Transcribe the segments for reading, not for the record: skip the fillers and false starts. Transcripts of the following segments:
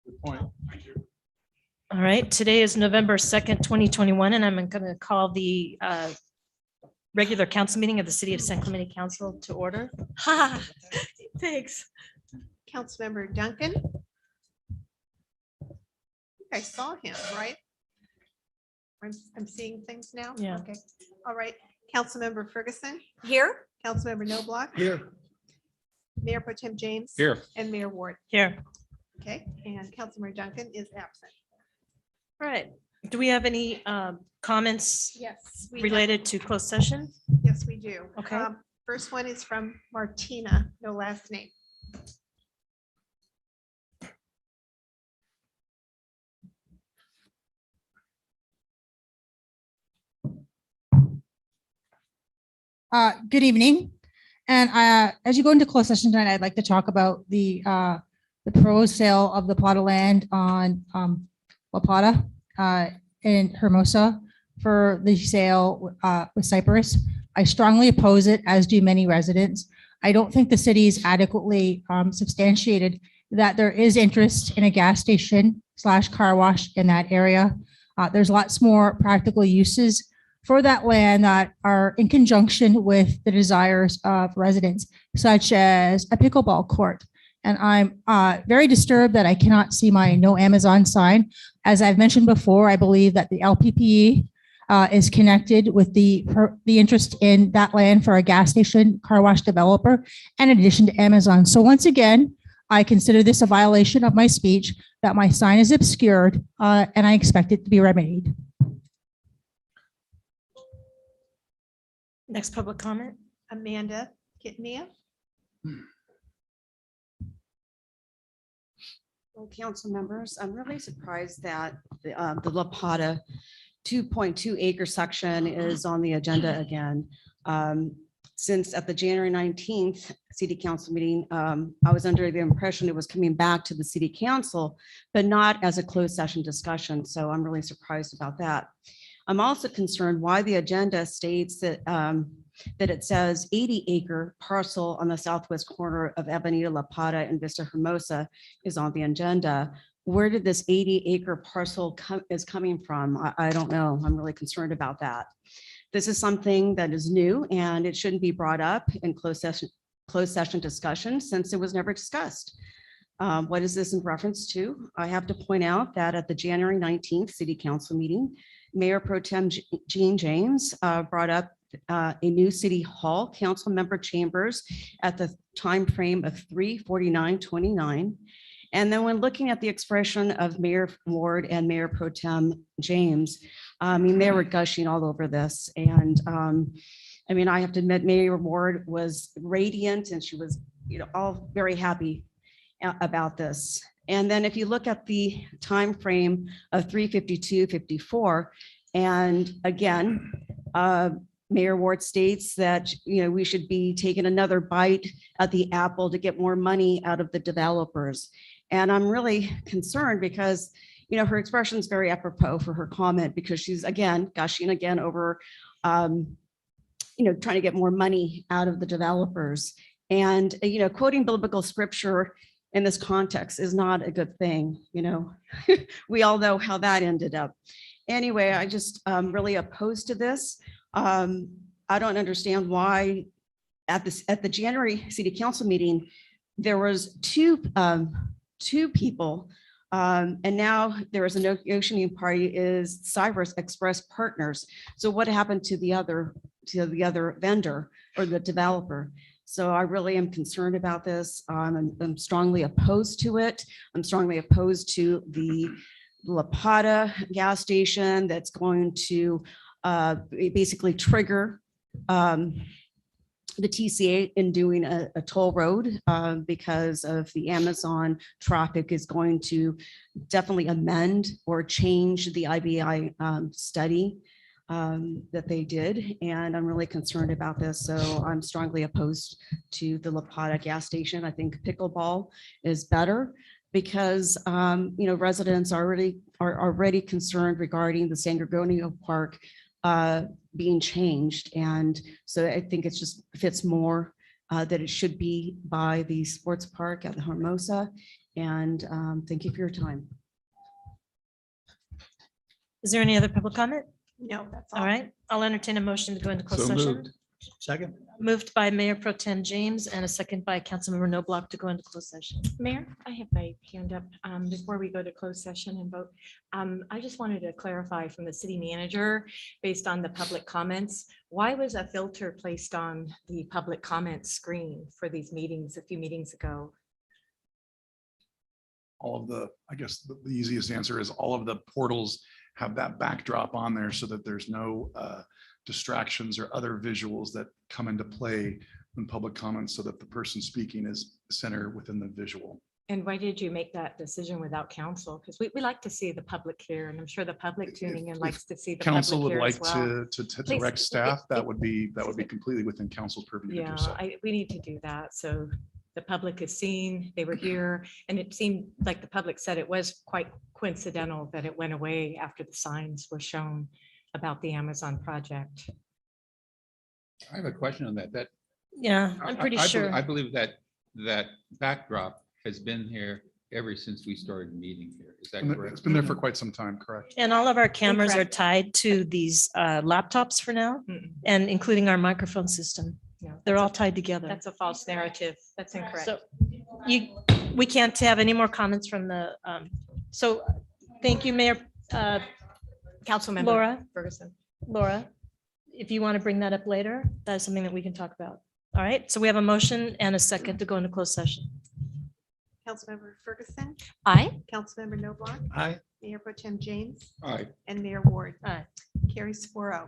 Good point. Thank you. All right, today is November 2nd, 2021, and I'm going to call the regular council meeting of the City of San Clemente Council to order. Ha, thanks. Councilmember Duncan. I saw him, right? I'm seeing things now? Yeah. Okay, all right. Councilmember Ferguson, Here. Councilmember Noblock, Here. Mayor Pro Tem James. Here. And Mayor Ward. Here. Okay, and Councilmember Duncan is absent. All right. Do we have any comments Yes. related to closed session? Yes, we do. Okay. First one is from Martina, no last name. Good evening. And as you go into closed session tonight, I'd like to talk about the proposed sale of the plot of land on La Plata in Hermosa for the sale with Cypress. I strongly oppose it, as do many residents. I don't think the city is adequately substantiated that there is interest in a gas station / car wash in that area. There's lots more practical uses for that land that are in conjunction with the desires of residents, such as a pickleball court. And I'm very disturbed that I cannot see my no Amazon sign. As I've mentioned before, I believe that the LPPE is connected with the interest in that land for a gas station car wash developer, in addition to Amazon. So once again, I consider this a violation of my speech, that my sign is obscured, and I expect it to be remedied. Next public comment. Amanda Kitnia. Well, council members, I'm really surprised that the La Plata 2.2 acre section is on the agenda again. Since at the January 19th city council meeting, I was under the impression it was coming back to the city council, but not as a closed session discussion. So I'm really surprised about that. I'm also concerned why the agenda states that that it says 80-acre parcel on the southwest corner of Avenida La Plata and Vista Hermosa is on the agenda. Where did this 80-acre parcel is coming from? I don't know. I'm really concerned about that. This is something that is new and it shouldn't be brought up in closed session discussion since it was never discussed. What is this in reference to? I have to point out that at the January 19th city council meeting, Mayor Pro Tem Jean James brought up a new city hall council member chambers at the time frame of 3/49/29. And then when looking at the expression of Mayor Ward and Mayor Pro Tem James, I mean, they were gushing all over this. And I mean, I have to admit, Mayor Ward was radiant and she was, all very happy about this. And then if you look at the time frame of 3/52/54, and again, Mayor Ward states that we should be taking another bite at the apple to get more money out of the developers. And I'm really concerned because her expression is very apropos for her comment, because she's again gushing again over trying to get more money out of the developers. And quoting biblical scripture in this context is not a good thing. We all know how that ended up. Anyway, I just really opposed to this. I don't understand why at the January City Council meeting, there was two people, and now there is a negotiating party is Cyrus Express Partners. So what happened to the other vendor or the developer? So I really am concerned about this. I'm strongly opposed to it. I'm strongly opposed to the La Plata gas station that's going to basically trigger the TCA in doing a toll road because of the Amazon traffic is going to definitely amend or change the IBI study that they did. And I'm really concerned about this. So I'm strongly opposed to the La Plata gas station. I think pickleball is better because residents are already concerned regarding the San Gregorio Park being changed. And so I think it just fits more that it should be by the sports park at the Hermosa. And thank you for your time. Is there any other public comment? No, that's all. All right, I'll entertain a motion to go into closed So session. moved. Second. Moved by Mayor Pro Tem James and a second by Councilmember Noblock to go into closed session. Mayor, I have my hand up before we go to closed session and vote. I just wanted to clarify from the city manager, based on the public comments, why was a filter placed on the public comment screen for these meetings a few meetings ago? All of the, I guess the easiest answer is all of the portals have that backdrop on there so that there's no distractions or other visuals that come into play when public comments, so that the person speaking is centered within the visual. And why did you make that decision without council? Because we like to see the public here, and I'm sure the public tuning in If likes to see the Council public would here as like well. to Please, direct staff, if- that would be completely within council's purview to Yeah, do so. we need to do that. So the public is seen, they were here, and it seemed like the public said it was quite coincidental that it went away after the signs were shown about the Amazon project. I have a question on that. Yeah, I'm pretty sure. I believe that backdrop has been here ever since we started meeting here. Is that And correct? it's been there for quite some time, correct? And all of our cameras are Incorrect. tied to these laptops for now, Mm-mm. and including our microphone system. No, They're that's all a- tied together. That's a false narrative. That's incorrect. So we can't have any more comments from the, so thank you, Mayor, Councilmember Laura. Ferguson. Laura. If you want to bring that up later, that's something that we can talk about. All right, so we have a motion and a second to go into closed session. Councilmember Ferguson, Aye. Councilmember Noblock, Aye. Mayor Pro Tem James, All right. and Mayor Ward. Aye. Carries 4-0.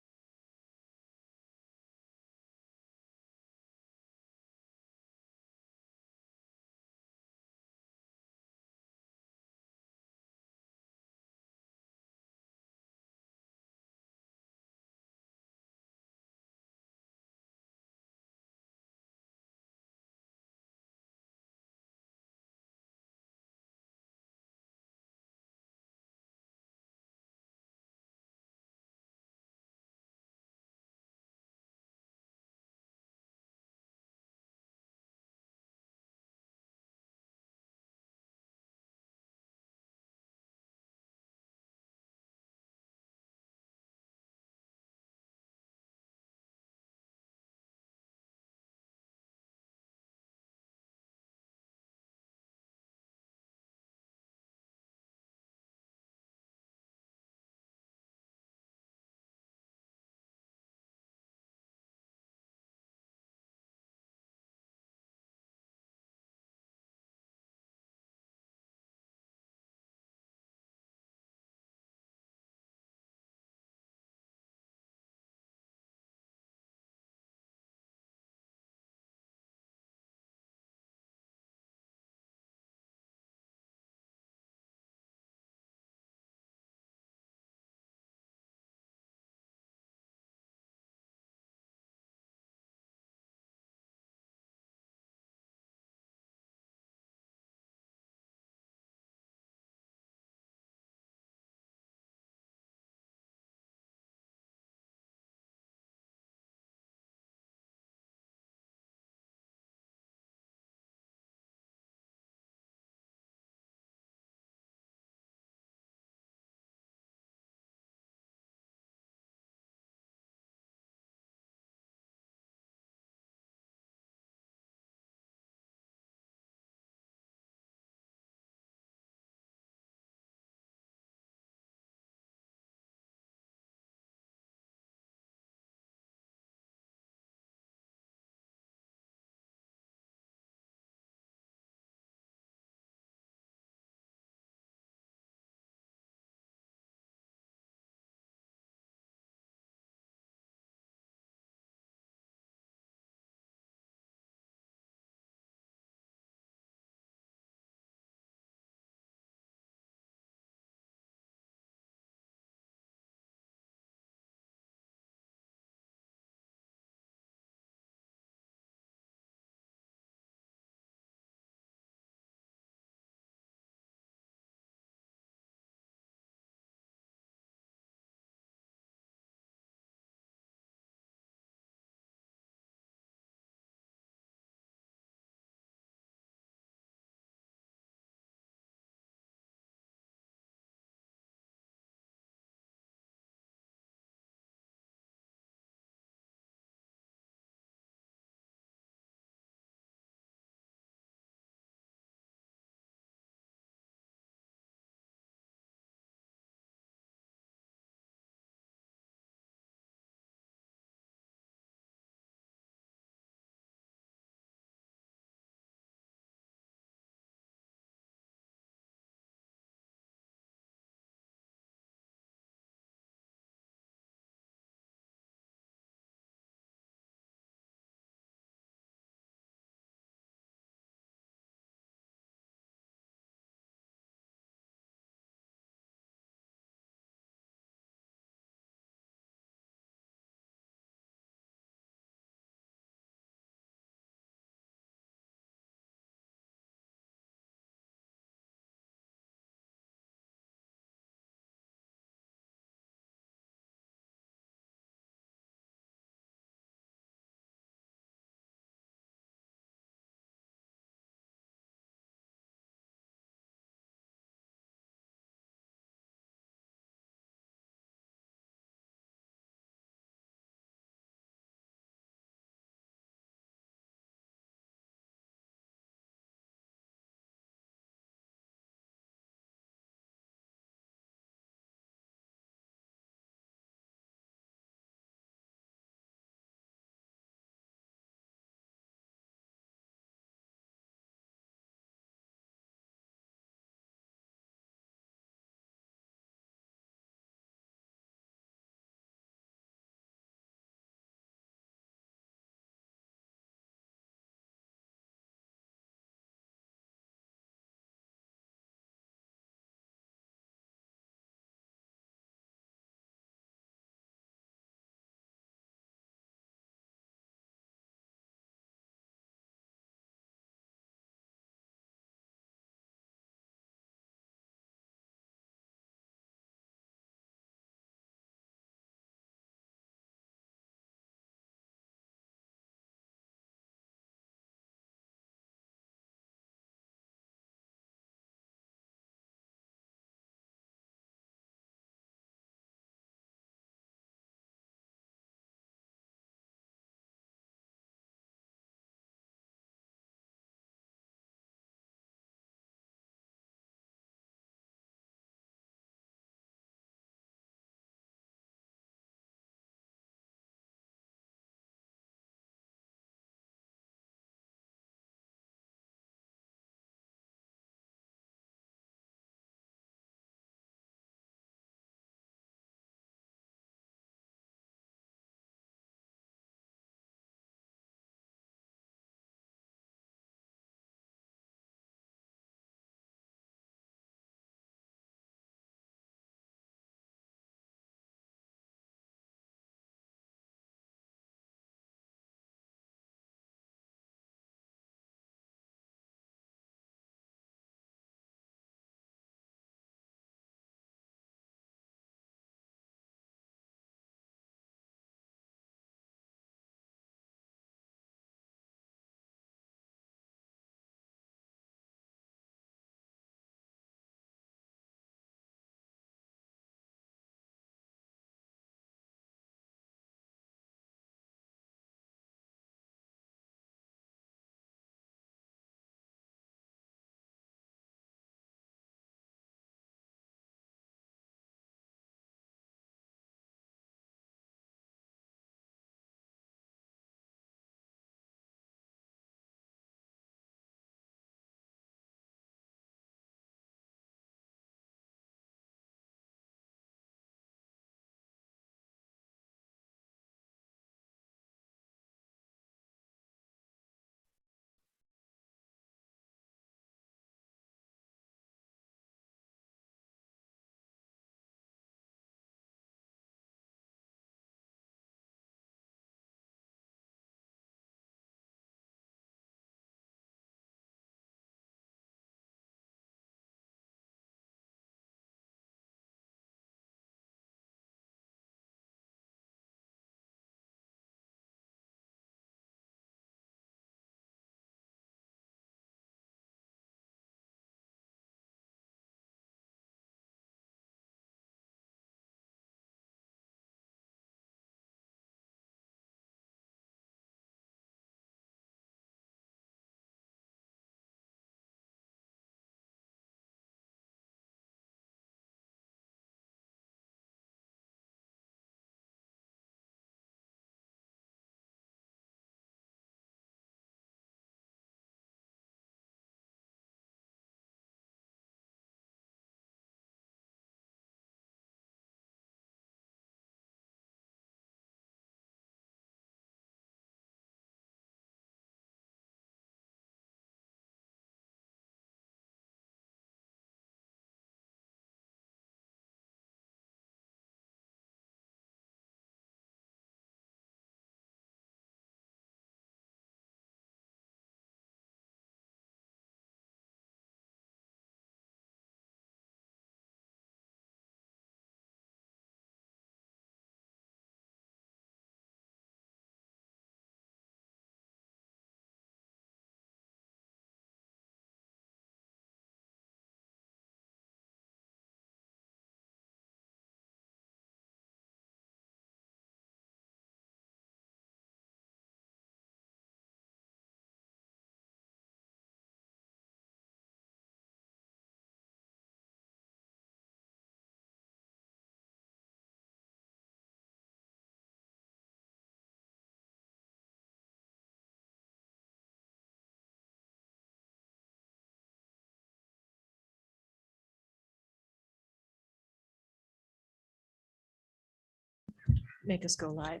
make us go live.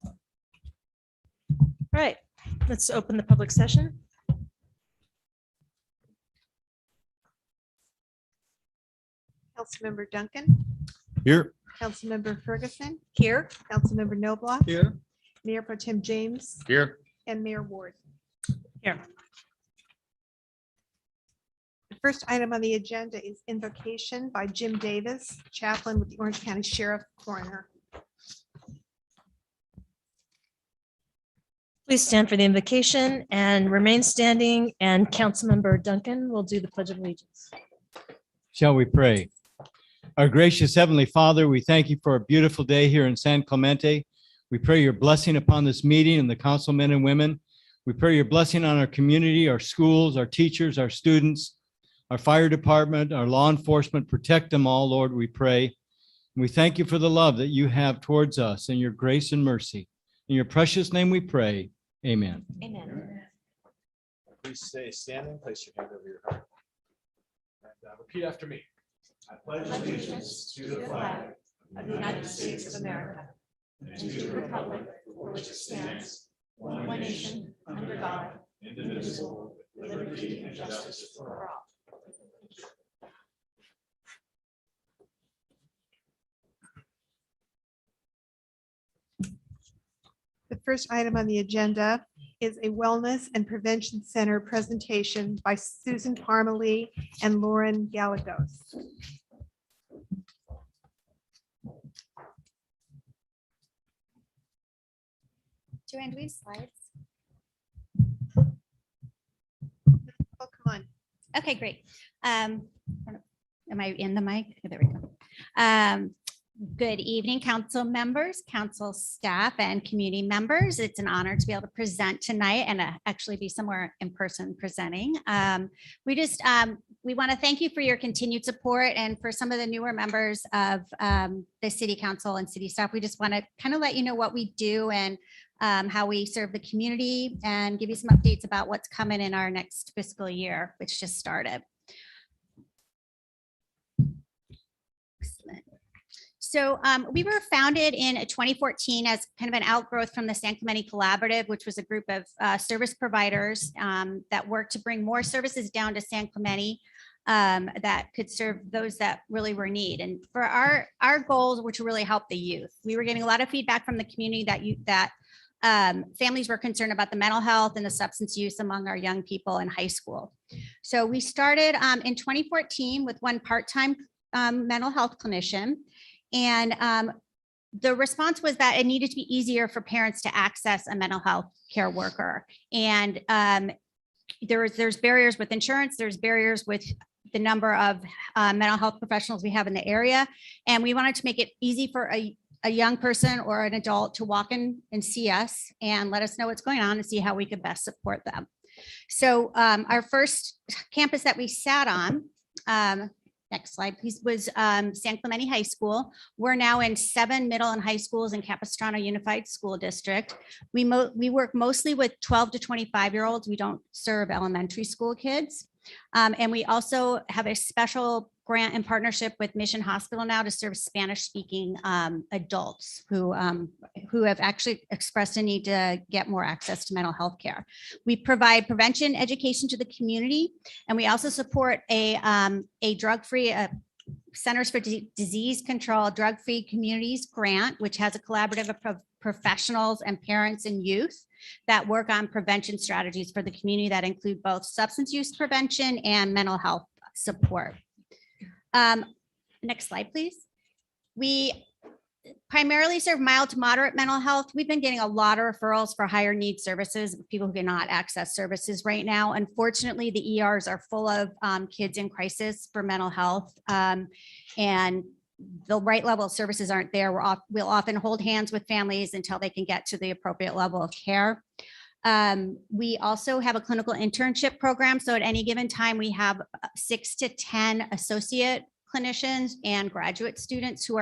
All right, let's open the public session. Councilmember Duncan, Here. Councilmember Ferguson, Here. Councilmember Noblock, Here. Mayor Pro Tem James, Here. and Mayor Ward. Here. The first item on the agenda is invocation by Jim Davis, chaplain with the Orange County Sheriff Coroner. Please stand for the invocation and remain standing, and Councilmember Duncan will do the Pledge of Allegiance. Shall we pray? Our gracious Heavenly Father, we thank you for a beautiful day here in San Clemente. We pray your blessing upon this meeting and the councilmen and women. We pray your blessing on our community, our schools, our teachers, our students, our fire department, our law enforcement. Protect them all, Lord, we pray. And we thank you for the love that you have towards us and your grace and mercy. In your precious name we pray. Amen. Amen. Please stay standing, place your hand over your heart. And repeat after me. I pledge allegiance to the flag of the United States of America and to the republic for which it stands, one nation, under God, indivisible, with liberty and justice for all. The first item on the agenda is a Wellness and Prevention Center presentation by Susan Parmalee and Lauren Gallegos. Joanne, do we have slides? Oh, come on. Okay, great. Am I in the mic? Okay, there we go. Good evening, council members, council staff, and community members. It's an honor to be able to present tonight and actually be somewhere in person presenting. We want to thank you for your continued support, and for some of the newer members of the city council and city staff, we just want to kind of let you know what we do and how we serve the community, and give you some updates about what's coming in our next fiscal year, which just started. Excellent. So we were founded in 2014 as kind of an outgrowth from the San Clemente Collaborative, which was a group of service providers that worked to bring more services down to San Clemente that could serve those that really were in need. And for our goals were to really help the youth. We were getting a lot of feedback from the community that families were concerned about the mental health and the substance use among our young people in high school. So we started in 2014 with one part-time mental health clinician. And the response was that it needed to be easier for parents to access a mental health care worker. And there's barriers with insurance, there's barriers with the number of mental health professionals we have in the area. And we wanted to make it easy for a young person or an adult to walk in and see us and let us know what's going on and see how we could best support them. So our first campus that we sat on, next slide, please, was San Clemente High School. We're now in 7 middle and high schools in Capistrano Unified School District. We work mostly with 12 to 25-year-olds. We don't serve elementary school kids. And we also have a special grant in partnership with Mission Hospital now to serve Spanish-speaking adults who have actually expressed a need to get more access to mental health care. We provide prevention education to the community, and we also support a drug-free Centers for Disease Control Drug-Free Communities grant, which has a collaborative of professionals and parents and youth that work on prevention strategies for the community that include both substance use prevention and mental health support. Next slide, please. We primarily serve mild to moderate mental health. We've been getting a lot of referrals for higher need services, people who cannot access services right now. Unfortunately, the ERs are full of kids in crisis for mental health, and the right level of services aren't there. We'll often hold hands with families until they can get to the appropriate level of care. We also have a clinical internship program. So at any given time, we have 6 to 10 associate clinicians and graduate students who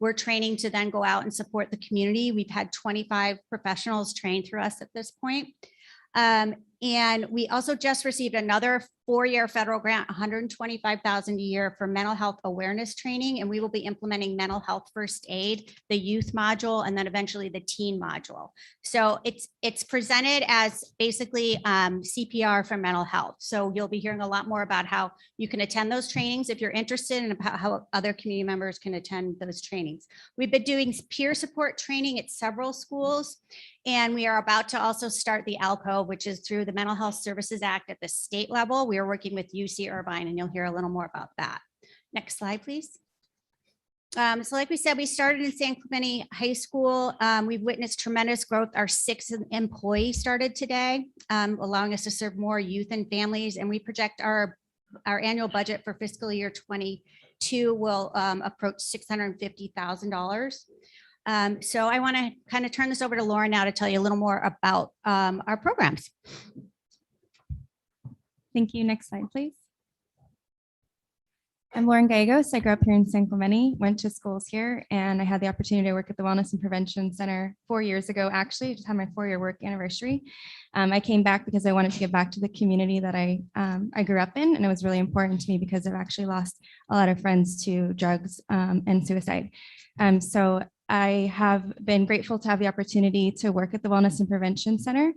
we're training to then go out and support the community. We've had 25 professionals trained through us at this point. And we also just received another 4-year federal grant, $125,000 a year for mental health awareness training. And we will be implementing mental health first aid, the youth module, and then eventually the teen module. So it's presented as basically CPR for mental health. So you'll be hearing a lot more about how you can attend those trainings if you're interested, and about how other community members can attend those trainings. We've been doing peer support training at several schools. And we are about to also start the ALCO, which is through the Mental Health Services Act at the state level. We are working with UC Irvine, and you'll hear a little more about that. Next slide, please. So like we said, we started in San Clemente High School. We've witnessed tremendous growth. Our 6th employee started today, allowing us to serve more youth and families. And we project our annual budget for fiscal year 22 will approach $650,000. So I want to kind of turn this over to Lauren now to tell you a little more about our programs. Thank you. Next slide, please. I'm Lauren Gallegos. I grew up here in San Clemente, went to schools here, and I had the opportunity to work at the Wellness and Prevention Center 4 years ago, actually. Just had my 4-year work anniversary. I came back because I wanted to give back to the community that I grew up in, and it was really important to me because I've actually lost a lot of friends to drugs and suicide. So I have been grateful to have the opportunity to work at the Wellness and Prevention Center.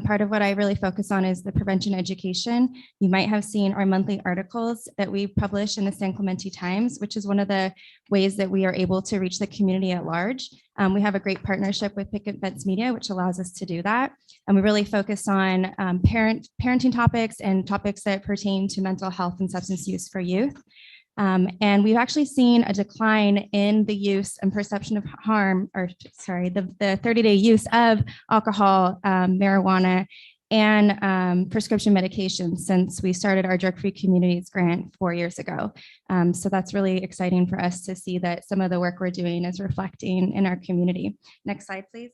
Part of what I really focus on is the prevention education. You might have seen our monthly articles that we publish in the San Clemente Times, which is one of the ways that we are able to reach the community at large. We have a great partnership with Picket Fence Media, which allows us to do that. And we really focus on parenting topics and topics that pertain to mental health and substance use for youth. And we've actually seen a decline in the use and perception of harm, or sorry, the 30-day use of alcohol, marijuana, and prescription medications since we started our Drug-Free Communities grant 4 years ago. So that's really exciting for us to see that some of the work we're doing is reflecting in our community. Next slide, please.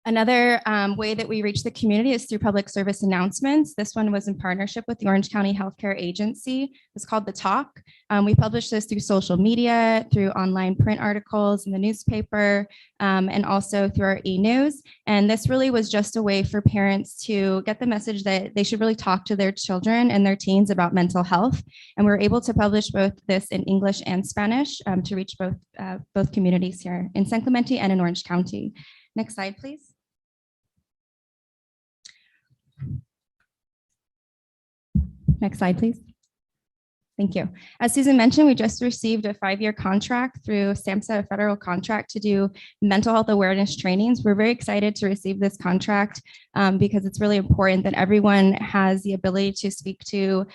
Another way that we reach the community is through public service announcements. This one was in partnership with the Orange County Healthcare Agency. It's called The Talk. We publish this through social media, through online print articles in the newspaper, and also through our e-news. And this really was just a way for parents to get the message that they should really talk to their children and their teens about mental health. And we were able to publish both this in English and Spanish to reach both communities here in San Clemente and in Orange County. Next slide, please. Next slide, please. Thank you. As Susan mentioned, we just received a 5-year contract through SAMHSA, a federal contract to do mental health awareness trainings. We're very excited to receive this contract because it's really important that everyone has the ability to speak to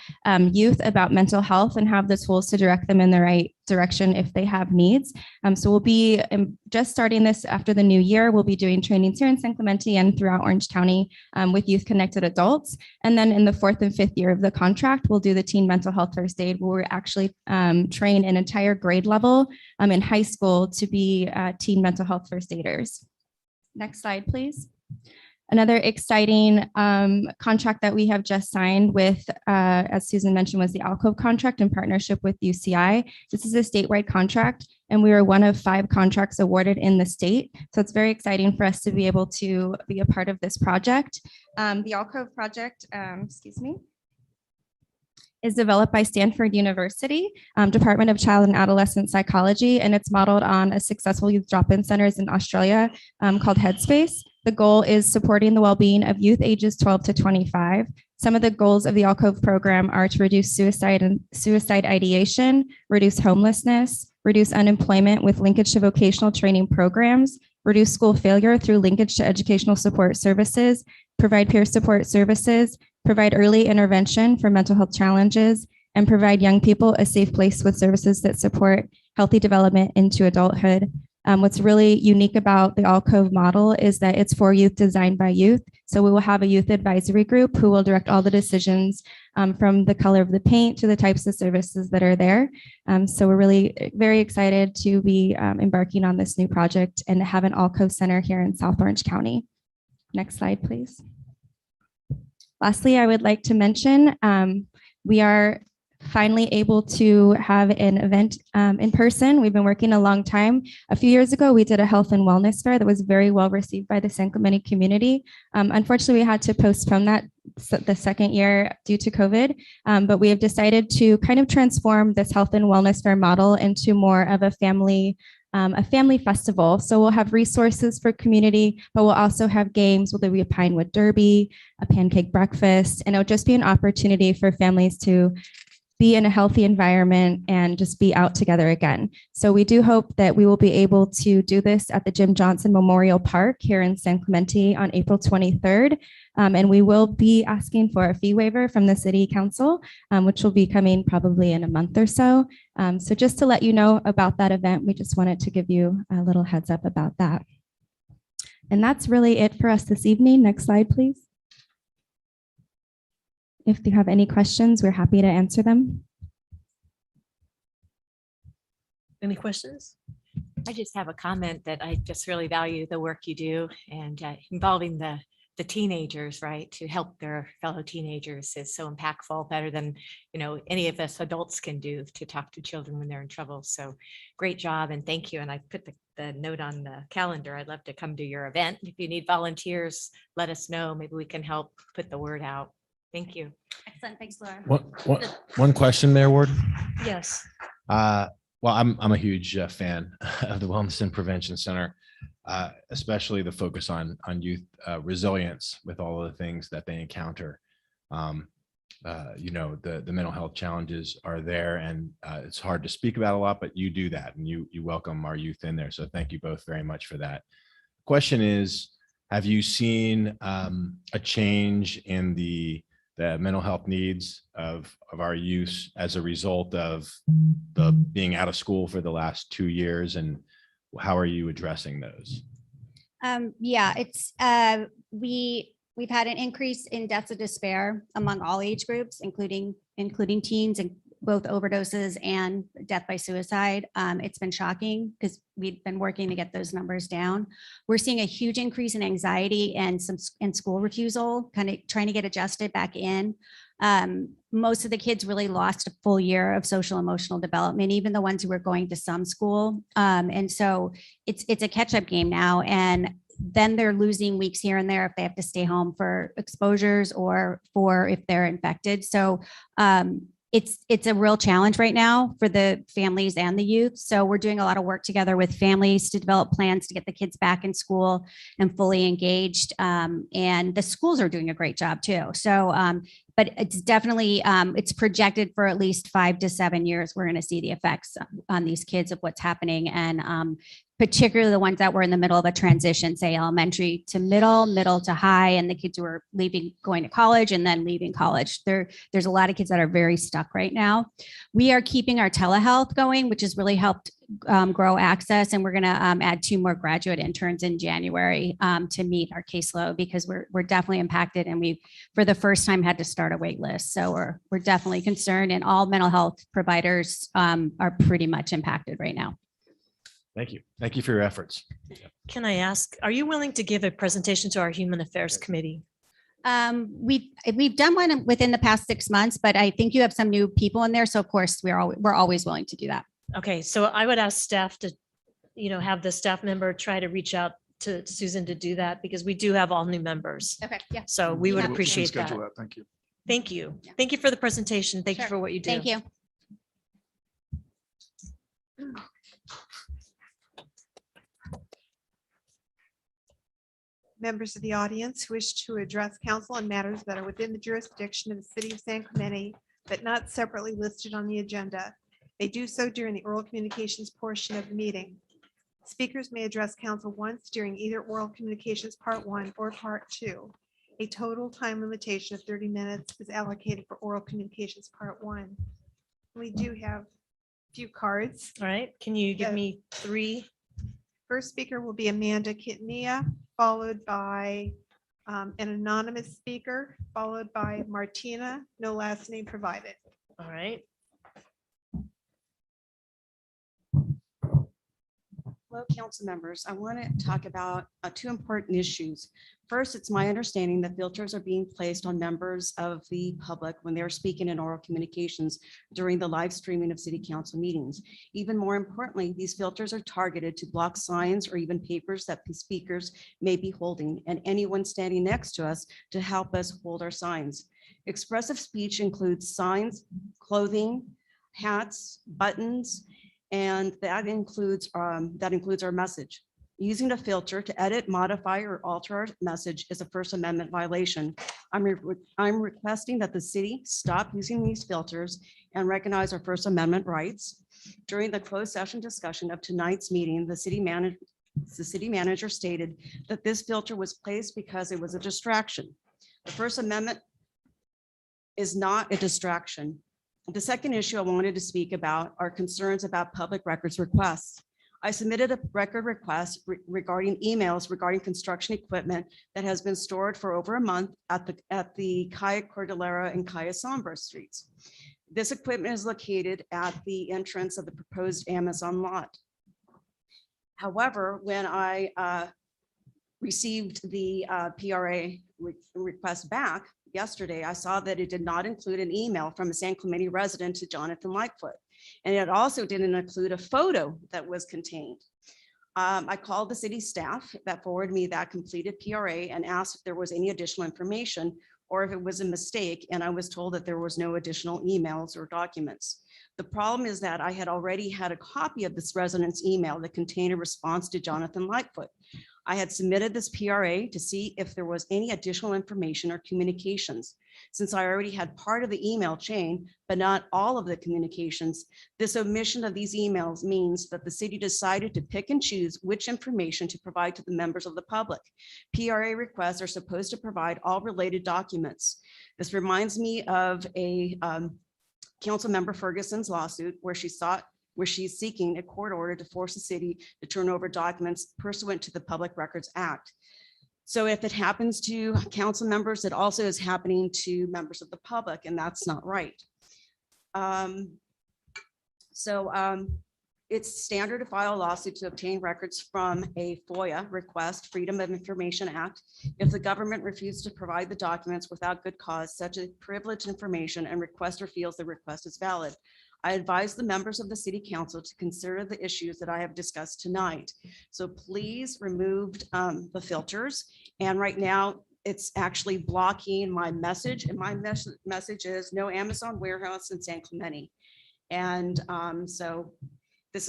youth about mental health and have the tools to direct them in the right direction if they have needs. So we'll be just starting this after the new year. We'll be doing trainings here in San Clemente and throughout Orange County with youth connected adults. And then in the 4th and 5th year of the contract, we'll do the teen mental health first aid, where we actually train an entire grade level in high school to be teen mental health first aiders. Next slide, please. Another exciting contract that we have just signed with, as Susan mentioned, was the ALCO contract in partnership with UCI. This is a statewide contract, and we are one of 5 contracts awarded in the state. So it's very exciting for us to be able to be a part of this project. The ALCO project, is developed by Stanford University, Department of Child and Adolescent Psychology, and it's modeled on a successful youth drop-in centers in Australia called Headspace. The goal is supporting the well-being of youth ages 12 to 25. Some of the goals of the ALCOVE program are to reduce suicide and suicide ideation, reduce homelessness, reduce unemployment with linkage to vocational training programs, reduce school failure through linkage to educational support services, provide peer support services, provide early intervention for mental health challenges, and provide young people a safe place with services that support healthy development into adulthood. What's really unique about the ALCOVE model is that it's for youth, designed by youth. So we will have a youth advisory group who will direct all the decisions from the color of the paint to the types of services that are there. So we're really very excited to be embarking on this new project and to have an ALCOVE center here in South Orange County. Next slide, please. Lastly, I would like to mention we are finally able to have an event in person. We've been working a long time. A few years ago, we did a health and wellness fair that was very well received by the San Clemente community. Unfortunately, we had to postpone that the second year due to COVID, but we have decided to kind of transform this health and wellness fair model into more of a family festival. So we'll have resources for community, but we'll also have games. There'll be a Pinewood Derby, a pancake breakfast, and it'll just be an opportunity for families to be in a healthy environment and just be out together again. So we do hope that we will be able to do this at the Jim Johnson Memorial Park here in San Clemente on April 23rd. And we will be asking for a fee waiver from the city council, which will be coming probably in a month or so. So just to let you know about that event, we just wanted to give you a little heads up about that. And that's really it for us this evening. Next slide, please. If you have any questions, we're happy to answer them. Any questions? I just have a comment that I just really value the work you do and involving the teenagers, right, to help their fellow teenagers is so impactful, better than, any of us adults can do to talk to children when they're in trouble. So great job and thank you. And I put the note on the calendar. I'd love to come to your event. If you need volunteers, let us know. Maybe we can help put the word out. Thank you. Excellent. Thanks, Laura. One question there, Ward. Yes. Well, I'm a huge fan of the Wellness and Prevention Center, especially the focus on youth resilience with all of the things that they encounter. The mental health challenges are there, and it's hard to speak about a lot, but you do that, and you welcome our youth in there. So thank you both very much for that. Question is, have you seen a change in the mental health needs of our youth as a result of the being out of school for the last 2 years, and how are you addressing those? Yeah, it's we've had an increase in deaths of despair among all age groups, including teens, and both overdoses and death by suicide. It's been shocking because we've been working to get those numbers down. We're seeing a huge increase in anxiety and school refusal, kind of trying to get adjusted back in. Most of the kids really lost a full year of social emotional development, even the ones who were going to some school. And so it's a catch-up game now. And then they're losing weeks here and there if they have to stay home for exposures or for if they're infected. So it's a real challenge right now for the families and the youth. So we're doing a lot of work together with families to develop plans to get the kids back in school and fully engaged. And the schools are doing a great job too. So, but it's definitely, it's projected for at least 5 to 7 years, we're going to see the effects on these kids of what's happening. And particularly the ones that were in the middle of a transition, say elementary to middle to high, and the kids who are leaving, going to college and then leaving college. There's a lot of kids that are very stuck right now. We are keeping our telehealth going, which has really helped grow access. And we're going to add 2 more graduate interns in January to meet our caseload, because we're definitely impacted, and we, for the first time, had to start a wait list. So we're definitely concerned, and all mental health providers are pretty much impacted right now. Thank you. Thank you for your efforts. Can I ask, are you willing to give a presentation to our Human Affairs Committee? We've done one within the past 6 months, but I think you have some new people in there. So of course we're always willing to do that. Okay, so I would ask staff to, have the staff member try to reach out to Susan to do that, because we do have all new members. Okay. Yeah. So we would Yeah. We'll appreciate schedule that. Thank you. Thank you. Yeah. Thank you for the presentation. Thank you Sure. for what you do. Thank you. Members of the audience who wish to address council on matters that are within the jurisdiction of the city of San Clemente, but not separately listed on the agenda, may do so during the oral communications portion of the meeting. Speakers may address council once during either oral communications part 1 or part 2. A total time limitation of 30 minutes is allocated for oral communications part 1. We do have a few cards. All right, can you give Yeah. me 3? First speaker will be Amanda Kitnia, followed by an anonymous speaker, followed by Martina, no last name provided. All right. Hello, council members. I want to talk about two important issues. First, it's my understanding that filters are being placed on members of the public when they're speaking in oral communications during the live streaming of city council meetings. Even more importantly, these filters are targeted to block signs or even papers that the speakers may be holding and anyone standing next to us to help us hold our signs. Expressive speech includes signs, clothing, hats, buttons, and that includes our message. Using a filter to edit, modify, or alter our message is a First Amendment violation. I'm requesting that the city stop using these filters and recognize our First Amendment rights. During the closed session discussion of tonight's meeting, the city manager stated that this filter was placed because it was a distraction. The First Amendment is not a distraction. The second issue I wanted to speak about are concerns about public records requests. I submitted a record request regarding emails regarding construction equipment that has been stored for over a month at the Calle Cordillera and Calle Sombra streets. This equipment is located at the entrance of the proposed Amazon lot. However, when I received the PRA request back yesterday, I saw that it did not include an email from a San Clemente resident to Jonathan Lightfoot. And it also didn't include a photo that was contained. I called the city staff that forwarded me that completed PRA and asked if there was any additional information or if it was a mistake. And I was told that there was no additional emails or documents. The problem is that I had already had a copy of this resident's email that contained a response to Jonathan Lightfoot. I had submitted this PRA to see if there was any additional information or communications. Since I already had part of the email chain, but not all of the communications, this omission of these emails means that the city decided to pick and choose which information to provide to the members of the public. PRA requests are supposed to provide all related documents. This reminds me of a Councilmember Ferguson's lawsuit where she's seeking a court order to force the city to turn over documents pursuant to the Public Records Act. So if it happens to council members, it also is happening to members of the public, and that's not right. It's standard to file a lawsuit to obtain records from a FOIA request, Freedom of Information Act, if the government refuses to provide the documents without good cause, such as privileged information, and requester feels the request is valid. I advise the members of the city council to consider the issues that I have discussed tonight. So please remove the filters. And right now it's actually blocking my message, and my message is no Amazon warehouse in San Clemente. And so this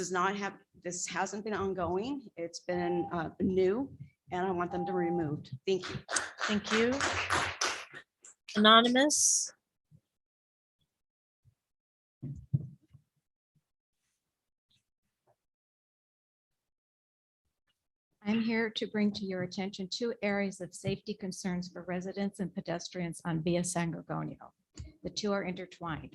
hasn't been ongoing. It's been new, and I want them to be removed. Thank you. Thank you. Anonymous. I'm here to bring to your attention two areas of safety concerns for residents and pedestrians on Via San Gorgonio. The two are intertwined.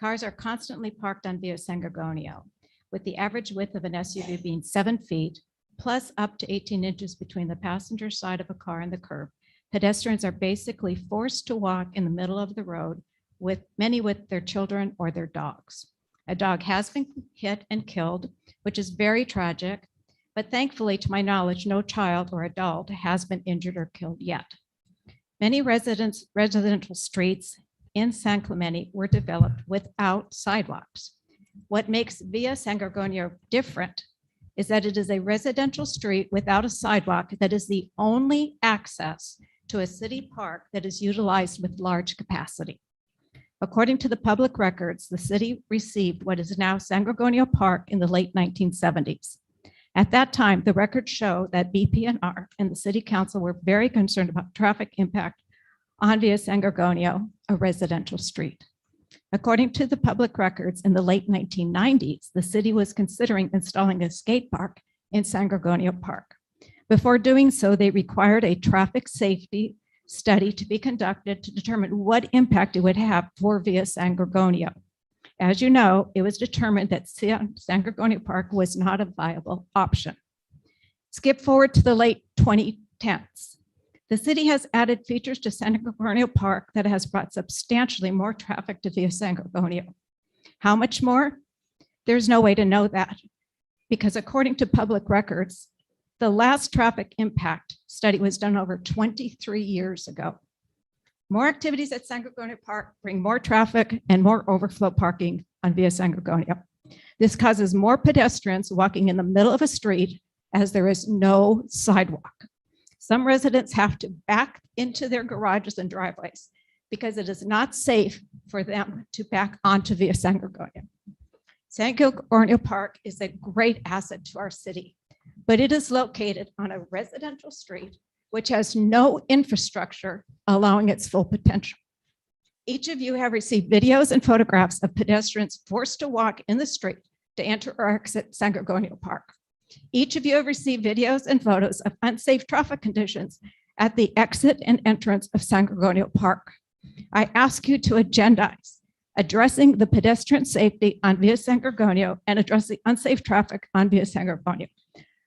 Cars are constantly parked on Via San Gorgonio, with the average width of an SUV being 7 feet, plus up to 18 inches between the passenger side of a car and the curb. Pedestrians are basically forced to walk in the middle of the road, with many with their children or their dogs. A dog has been hit and killed, which is very tragic. But thankfully, to my knowledge, no child or adult has been injured or killed yet. Many residential streets in San Clemente were developed without sidewalks. What makes Via San Gorgonio different is that it is a residential street without a sidewalk that is the only access to a city park that is utilized with large capacity. According to the public records, the city received what is now San Gorgonio Park in the late 1970s. At that time, the records show that BPNR and the city council were very concerned about traffic impact on Via San Gorgonio, a residential street. According to the public records, in the late 1990s, the city was considering installing a skate park in San Gorgonio Park. Before doing so, they required a traffic safety study to be conducted to determine what impact it would have for Via San Gorgonio. As you know, it was determined that San Gorgonio Park was not a viable option. Skip forward to the late 2010s. The city has added features to San Gorgonio Park that has brought substantially more traffic to Via San Gorgonio. How much more? There's no way to know that. because according to public records, the last traffic impact study was done over 23 years ago. More activities at San Gregorio Park bring more traffic and more overflow parking on Via San Gregorio. This causes more pedestrians walking in the middle of a street as there is no sidewalk. Some residents have to back into their garages and driveways because it is not safe for them to back onto Via San Gregorio. San Gregorio Park is a great asset to our city, but it is located on a residential street which has no infrastructure allowing its full potential. Each of you have received videos and photographs of pedestrians forced to walk in the street to enter or exit San Gregorio Park. Each of you have received videos and photos of unsafe traffic conditions at the exit and entrance of San Gregorio Park. I ask you to agendize addressing the pedestrian safety on Via San Gregorio and address the unsafe traffic on Via San Gregorio.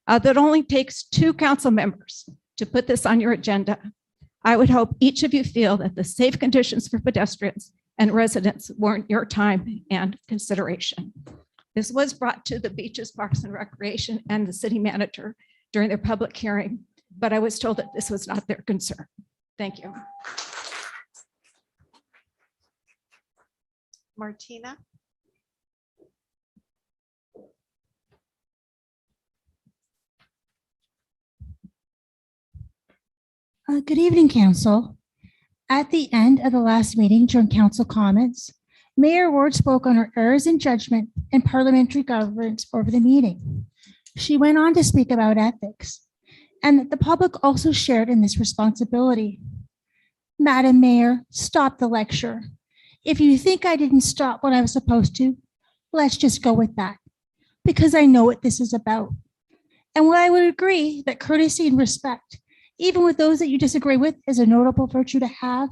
That only takes 2 council members to put this on your agenda. I would hope each of you feel that the safe conditions for pedestrians and residents warrant your time and consideration. This was brought to the Beaches, Parks and Recreation and the city manager during their public hearing, but I was told that this was not their concern. Thank you. Martina. Good evening, council. At the end of the last meeting during council comments, Mayor Ward spoke on her errors in judgment and parliamentary governance over the meeting. She went on to speak about ethics and that the public also shared in this responsibility. Madam Mayor, stop the lecture. If you think I didn't stop when I was supposed to, let's just go with that, because I know what this is about. And while I would agree that courtesy and respect, even with those that you disagree with, is a notable virtue to have,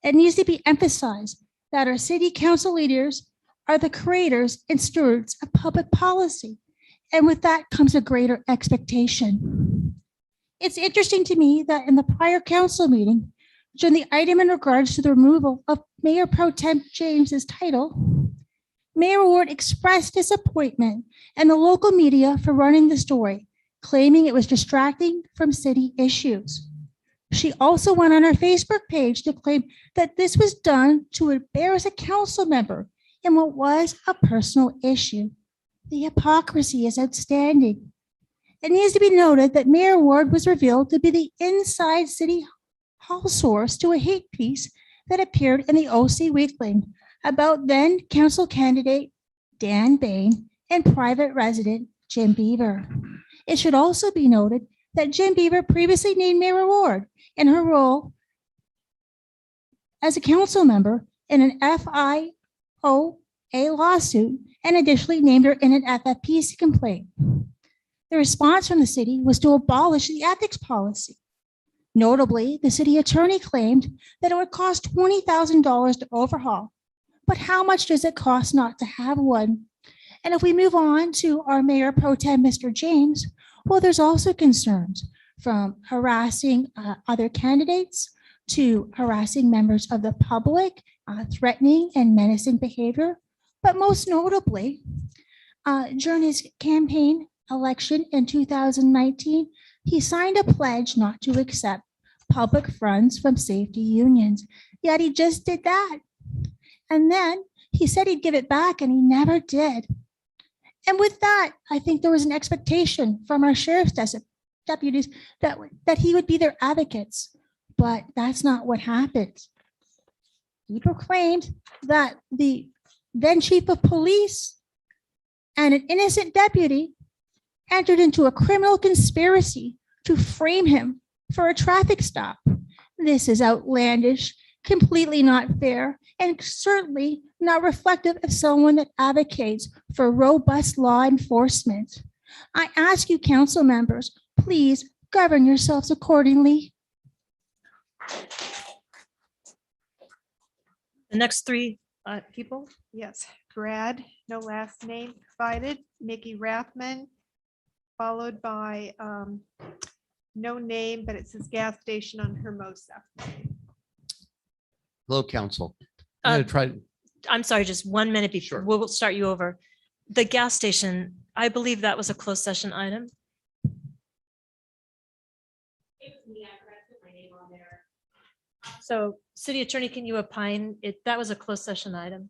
it needs to be emphasized that our city council leaders are the creators and stewards of public policy. And with that comes a greater expectation. It's interesting to me that in the prior council meeting, during the item in regards to the removal of Mayor Pro Tem James's title, Mayor Ward expressed disappointment in the local media for running the story, claiming it was distracting from city issues. She also went on her Facebook page to claim that this was done to embarrass a council member in what was a personal issue. The hypocrisy is outstanding. It needs to be noted that Mayor Ward was revealed to be the inside city hall source to a hate piece that appeared in the OC Weekly about then council candidate Dan Bain and private resident Jim Beaver. It should also be noted that Jim Beaver previously named Mayor Ward in her role as a council member in an FIOA lawsuit and additionally named her in an FFPC complaint. The response from the city was to abolish the ethics policy. Notably, the city attorney claimed that it would cost $20,000 to overhaul. But how much does it cost not to have one? And if we move on to our Mayor Pro Tem, Mr. James, well, there's also concerns from harassing other candidates to harassing members of the public, threatening and menacing behavior. But most notably, during his campaign election in 2019, he signed a pledge not to accept public funds from safety unions. Yet he just did that. And then he said he'd give it back and he never did. And with that, I think there was an expectation from our sheriff's deputies that he would be their advocates, but that's not what happened. He proclaimed that the then chief of police and an innocent deputy entered into a criminal conspiracy to frame him for a traffic stop. This is outlandish, completely not fair, and certainly not reflective of someone that advocates for robust law enforcement. I ask you, council members, please govern yourselves accordingly. The next 3 people. Yes, Brad, no last name provided, Nikki Rathman, followed by no name, but it says gas station on Hermosa. Hello, council. I'm gonna try. I'm sorry, just 1 minute before, Sure. we'll start you over. The gas station, I believe that was a closed session item. So city attorney, can you opine? That was a closed session item.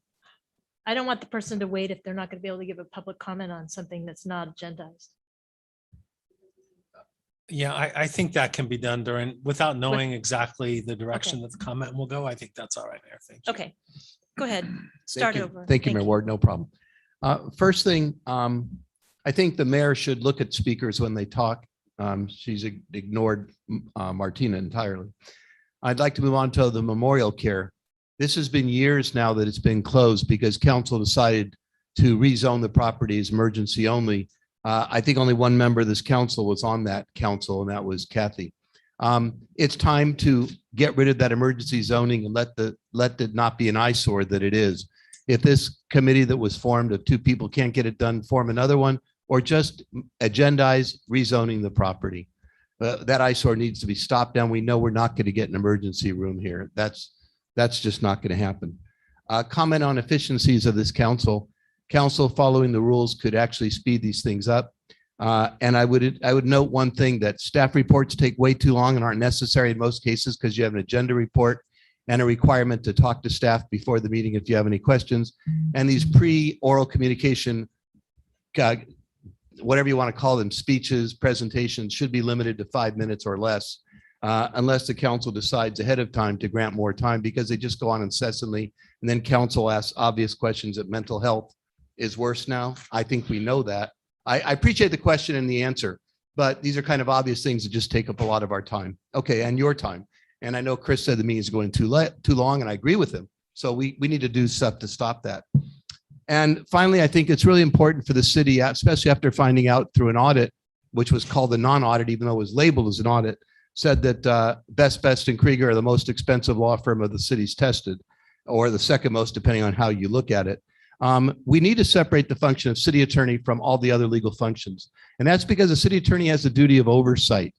I don't want the person to wait if they're not going to be able to give a public comment on something that's not agendized. Yeah, I think that can be done without knowing exactly the direction that the comment will go. I think that's all right, Mayor. Thank you. Okay, go ahead. Start Thank you. over. Thank you, Mayor Ward. No problem. First thing, I think the mayor should look at speakers when they talk. She's ignored Martina entirely. I'd like to move on to the memorial care. This has been years now that it's been closed because council decided to rezone the property as emergency only. I think only one member of this council was on that council, and that was Kathy. It's time to get rid of that emergency zoning and let it not be an eyesore that it is. If this committee that was formed of 2 people can't get it done, form another one, or just agendize rezoning the property. That eyesore needs to be stopped down. We know we're not going to get an emergency room here. That's just not going to happen. Comment on efficiencies of this council. Council following the rules could actually speed these things up. And I would note one thing, that staff reports take way too long and aren't necessary in most cases because you have an agenda report and a requirement to talk to staff before the meeting if you have any questions. And these pre-oral communication, whatever you want to call them, speeches, presentations, should be limited to 5 minutes or less, unless the council decides ahead of time to grant more time, because they just go on incessantly. And then council asks obvious questions that mental health is worse now. I think we know that. I appreciate the question and the answer, but these are kind of obvious things that just take up a lot of our time. Okay, and your time. And I know Chris said the meeting is going too long, and I agree with him. So we need to do stuff to stop that. And finally, I think it's really important for the city, especially after finding out through an audit, which was called a non-audit, even though it was labeled as an audit, said that Best and Krieger are the most expensive law firm of the cities tested, or the second most, depending on how you look at it. We need to separate the function of city attorney from all the other legal functions. And that's because the city attorney has the duty of oversight.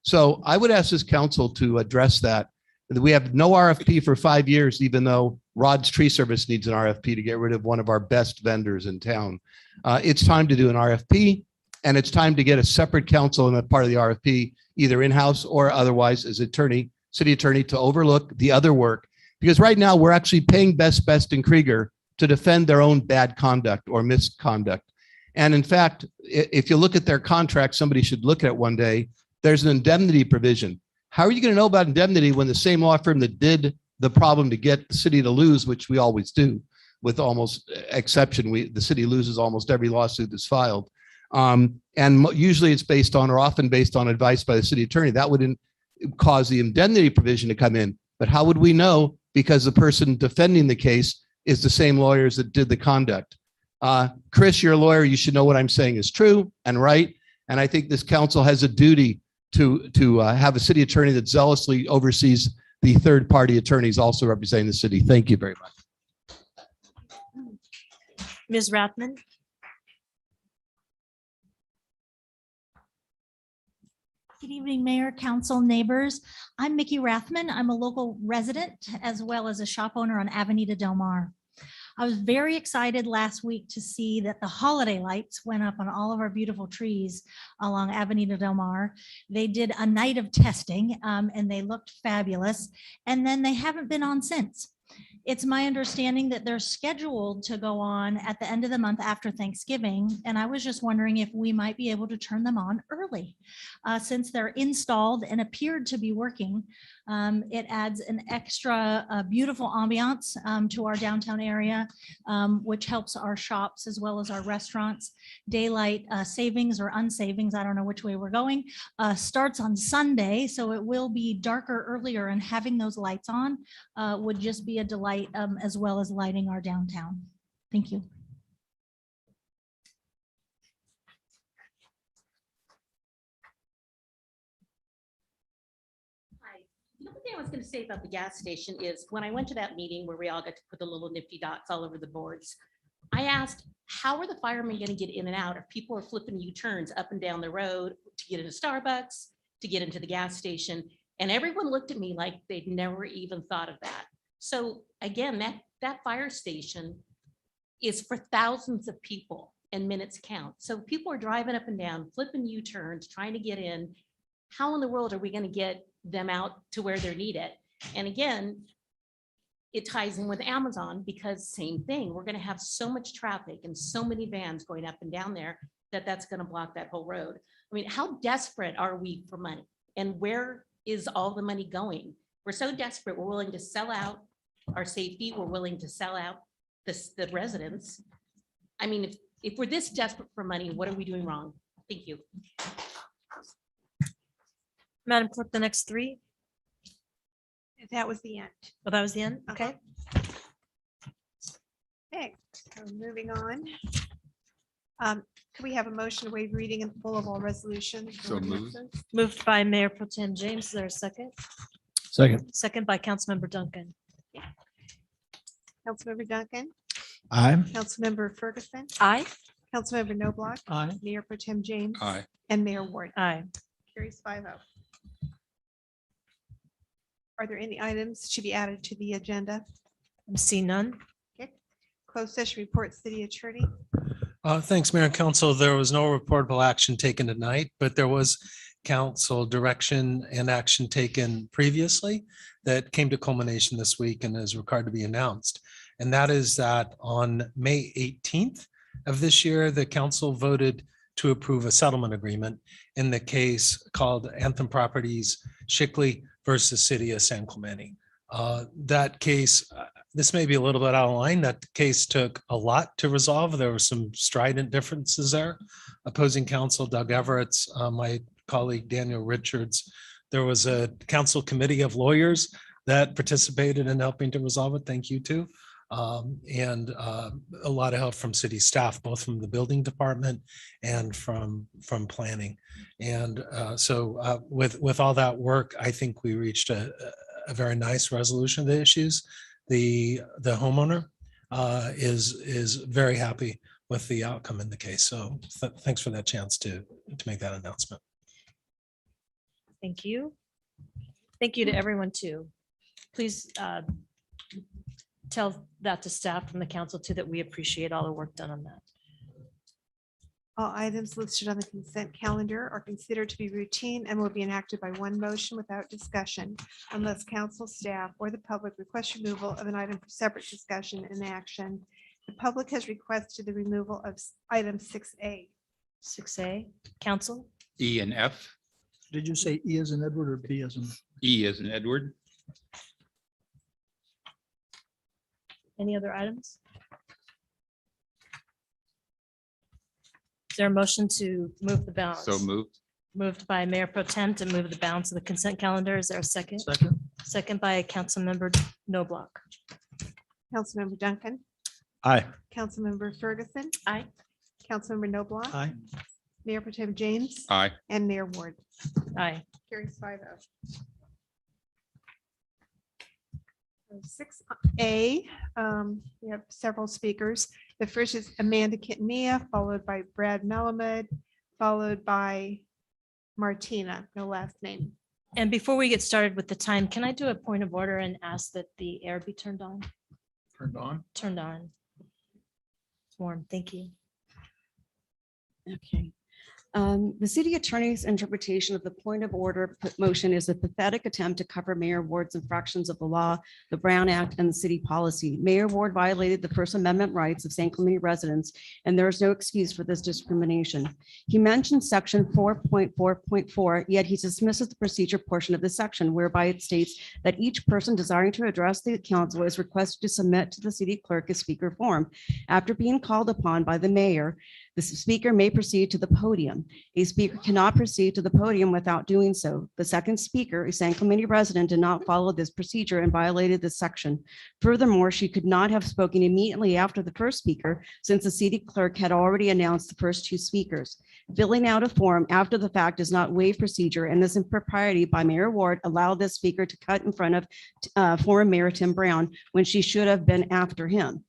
So I would ask this council to address that. We have no RFP for 5 years, even though Rod's Tree Service needs an RFP to get rid of one of our best vendors in town. It's time to do an RFP, and it's time to get a separate counsel in that part of the RFP, either in-house or otherwise as city attorney, to overlook the other work. Because right now we're actually paying Best and Krieger to defend their own bad conduct or misconduct. And in fact, if you look at their contract, somebody should look at it one day, there's an indemnity provision. How are you going to know about indemnity when the same law firm that did the problem to get the city to lose, which we always do, with almost exception, the city loses almost every lawsuit that's filed. And usually it's based on, or often based on, advice by the city attorney. That wouldn't cause the indemnity provision to come in. But how would we know? Because the person defending the case is the same lawyers that did the conduct. Chris, you're a lawyer. You should know what I'm saying is true and right. And I think this council has a duty to have a city attorney that zealously oversees the third-party attorneys also representing the city. Thank you very much. Ms. Rathman? Good evening, Mayor, Council, neighbors. I'm Mickey Rathman. I'm a local resident as well as a shop owner on Avenida Del Mar. I was very excited last week to see that the holiday lights went up on all of our beautiful trees along Avenida Del Mar. They did a night of testing and they looked fabulous. And then they haven't been on since. It's my understanding that they're scheduled to go on at the end of the month after Thanksgiving. And I was just wondering if we might be able to turn them on early since they're installed and appeared to be working. It adds an extra beautiful ambiance to our downtown area, which helps our shops as well as our restaurants. Daylight savings or unsavings, I don't know which way we're going, starts on Sunday. So it will be darker earlier, and having those lights on would just be a delight, as well as lighting our downtown. Thank you. The only thing I was going to say about the gas station is when I went to that meeting where we all got to put the little nifty dots all over the boards, I asked, how are the firemen going to get in and out if people are flipping U-turns up and down the road to get into Starbucks, to get into the gas station? And everyone looked at me like they'd never even thought of that. So again, that fire station is for thousands of people. and minutes count. So people are driving up and down, flipping U-turns, trying to get in. How in the world are we going to get them out to where they're needed? And again, it ties in with Amazon because same thing, we're going to have so much traffic and so many vans going up and down there that that's going to block that whole road. I mean, how desperate are we for money? And where is all the money going? We're so desperate, we're willing to sell out our safety, we're willing to sell out the residents. I mean, if we're this desperate for money, what are we doing wrong? Thank you. Madam Clerk, the next three. That was the end. Oh, that was the end? Okay. Okay, so moving on. Could we have a motion to waive reading in full of all resolutions? So moved. Moved by Mayor Pro Tem James. Is there a second? Second. Second by Councilmember Duncan. Councilmember Duncan, Aye. Councilmember Ferguson, Aye. Councilmember Noblock, Aye. Mayor Pro Tem James. Aye. And Mayor Ward. Aye. Carries 5-0. Are there any items to be added to the agenda? I see none. Okay. Closed session report, city attorney. Thanks, Mayor and Council. There was no reportable action taken tonight, but there was council direction and action taken previously that came to culmination this week and is required to be announced. And that is that on May 18th of this year, the council voted to approve a settlement agreement in the case called Anthem Properties Shickley versus City of San Clemente. That case, this may be a little bit out of line. That case took a lot to resolve. There were some strident differences there. Opposing counsel Doug Everett's, my colleague Daniel Richards. There was a council committee of lawyers that participated in helping to resolve it. Thank you to. And a lot of help from city staff, both from the building department and from planning. And so with all that work, I think we reached a very nice resolution of the issues. The homeowner is very happy with the outcome in the case. So thanks for that chance to make that announcement. Thank you. Thank you to everyone too. Please tell that to staff from the council too, that we appreciate all the work done on that. All items listed on the consent calendar are considered to be routine and will be enacted by one motion without discussion unless council, staff, or the public request removal of an item for separate discussion and action. The public has requested the removal of item 6A. 6A, council? E and F. Did you say E as in Edward or B as in? E as in Edward. Any other items? Is there a motion to move the balance? So moved. Moved by Mayor Pro Tem to move the balance of the consent calendar. Is there a second? Second. Second by Councilmember Noblock. Councilmember Duncan, Aye. Councilmember Ferguson, Aye. Councilmember Noblock, Aye. Mayor Pro Tem James, Aye. and Mayor Ward. Aye. Carries 5-0. 6A, we have several speakers. The first is Amanda Kitania, followed by Brad Melamed, followed by Martina, no last name. And before we get started with the time, can I do a point of order and ask that the air be turned on? Turned on. Turned on. It's warm. Thank you. Okay. The city attorney's interpretation of the point of order motion is a pathetic attempt to cover Mayor Ward's infractions of the law, the Brown Act, and the city policy. Mayor Ward violated the First Amendment rights of San Clemente residents, and there is no excuse for this discrimination. He mentioned section 4.4.4, yet he dismisses the procedure portion of the section whereby it states that each person desiring to address the council is requested to submit to the city clerk a speaker form. After being called upon by the mayor, the speaker may proceed to the podium. A speaker cannot proceed to the podium without doing so. The second speaker, a San Clemente resident, did not follow this procedure and violated this section. Furthermore, she could not have spoken immediately after the first speaker since the city clerk had already announced the first two speakers. Filling out a form after the fact is not waive procedure, and this impropriety by Mayor Ward allowed this speaker to cut in front of former Mayor Tim Brown when she should have been after him.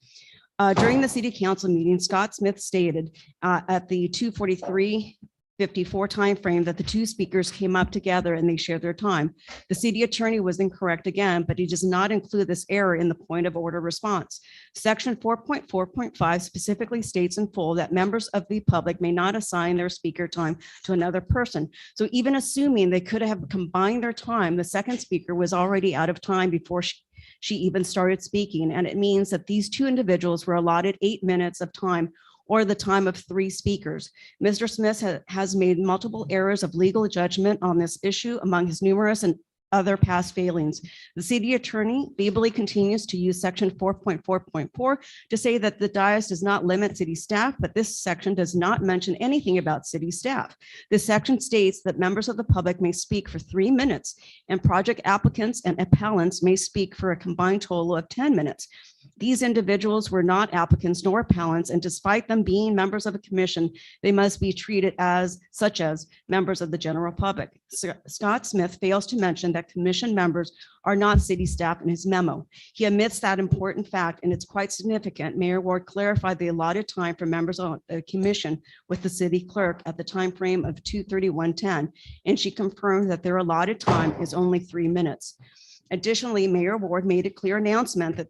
During the city council meeting, Scott Smith stated at the 2:43 54 timeframe that the two speakers came up together and they shared their time. The city attorney was incorrect again, but he does not include this error in the point of order response. Section 4.4.5 specifically states in full that members of the public may not assign their speaker time to another person. So even assuming they could have combined their time, the second speaker was already out of time before she even started speaking. And it means that these two individuals were allotted 8 minutes of time, or the time of 3 speakers. Mr. Smith has made multiple errors of legal judgment on this issue among his numerous and other past failings. The city attorney feebly continues to use section 4.4.4 to say that the dais does not limit city staff, but this section does not mention anything about city staff. This section states that members of the public may speak for 3 minutes and project applicants and appellants may speak for a combined total of 10 minutes. These individuals were not applicants nor appellants, and despite them being members of a commission, they must be treated as such as members of the general public. Scott Smith fails to mention that commission members are not city staff in his memo. He omits that important fact, and it's quite significant. Mayor Ward clarified the allotted time for members on the commission with the city clerk at the time frame of 2:31:10, and she confirmed that their allotted time is only 3 minutes. Additionally, Mayor Ward made a clear announcement that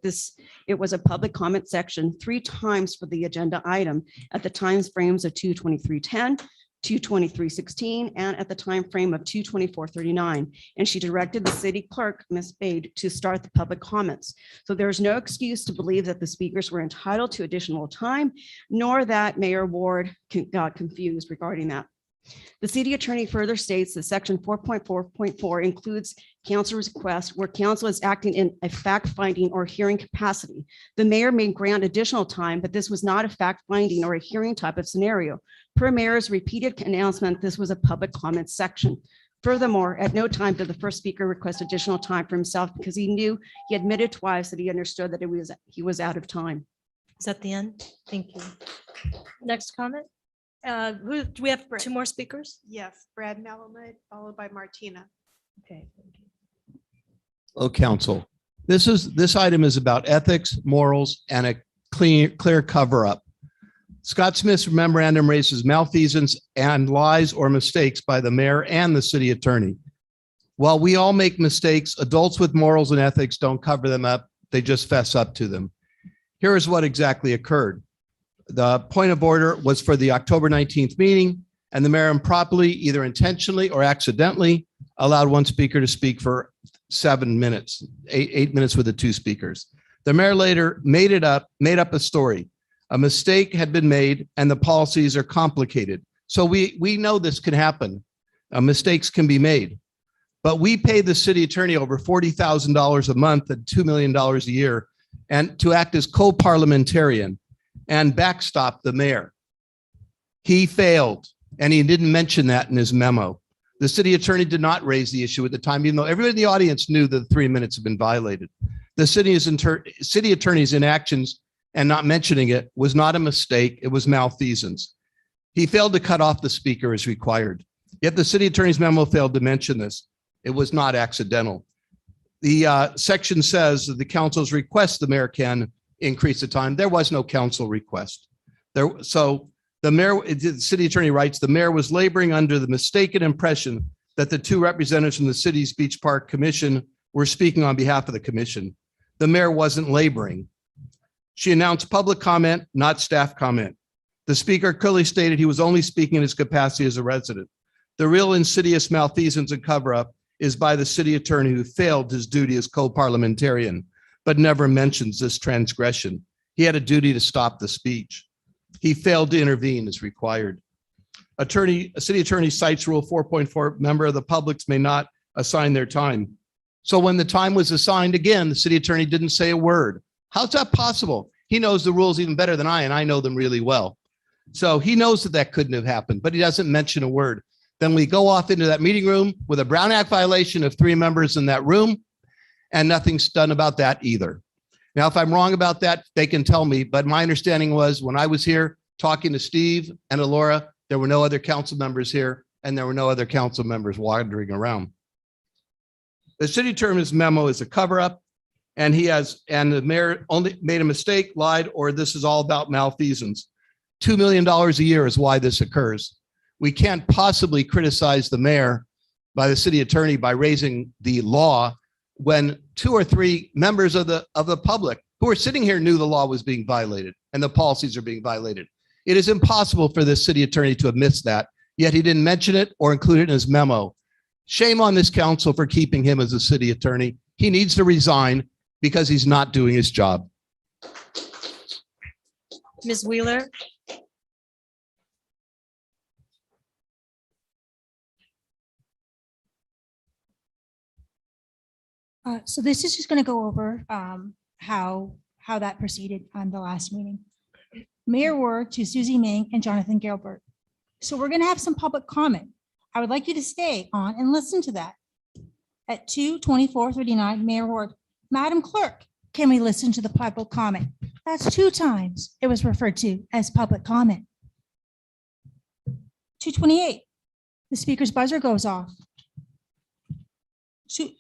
it was a public comment section 3 times for the agenda item at the time frames of 2:23:10, 2:23:16, and at the time frame of 2:24:39. And she directed the city clerk, Ms. Bade, to start the public comments. So there is no excuse to believe that the speakers were entitled to additional time, nor that Mayor Ward got confused regarding that. The city attorney further states that section 4.4.4 includes council's request where council is acting in a fact-finding or hearing capacity. The mayor may grant additional time, but this was not a fact-finding or a hearing type of scenario. Per mayor's repeated announcement, this was a public comment section. Furthermore, at no time did the first speaker request additional time for himself because he admitted twice that he understood that he was out of time. Is that the end? Thank you. Next comment? Do we have 2 more speakers? Yes, Brad Melamed, followed by Martina. Okay. Thank you. Oh, council, this item is about ethics, morals, and a clear cover-up. Scott Smith's memorandum raises malfeasance and lies or mistakes by the mayor and the city attorney. While we all make mistakes, adults with morals and ethics don't cover them up. They just fess up to them. Here is what exactly occurred. The point of order was for the October 19th meeting, and the mayor improperly, either intentionally or accidentally, allowed one speaker to speak for 7 minutes, 8 minutes with the 2 speakers. The mayor later made up a story. A mistake had been made and the policies are complicated. So we know this can happen. Mistakes can be made. But we pay the city attorney over $40,000 a month and $2 million a year and to act as co-parliamentarian and backstop the mayor. He failed, and he didn't mention that in his memo. The city attorney did not raise the issue at the time, even though everybody in the audience knew that the 3 minutes had been violated. The city attorney's inactions and not mentioning it was not a mistake. It was malfeasance. He failed to cut off the speaker as required. Yet the city attorney's memo failed to mention this. It was not accidental. The section says that the council's request the mayor can increase the time. There was no council request. So the city attorney writes, the mayor was laboring under the mistaken impression that the 2 representatives from the city's Beach Park Commission were speaking on behalf of the commission. The mayor wasn't laboring. She announced public comment, not staff comment. The speaker clearly stated he was only speaking in his capacity as a resident. The real insidious malfeasance and cover-up is by the city attorney who failed his duty as co-parliamentarian, but never mentions this transgression. He had a duty to stop the speech. He failed to intervene as required. A city attorney cites Rule 4.4, member of the public may not assign their time. So when the time was assigned again, the city attorney didn't say a word. How's that possible? He knows the rules even better than I, and I know them really well. So he knows that that couldn't have happened, but he doesn't mention a word. Then we go off into that meeting room with a Brown Act violation of 3 members in that room, and nothing's done about that either. Now, if I'm wrong about that, they can tell me, but my understanding was when I was here talking to Steve and Alora, there were no other council members here, and there were no other council members wandering around. The city attorney's memo is a cover-up, and the mayor only made a mistake, lied, or this is all about malfeasance. $2 million a year is why this occurs. we can't possibly criticize the mayor by the city attorney by raising the law when 2 or 3 members of the public who are sitting here knew the law was being violated and the policies are being violated. It is impossible for this city attorney to have missed that, yet he didn't mention it or include it in his memo. Shame on this council for keeping him as a city attorney. He needs to resign because he's not doing his job. Ms. Wheeler? So this is just going to go over how that proceeded on the last meeting. Mayor Ward to Susie Ming and Jonathan Gilbert. So we're going to have some public comment. I would like you to stay on and listen to that. At 2:24:39, Mayor Ward, Madam Clerk, can we listen to the public comment? That's 2 times it was referred to as public comment. 2:28, the speaker's buzzer goes off.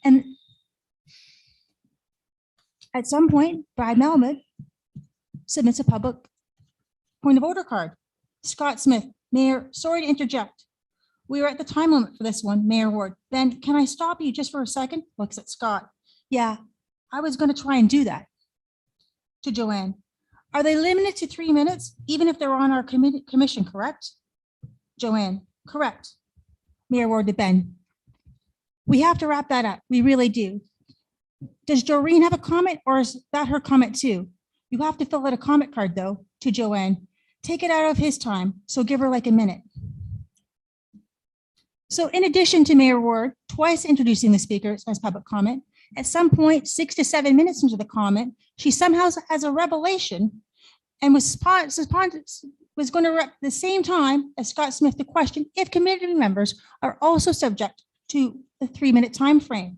And at some point, Brad Melman submits a public point of order card. Scott Smith, Mayor, sorry to interject. We are at the time limit for this one, Mayor Ward. Ben, can I stop you just for a second? Looks at Scott. Yeah, I was going to try and do that. To Joanne, are they limited to 3 minutes, even if they're on our commission, correct? Joanne, correct. Mayor Ward to Ben. We have to wrap that up. We really do. Does Doreen have a comment or is that her comment too? You have to fill out a comment card though, to Joanne. Take it out of his time, so give her like a minute. So in addition to Mayor Ward twice introducing the speakers as public comment, at some point 6 to 7 minutes into the comment, she somehow has a revelation and was going to at the same time as Scott Smith the question if committee members are also subject to the 3-minute time frame.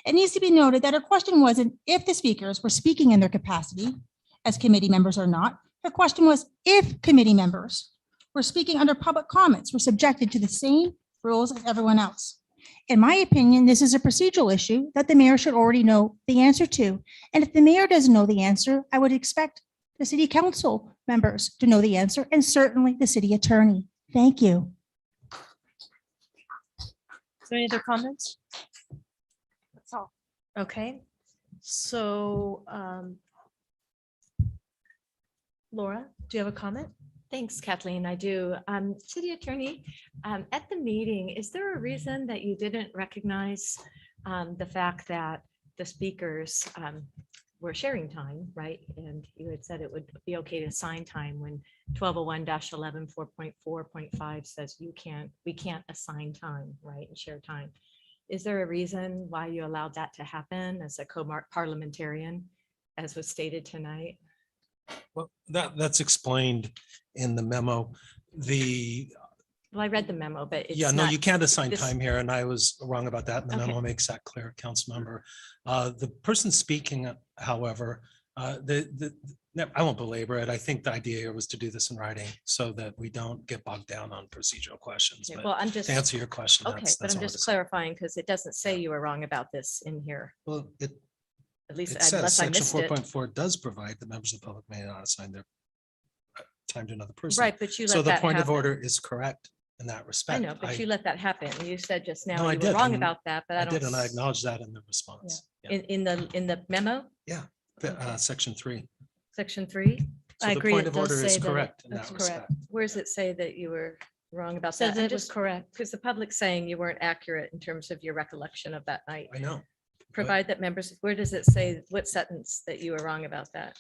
It needs to be noted that her question wasn't if the speakers were speaking in their capacity as committee members or not. Her question was if committee members were speaking under public comments were subjected to the same rules as everyone else. In my opinion, this is a procedural issue that the mayor should already know the answer to. And if the mayor doesn't know the answer, I would expect the city council members to know the answer and certainly the city attorney. Thank you. Is there any other comments? That's all. Okay, so Laura, do you have a comment? Thanks, Kathleen. I do. City Attorney, at the meeting, is there a reason that you didn't recognize the fact that the speakers were sharing time, right? And you had said it would be okay to assign time when 1201-11 4.4.5 says we can't assign time, right, and share time. Is there a reason why you allowed that to happen as a co-parliamentarian, as was stated tonight? Well, that's explained in the memo. Well, I read the memo, but it's Yeah, no, not- you can't assign this- time here, and I was wrong about that. And the Okay. memo makes that clear, council member. The person speaking, however, I won't belabor it. I think the idea here was to do this in writing so that we don't get bogged down on procedural questions. Yeah, But well, I'm just. to answer your question, Okay, that's but I'm all it just is. clarifying because it doesn't say you were wrong about this in here. Well, At least it says unless I section missed it. 4.4 does provide that members of the public may not assign their time to another person. Right, but you So let the that point of happen. order is correct in that I respect. know, but you let that happen. You said just No, now I you were did, wrong and about that, but I I don't. did, and I acknowledge that in the response. Yeah. In the memo, Section 3. section 3. So I the agree. point it of does order is say that correct in That's that correct. respect. Where does it say that you were wrong about Says that? I'm it was just correct. because the public's saying you weren't accurate in terms of your recollection of that night. I know. Provide that members, where does it say, what sentence that you were wrong about that?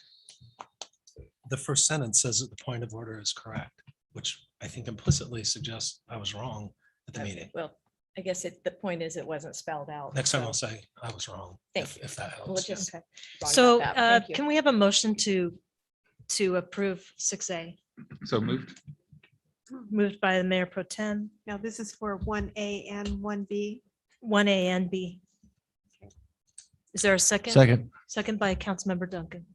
The first sentence says that the point of order is correct, which I think implicitly suggests I was wrong at the meeting. Well, I guess the point is it wasn't spelled out. Next time so- I'll say I was wrong. Thank If that We'll helps. just- yeah. wrong So about that. Thank you. can we have a motion to approve 6A? So moved. Moved by the Mayor Pro Tem, Now, this is for 1A and 1B. 1A and B. Is there a second? Second. Second by Councilmember Duncan.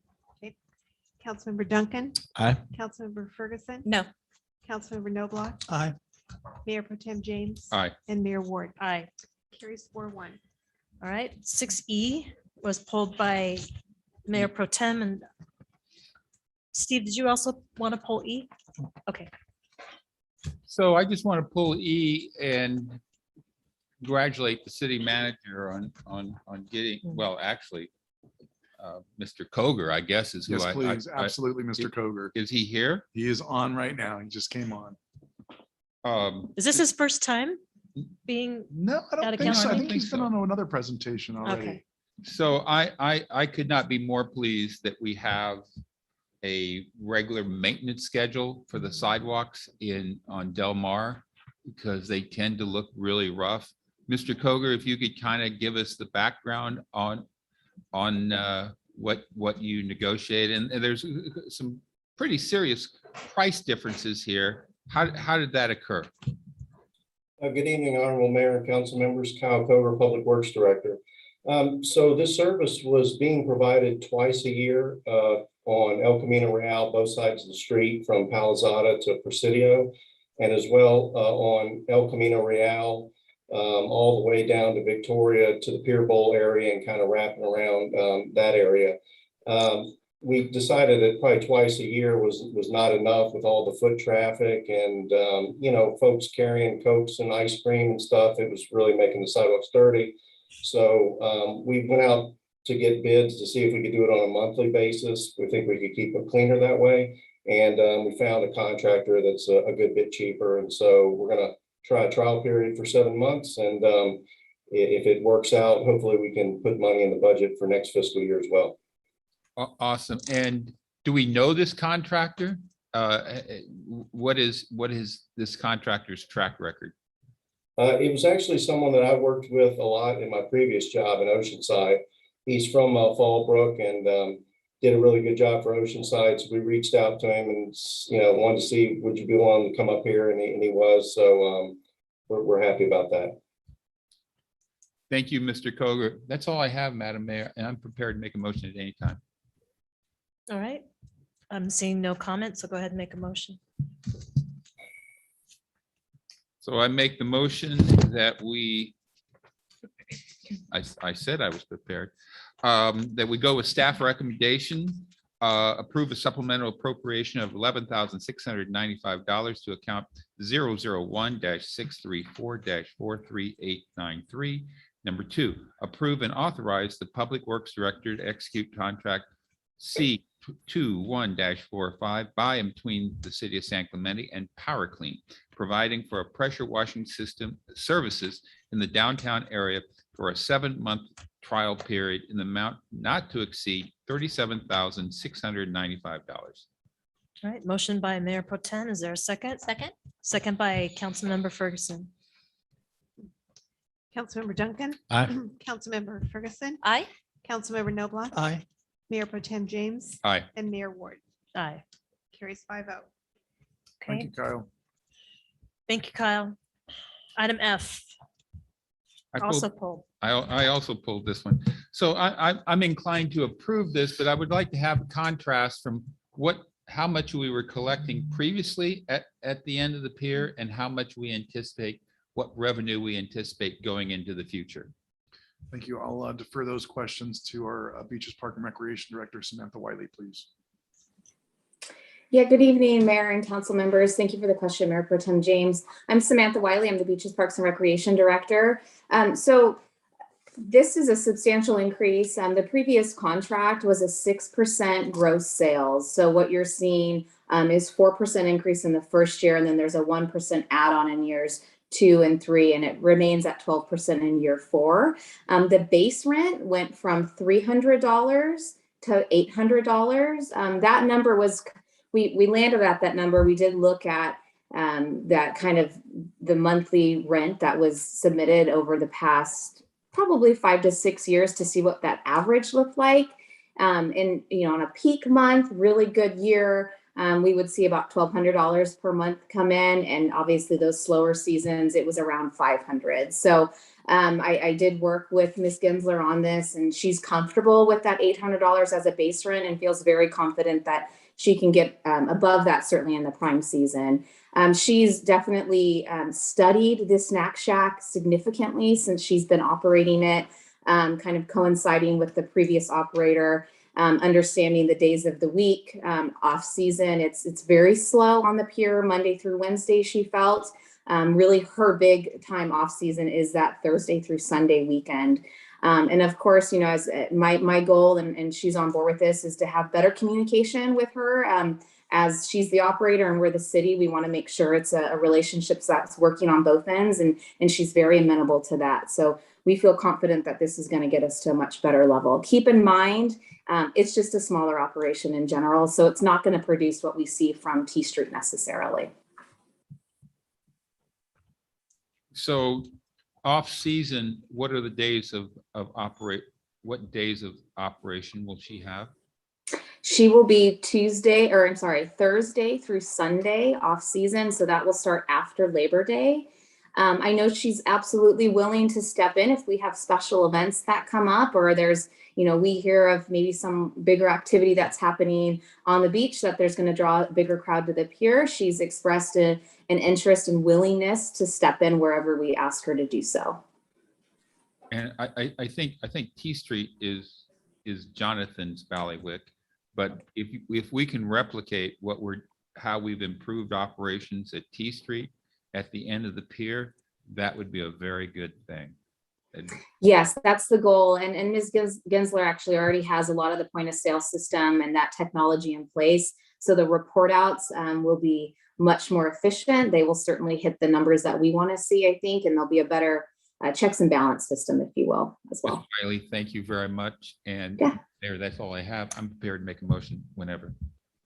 Councilmember Duncan, Aye. Councilmember Ferguson, No. Councilmember Noblock, Aye. Mayor Pro Tem James, Aye. and Mayor Ward. Aye. Carries 4-1. All right, 6E was pulled by Mayor Pro Tem and Steve, did you also want to pull E? Okay. So I just want to pull E and congratulate the city manager on getting, well, actually, Mr. Koger, I guess is who Yes, I. please. Absolutely, Mr. Koger. Is he here? He is on right now. He just came on. Is this his first time being? No, I Out don't of think so. I council? think he's been on another presentation already. Okay. So I could not be more pleased that we have a regular maintenance schedule for the sidewalks on Del Mar because they tend to look really rough. Mr. Koger, if you could kind of give us the background on what you negotiated, and there's some pretty serious price differences here. How did that occur? Good evening, Honorable Mayor and Council members. Kyle Koger, Public Works Director. So this service was being provided twice a year on El Camino Real, both sides of the street from Palizada to Presidio, and as well on El Camino Real all the way down to Victoria to the Pier Bowl area and kind of wrapping around that area. We decided that probably twice a year was not enough with all the foot traffic and, folks carrying Cokes and ice cream and stuff. It was really making the sidewalks dirty. So we went out to get bids to see if we could do it on a monthly basis. We think we could keep it cleaner that way. And we found a contractor that's a good bit cheaper. And so we're going to try a trial period for 7 months. And if it works out, hopefully we can put money in the budget for next fiscal year as well. Awesome. And do we know this contractor? What is this contractor's track record? It was actually someone that I worked with a lot in my previous job in Oceanside. He's from Fallbrook and did a really good job for Oceanside. So we reached out to him and, wanted to see, would you be willing to come up here? And he was. So we're happy about that. Thank you, Mr. Koger. That's all I have, Madam Mayor, and I'm prepared to make a motion at any time. All right. I'm seeing no comments, so go ahead and make a motion. So I make the motion that I said I was prepared, that we go with staff recommendation, approve a supplemental appropriation of $11,695 to account 001-634-43893. Number 2, approve and authorize the Public Works Director to execute contract C21-45 by and between the City of San Clemente and Power Clean, providing for a pressure washing system services in the downtown area for a 7-month trial period in the amount not to exceed $37,695. All right, motion by Mayor Pro Tem. Is there a second? Second. Second by Councilmember Ferguson. Councilmember Duncan. Aye. Councilmember Ferguson. Aye. Councilmember Noblock. Aye. Mayor Pro Tem James. Aye. And Mayor Ward. Aye. Carries 5-0. Thank Okay, you, Kyle. thank you, Kyle. Item F, I pulled- also pulled. I also pulled this one. So I'm inclined to approve this, but I would like to have a contrast from how much we were collecting previously at the end of the pier and how much we anticipate, what revenue we anticipate going into the future. Thank you. I'll defer those questions to our Beaches Park and Recreation Director, Samantha Wiley, please. Yeah, good evening, Mayor and council members. Thank you for the question, Mayor Pro Tem James. I'm Samantha Wiley. I'm the Beaches Parks and Recreation Director. So this is a substantial increase. The previous contract was a 6% gross sales. So what you're seeing is 4% increase in the first year, and then there's a 1% add-on in years 2 and 3, and it remains at 12% in year 4. The base rent went from $300 to $800. That number was, we landed at that number. We did look at that kind of the monthly rent that was submitted over the past probably 5 to 6 years to see what that average looked like. And, on a peak month, really good year, we would see about $1,200 per month come in. And obviously those slower seasons, it was around $500. So I did work with Ms. Gensler on this, and she's comfortable with that $800 as a base rent and feels very confident that she can get above that, certainly in the prime season. She's definitely studied the Snack Shack significantly since she's been operating it, kind of coinciding with the previous operator. understanding the days of the week, off season. It's very slow on the pier Monday through Wednesday, she felt. Really her big time off season is that Thursday through Sunday weekend. And of course, you know, as my goal, and she's on board with this, is to have better communication with her. As she's the operator and we're the city, we want to make sure it's a relationship that's working on both ends, and she's very amenable to that. So we feel confident that this is going to get us to a much better level. Keep in mind, it's just a smaller operation in general, so it's not going to produce what we see from T Street necessarily. So off season, what are the days of what days of operation will she have? She will be Thursday through Sunday off season. So that will start after Labor Day. I know she's absolutely willing to step in if we have special events that come up, or there's, you know, we hear of maybe some bigger activity that's happening on the beach that there's going to draw a bigger crowd to the pier. She's expressed an interest and willingness to step in wherever we ask her to do so. And I think T Street is Jonathan's bailiwick, but if we can replicate how we've improved operations at T Street at the end of the pier, that would be a very good thing. Yes, that's the goal. And Ms. Gensler actually already has a lot of the point of sale system and that technology in place. So the report outs will be much more efficient. They will certainly hit the numbers that we want to see, I think, and there'll be a better checks and balance system, if you will, as well. Ms. Wiley, thank you very much. And there, that's all I have. I'm prepared to make a motion whenever.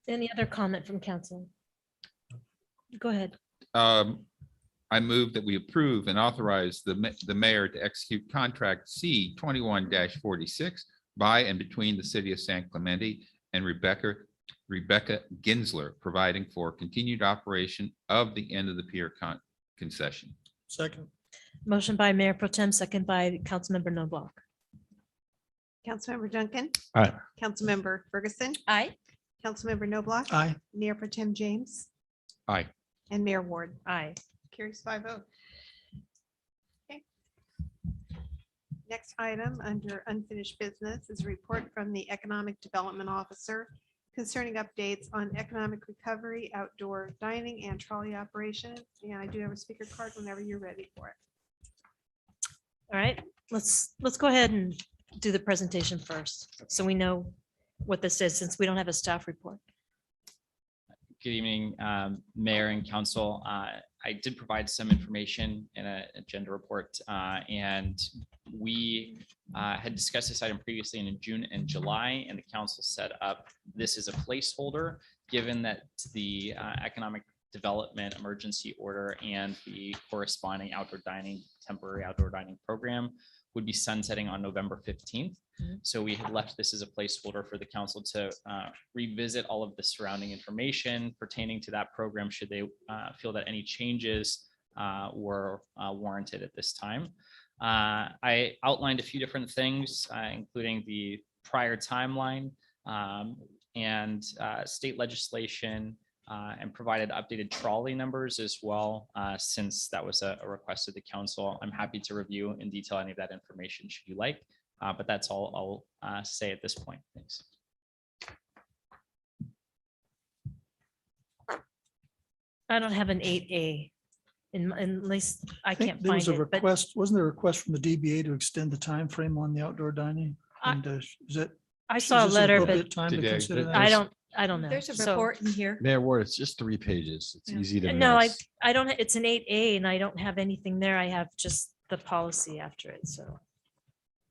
Any other comment from council? Go ahead. I move that we approve and authorize the mayor to execute contract C 21-46 by and between the city of San Clemente and Rebecca Gensler, providing for continued operation of the end of the pier concession. Second. Motion by Mayor Pro Tem, second by Councilmember Noblock. Councilmember Duncan. Aye. Councilmember Ferguson. Aye. Councilmember Noblock. Aye. Mayor Pro Tem James Aye. and Mayor Ward. Aye. Carries 5-0. Okay. Next item under unfinished business is a report from the Economic Development Officer concerning updates on economic recovery, outdoor dining, and trolley operations. And I do have a speaker card whenever you're ready for it. All right, let's go ahead and do the presentation first, so we know what this is, since we don't have a staff report. Good evening, Mayor and Council. I did provide some information in an agenda report, and we had discussed this item previously in June and July, and the council set up this as a placeholder, given that the economic development emergency order and the corresponding temporary outdoor dining program would be sunsetting on November 15th. So we had left this as a placeholder for the council to revisit all of the surrounding information pertaining to that program, should they feel that any changes were warranted at this time. I outlined a few different things, including the prior timeline and state legislation, and provided updated trolley numbers as well, since that was a request of the council. I'm happy to review in detail any of that information should you like, but that's all I'll say at this point. Thanks. I don't have an 8A, at least I can't There find was a it, but request, wasn't there a request from the DBA to extend the time frame on the outdoor dining? And is that? I saw a letter, but appropriate time to consider that? I don't know. There's a So- report in here. Mayor Ward, it's just 3 pages. It's easy to No, miss. I don't, it's an 8A and I don't have anything there. I have just the policy after it, so.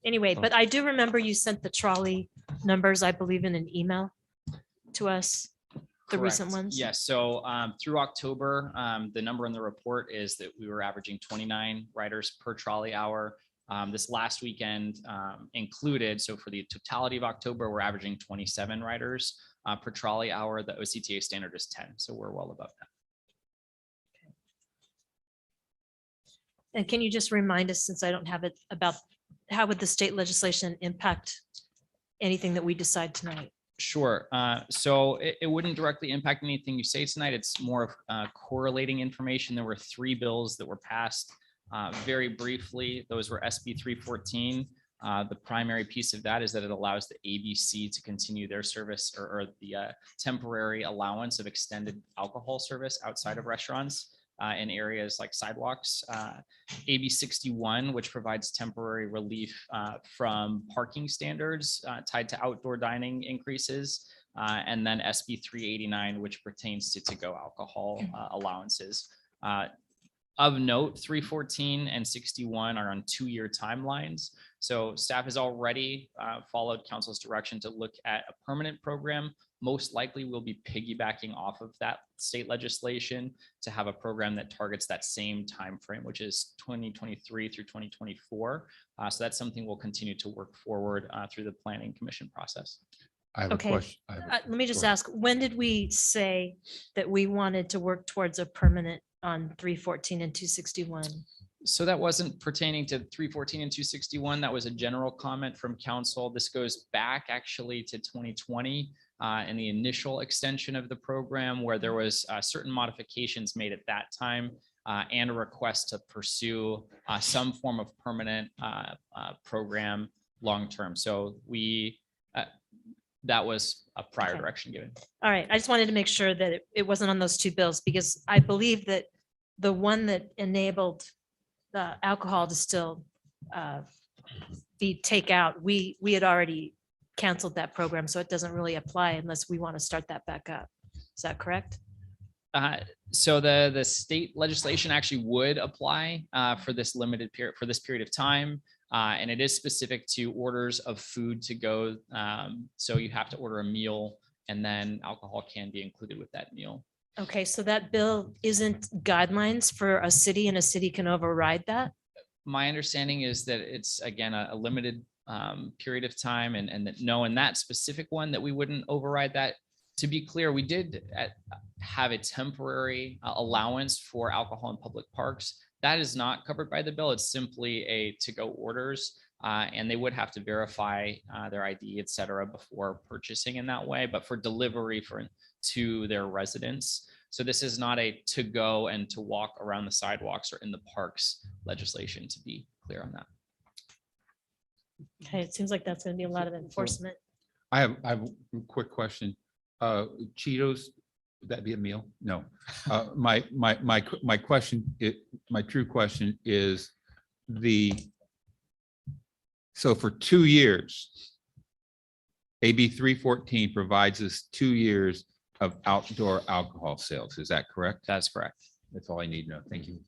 Anyway, but I do remember you sent the trolley numbers, I believe, in an email to us, the recent Correct. ones. Yes, so through October, the number in the report is that we were averaging 29 riders per trolley hour. This last weekend included, so for the totality of October, we're averaging 27 riders per trolley hour. The OCTA standard is 10, so we're well above that. And can you just remind us, since I don't have it, about how would the state legislation impact anything that we decide tonight? Sure. So it wouldn't directly impact anything you say tonight. It's more of correlating information. There were 3 bills that were passed very briefly. Those were SB 314 The primary piece of that is that it allows the ABC to continue their service or the temporary allowance of extended alcohol service outside of restaurants in areas like sidewalks. AB 61, which provides temporary relief from parking standards tied to outdoor dining increases. And then SB 389, which pertains to to-go alcohol allowances. Of note, 314 and 61 are on 2-year timelines. So staff has already followed council's direction to look at a permanent program. Most likely we'll be piggybacking off of that state legislation to have a program that targets that same time frame, which is 2023 through 2024. So that's something we'll continue to work forward through the planning commission process. I have a Okay. question. Let me just Go ahead. ask, when did we say that we wanted to work towards a permanent on 314 and 261? So that wasn't pertaining to 314 and 261. That was a general comment from council. This goes back actually to 2020 and the initial extension of the program where there was certain modifications made at that time and a request to pursue some form of permanent program long-term. So that was a prior direction given. All right, I just wanted to make sure that it wasn't on those two bills because I believe that the one that enabled the alcohol to still be takeout, we had already canceled that program, so it doesn't really apply unless we want to start that back up. Is that correct? So the state legislation actually would apply for this limited period, for this period of time. And it is specific to orders of food to go. So you have to order a meal and then alcohol can be included with that meal. Okay, so that bill isn't guidelines for a city and a city can override that? My understanding is that it's, again, a limited period of time and that no, in that specific one that we wouldn't override that. To be clear, we did have a temporary allowance for alcohol in public parks. That is not covered by the bill. It's simply a to-go orders, and they would have to verify their ID, et cetera, before purchasing in that way, but for delivery to their residents. So this is not a to-go and to walk around the sidewalks or in the parks legislation, to be clear on that. Okay, it seems like that's going to be a lot of enforcement. I have a quick question. Cheetos, would that be a meal? No. My question, my true question is so for 2 years, AB 314 provides us 2 years of outdoor alcohol sales. Is that correct? That's correct. That's all I need to know. Thank you.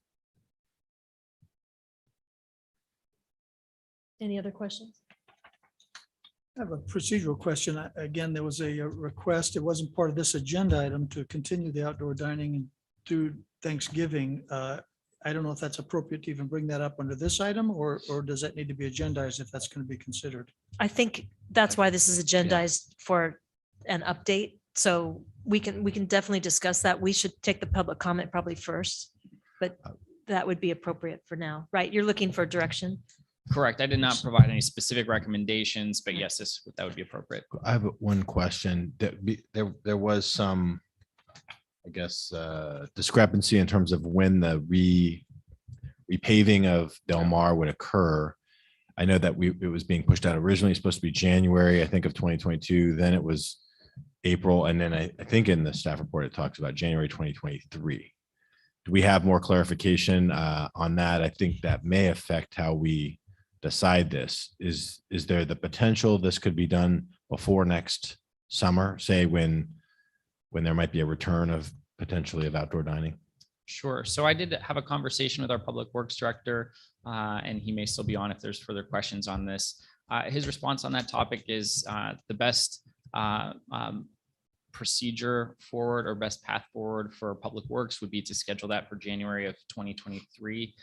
Any other questions? I have a procedural question. Again, there was a request. It wasn't part of this agenda item to continue the outdoor dining through Thanksgiving. I don't know if that's appropriate to even bring that up under this item or does that need to be agendized if that's going to be considered? I think that's why this is agendized for an update. So we can definitely discuss that. We should take the public comment probably first, but that would be appropriate for now, right? You're looking for direction. Correct. I did not provide any specific recommendations, but yes, that would be appropriate. I have one question. There was some, I guess, discrepancy in terms of when the repaving of Del Mar would occur. I know that it was being pushed out originally, it's supposed to be January, I think, of 2022. Then it was April. And then I think in the staff report, it talks about January 2023. Do we have more clarification on that? I think that may affect how we decide this. Is there the potential this could be done before next summer, say when there might be a return of potentially of outdoor dining? Sure. So I did have a conversation with our public works director, and he may still be on if there's further questions on this. His response on that topic is the best procedure forward or best path forward for public works would be to schedule that for January of 2023.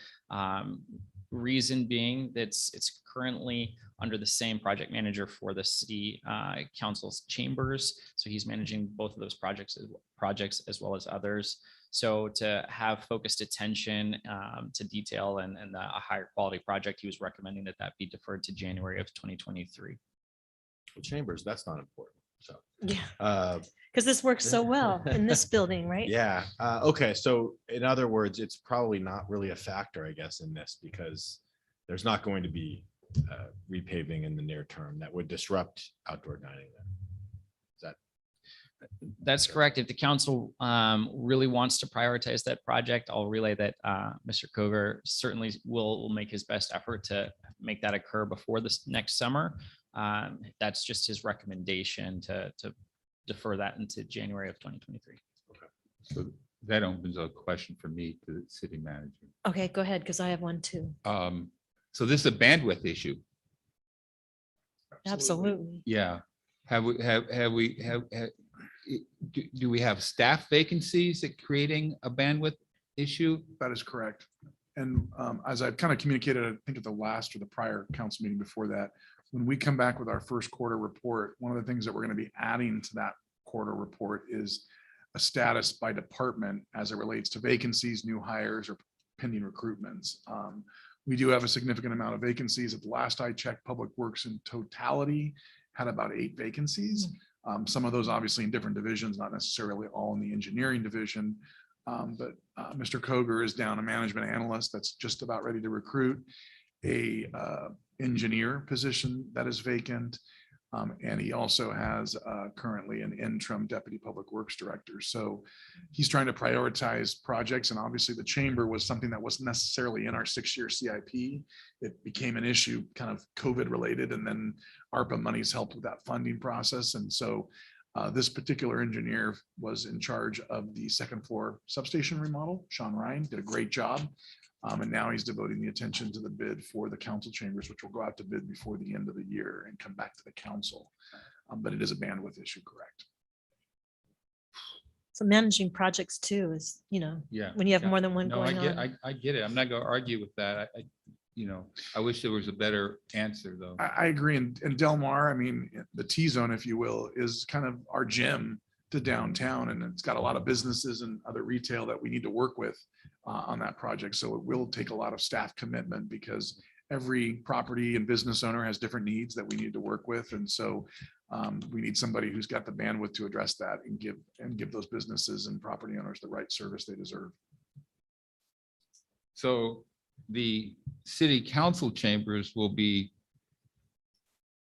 Reason being that it's currently under the same project manager for the city council's chambers. So he's managing both of those projects as well as others. So to have focused attention to detail and a higher quality project, he was recommending that be deferred to January of 2023. Well, chambers, that's not important. So yeah, because this works so well in this building, right? Yeah. Okay. So in other words, it's probably not really a factor, I guess, in this because there's not going to be repaving in the near term that would disrupt outdoor dining there. Is that That's correct. If the council really wants to prioritize that project, I'll relay that Mr. Koger certainly will make his best effort to make that occur before this next summer. That's just his recommendation to defer that into January of 2023. So that opens a question for me to the city manager. Okay, go ahead, because I have one too. So this is a bandwidth issue. Absolutely. Yeah. Do we have staff vacancies that creating a bandwidth issue? That is correct. And as I've kind of communicated, I think at the last or the prior council meeting before that, when we come back with our first quarter report, one of the things that we're going to be adding to that quarter report is a status by department as it relates to vacancies, new hires, or pending recruitments. We do have a significant amount of vacancies. At the last I checked, Public Works in totality had about 8 vacancies. Some of those obviously in different divisions, not necessarily all in the engineering division. But Mr. Koger is down a management analyst that's just about ready to recruit, a engineer position that is vacant. And he also has currently an interim deputy public works director. So he's trying to prioritize projects. And obviously the chamber was something that wasn't necessarily in our 6-year CIP. It became an issue kind of COVID related, and then ARPA monies helped with that funding process. And so this particular engineer was in charge of the second floor substation remodel. Sean Ryan did a great job. And now he's devoting the attention to the bid for the council chambers, which will go out to bid before the end of the year and come back to the council. But it is a bandwidth issue, correct? So managing projects too is, Yeah. when you have yeah. more than one No, going on. I get it. I'm not going to argue with that. I wish there was a better answer though. I agree. And Del Mar, I mean, the T zone, if you will, is kind of our gem to downtown, and it's got a lot of businesses and other retail that we need to work with on that project. So it will take a lot of staff commitment because every property and business owner has different needs that we need to work with. And so we need somebody who's got the bandwidth to address that and give those businesses and property owners the right service they deserve. So the city council chambers will be,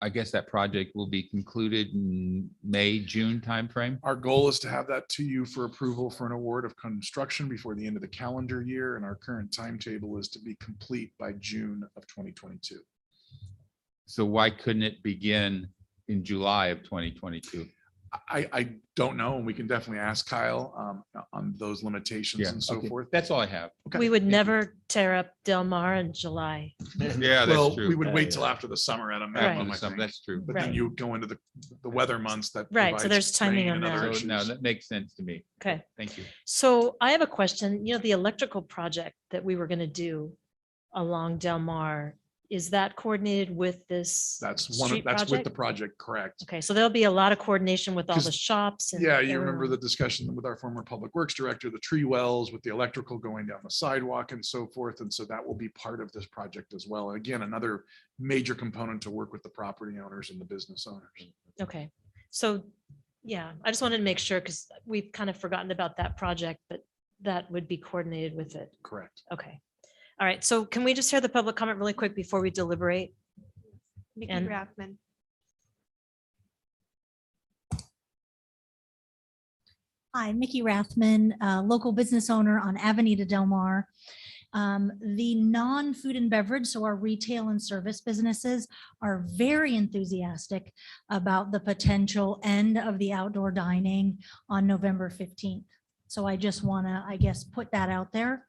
I guess that project will be concluded in May, June timeframe. Our goal is to have that to you for approval for an award of construction before the end of the calendar year. And our current timetable is to be complete by June of 2022. So why couldn't it begin in July of 2022? I don't know, and we can definitely ask Kyle on those limitations Yeah, and so okay. forth. That's all I have. Okay. We would Thank you. never tear up Del Mar in July. Yeah, Well, that's true. we would wait till after the summer at a minimum, I think. That's true. But then Right. you go into the weather months that. Right, so provides there's timing rain and on other that. So no, issues. that makes sense to me. Okay. Thank you. So I have a question, the electrical project that we were going to do along Del Mar, is that coordinated with this? That's street with the project? project, correct? Okay, so there'll be a lot of coordination with all the 'Cause, shops. And Yeah, you remember everyone. the discussion with our former public works director, the tree wells with the electrical going down the sidewalk and so forth. And so that will be part of this project as well. And again, another major component to work with the property owners and the business owners. Okay, so, yeah, I just wanted to make sure because we've kind of forgotten about that project, but that would be coordinated with it. Correct. Okay. All right, so can we just hear the public comment really quick before we deliberate? Mickey And- Rathman. Hi, Mickey Rathman, local business owner on Avenida Del Mar. The non-food and beverage, so our retail and service businesses are very enthusiastic about the potential end of the outdoor dining on November 15th. So I just want to, I guess, put that out there.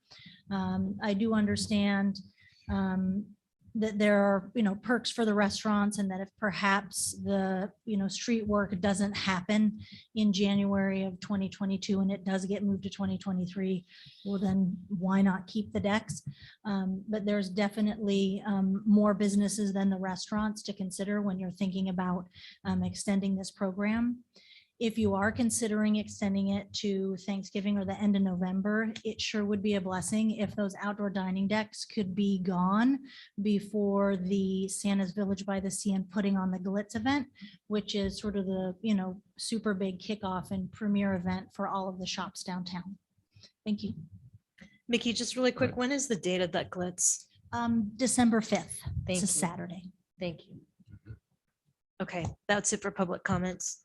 I do understand that there are, perks for the restaurants, and that if perhaps the, street work doesn't happen in January of 2022 and it does get moved to 2023, well, then why not keep the decks? But there's definitely more businesses than the restaurants to consider when you're thinking about extending this program. If you are considering extending it to Thanksgiving or the end of November, it sure would be a blessing if those outdoor dining decks could be gone before the Santa's Village by the Sea and Putting on the Glitz event, which is sort of the, super big kickoff and premier event for all of the shops downtown. Thank you. Mickey, just really quick, when is the date of that Glitz? December 5th. Thank It's a you. Saturday. Thank you. Okay, that's it for public comments.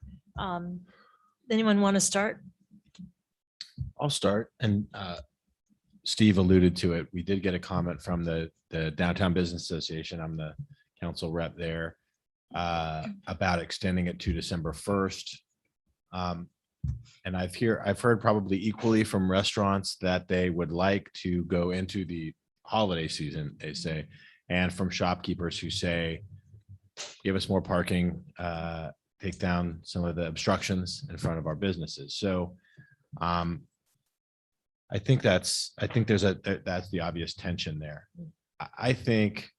Anyone want to start? I'll start. And Steve alluded to it. We did get a comment from the Downtown Business Association. I'm the council rep there about extending it to December 1st. And I've heard probably equally from restaurants that they would like to go into the holiday season, they say, and from shopkeepers who say, give us more parking, take down some of the obstructions in front of our businesses. So I think that's the obvious tension there. I think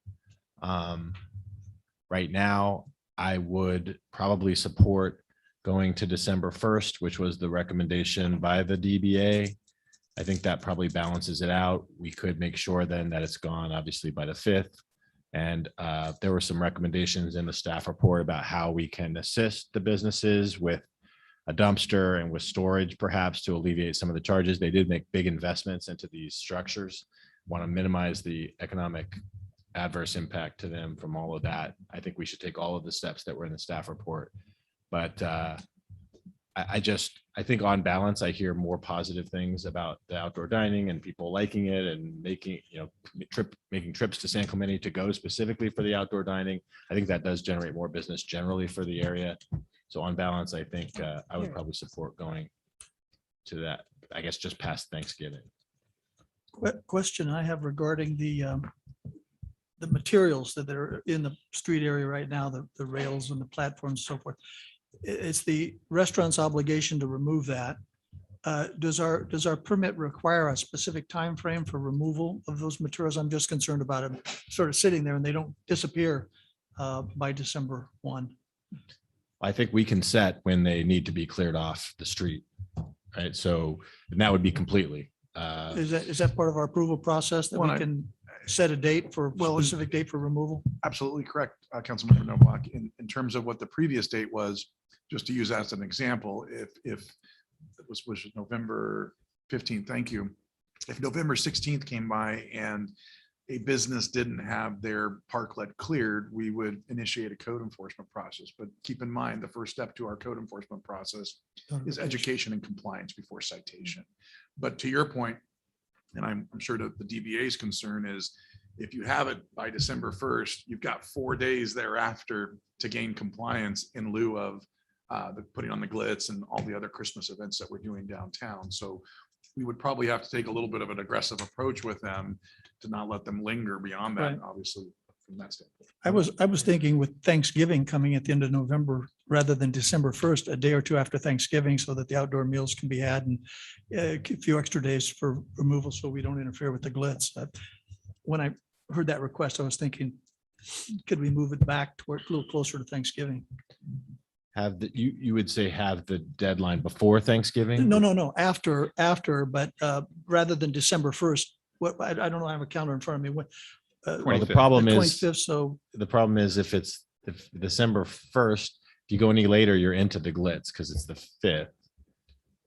right now I would probably support going to December 1st, which was the recommendation by the DBA. I think that probably balances it out. We could make sure then that it's gone obviously by the 5th. And there were some recommendations in the staff report about how we can assist the businesses with a dumpster and with storage, perhaps to alleviate some of the charges. They did make big investments into these structures, want to minimize the economic adverse impact to them from all of that. I think we should take all of the steps that were in the staff report. But I think on balance, I hear more positive things about the outdoor dining and people liking it and making trips to San Clemente to go specifically for the outdoor dining. I think that does generate more business generally for the area. So on balance, I think I would probably support going to that, I guess, just past Thanksgiving. Question I have regarding the materials that are in the street area right now, the rails and the platforms and so forth. It's the restaurant's obligation to remove that. Does our permit require a specific time frame for removal of those materials? I'm just concerned about them sort of sitting there and they don't disappear by December 1. I think we can set when they need to be cleared off the street, right? So, and that would be completely. Is that part of our approval process that we can set a date for, specific date for removal? Absolutely correct, Councilmember Nowak. In terms of what the previous date was, just to use as an example, if it was November 15th, thank you. If November 16th came by and a business didn't have their parklet cleared, we would initiate a code enforcement process. But keep in mind, the first step to our code enforcement process is education and compliance before citation. But to your point, and I'm sure that the DBA's concern is, if you have it by December 1st, you've got 4 days thereafter to gain compliance in lieu of the putting on the glitz and all the other Christmas events that we're doing downtown. So we would probably have to take a little bit of an aggressive approach with them to not let them linger beyond that, Right. obviously, from that standpoint. I was thinking with Thanksgiving coming at the end of November, rather than December 1st, a day or two after Thanksgiving, so that the outdoor meals can be had and a few extra days for removal so we don't interfere with the glitz. When I heard that request, I was thinking, could we move it back toward a little closer to Thanksgiving? You would say have the deadline before Thanksgiving? No, after, but rather than December 1st, I don't know, I have a calendar in front of me. Well, the problem is 25th, so the problem is if December 1st, if you go any later, you're into the glitz because it's the 5th.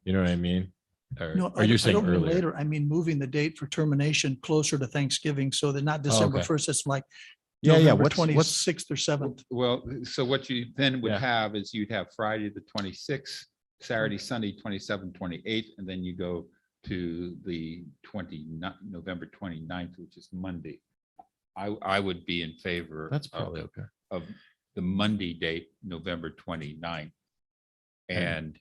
You know what I mean? no, Or you're I saying don't mean earlier? later. I mean, moving the date for termination closer to Thanksgiving so that not December okay. 1st, it's like Yeah. November What's 26th or 7th. Well, so what you then would Yeah. have is you'd have Friday, the 26th, Saturday, Sunday, 27th, 28th, and then you go to the November 29th, which is Monday. I would be in favor. That's probably okay. Of the Monday date, November 29th. And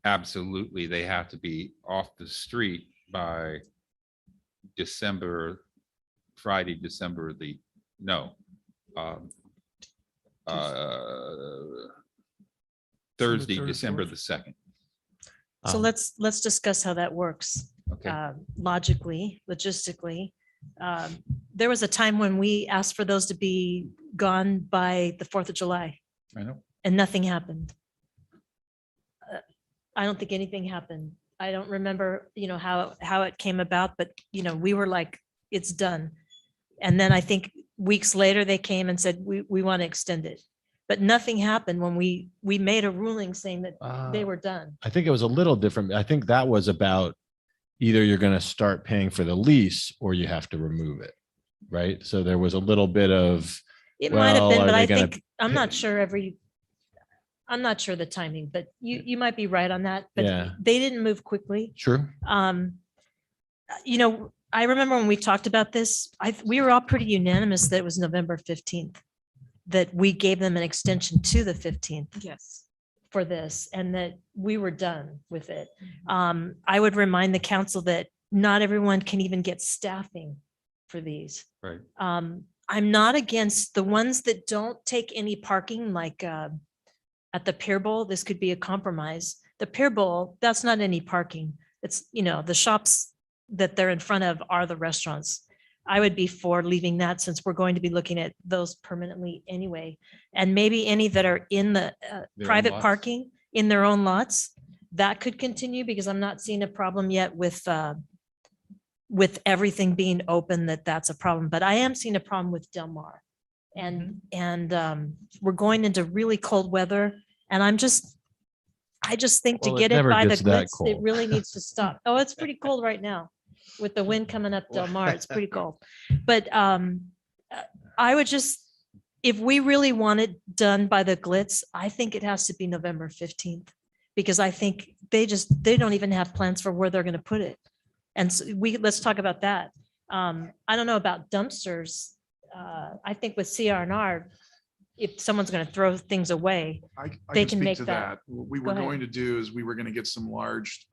absolutely, they have to be off the street by Friday, December Thursday, December the 2nd. So let's discuss how that works. Okay. Logically, logistically. There was a time when we asked for those to be gone by the 4th of July I know. and nothing happened. I don't think anything happened. I don't remember, how it came about, but, we were like, it's done. And then I think weeks later, they came and said, we want to extend it. But nothing happened when we made a ruling saying that they were done. I think it was a little different. I think that was about either you're going to start paying for the lease or you have to remove it. right? So there was a little bit of, It might have well, been, are but they I gonna think, I'm not sure I'm not sure the timing, but you might be right on that, but Yeah. they didn't move quickly. Sure. You know, I remember when we talked about this, we were all pretty unanimous that it was November 15th, that we gave them an extension to the 15th. Yes. For this, and that we were done with it. I would remind the council that not everyone can even get staffing for these. Right. I'm not against the ones that don't take any parking, like at the Pier Bowl, this could be a compromise. The Pier Bowl, that's not any parking. It's, you know, the shops that they're in front of are the restaurants. I would be for leaving that, since we're going to be looking at those permanently anyway. And maybe any that are in the Their own private lots. parking in their own lots, that could continue, because I'm not seeing a problem yet with everything being open, that's a problem. But I am seeing a problem with Del Mar. And we're going into really cold weather, and I just think to Well, it get it never by the gets that glitz, it cold. really needs to stop. Oh, it's pretty cold right now with the wind coming up Del Mar. It's pretty cold. But I would just, if we really want it done by the glitz, I think it has to be November 15th, because I think they don't even have plans for where they're going to put it. And so let's talk about that. I don't know about dumpsters. I think with CR&R, if someone's going to throw things away, I they can can speak make to that. that. What we Go were ahead. going to do is we were going to get some large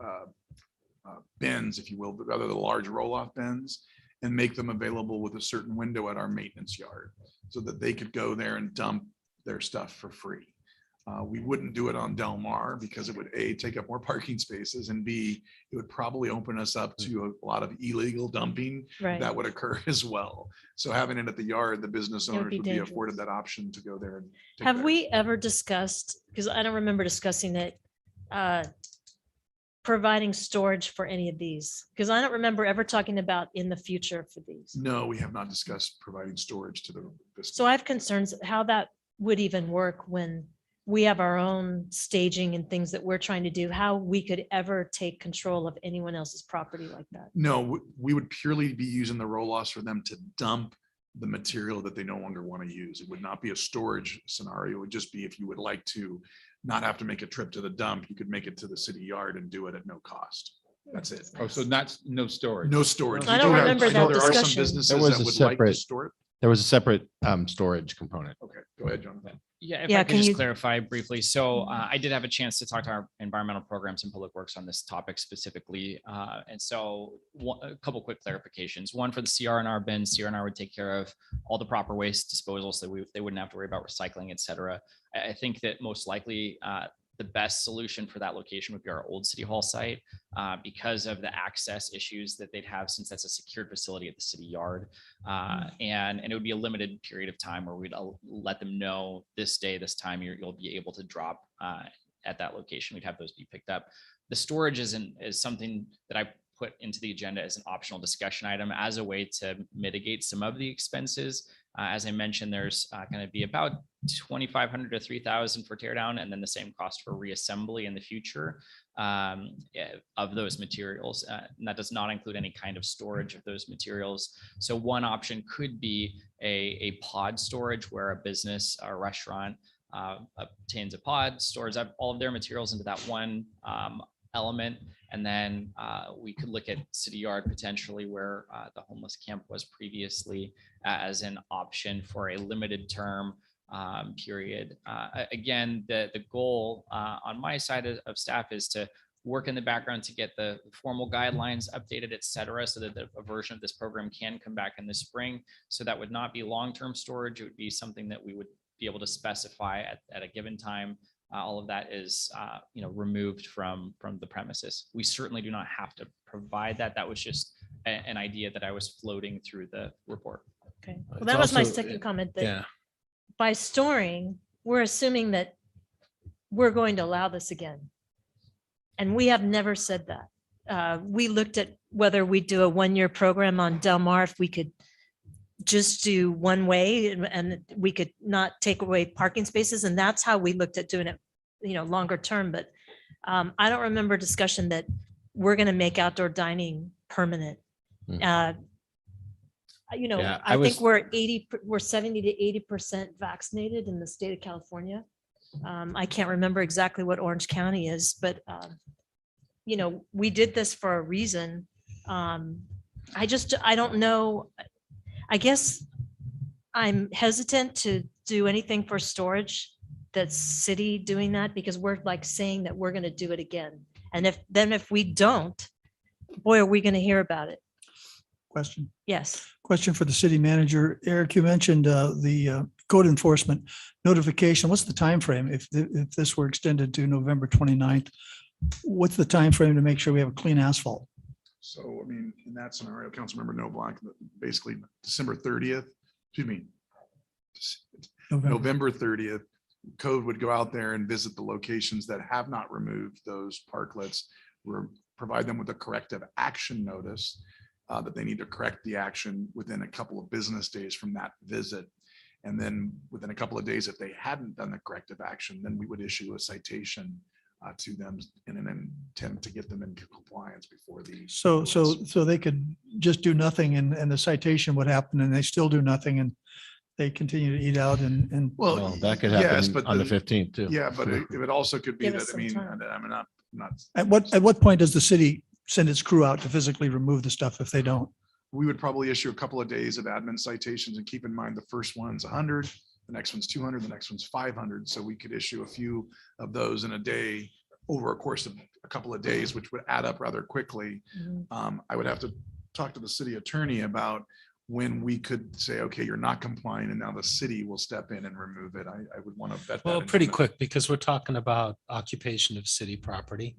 bins, if you will, but rather the large roll-off bins, and make them available with a certain window at our maintenance yard so that they could go there and dump their stuff for free. We wouldn't do it on Del Mar because it would A, take up more parking spaces, and B, it would probably open us up to a lot of illegal dumping Right. that would occur as well. So having it at the yard, the business would owners be would be dangerous. afforded that option to go there and take Have their- we ever discussed, because I don't remember discussing it, providing storage for any of these? Because I don't remember ever talking about in the future for these. No, we have not discussed providing storage to the. So I have concerns how that would even work when we have our own staging and things that we're trying to do, how we could ever take control of anyone else's property like that. No, we would purely be using the roll-offs for them to dump the material that they no longer want to use. It would not be a storage scenario. It would just be if you would like to not have to make a trip to the dump, you could make it to the city yard and do it at no cost. That's it. Oh, so no storage. No storage. I We don't do have- remember I know that there are some discussion. businesses There was that a would like to separate, store it. there was a separate storage component. Okay, go ahead, Jonathan. Yeah, if Yeah, I could can just you- clarify briefly. So I did have a chance to talk to our environmental programs and public works on this topic specifically. And so a couple quick clarifications. One, for the CR&R bin, CR&R would take care of all the proper waste disposal, so they wouldn't have to worry about recycling, et cetera. I think that most likely the best solution for that location would be our old city hall site because of the access issues that they'd have, since that's a secured facility at the city yard. And it would be a limited period of time where we'd let them know this day, this time you'll be able to drop at that location. We'd have those be picked up. The storage is something that I put into the agenda as an optional discussion item as a way to mitigate some of the expenses. As I mentioned, there's going to be about $2,500 to $3,000 for teardown, and then the same cost for reassembly in the future of those materials. And that does not include any kind of storage of those materials. So one option could be a pod storage, where a business or restaurant obtains a pod, stores up all of their materials into that one element. And then we could look at City Yard potentially, where the homeless camp was previously, as an option for a limited term period. Again, the goal on my side of staff is to work in the background to get the formal guidelines updated, et cetera, so that a version of this program can come back in the spring. So that would not be long-term storage. It would be something that we would be able to specify at a given time. All of that is removed from the premises. We certainly do not have to provide that. That was just an idea that I was floating through the report. Okay, well, It's that was my also- second comment, that Yeah. by storing, we're assuming that we're going to allow this again. And we have never said that. We looked at whether we do a one-year program on Del Mar, if we could just do one way and we could not take away parking spaces. And that's how we looked at doing it, longer term. But I don't remember discussion that we're going to make outdoor dining permanent. You know, Yeah, I think was- we're 70 to 80% vaccinated in the state of California. I can't remember exactly what Orange County is, but you know, we did this for a reason. I don't know. I guess I'm hesitant to do anything for storage that's city doing that because we're like saying that we're going to do it again. And if we don't, boy, are we going to hear about it. Question. Yes. Question for the city manager. Eric, you mentioned the code enforcement notification. What's the time frame if this were extended to November 29th? What's the time frame to make sure we have a clean asphalt? So, I mean, in that scenario, Councilmember Noblock, basically December 30th, excuse me, November 30th, code would go out there and visit the locations that have not removed those parklets, provide them with a corrective action notice that they need to correct the action within a couple of business days from that visit. And then within a couple of days, if they hadn't done the corrective action, then we would issue a citation to them in an intent to get them into compliance before the. So they could just do nothing and the citation would happen and they still do nothing and they continue to eat out and. Well, that could yes, happen but on the 15th too. Yeah, but it also could be Give that, us I some mean, time. I'm not. At what point does the city send its crew out to physically remove the stuff if they don't? We would probably issue a couple of days of admin citations and keep in mind the first one's 100, the next one's 200, the next one's 500. So we could issue a few of those in a day over a course of a couple of days, which would add up rather quickly. I would have to talk to the city attorney about when we could say, okay, you're not complying and now the city will step in and remove it. I would want to vet that. Well, into pretty the- quick because we're talking about occupation of city property.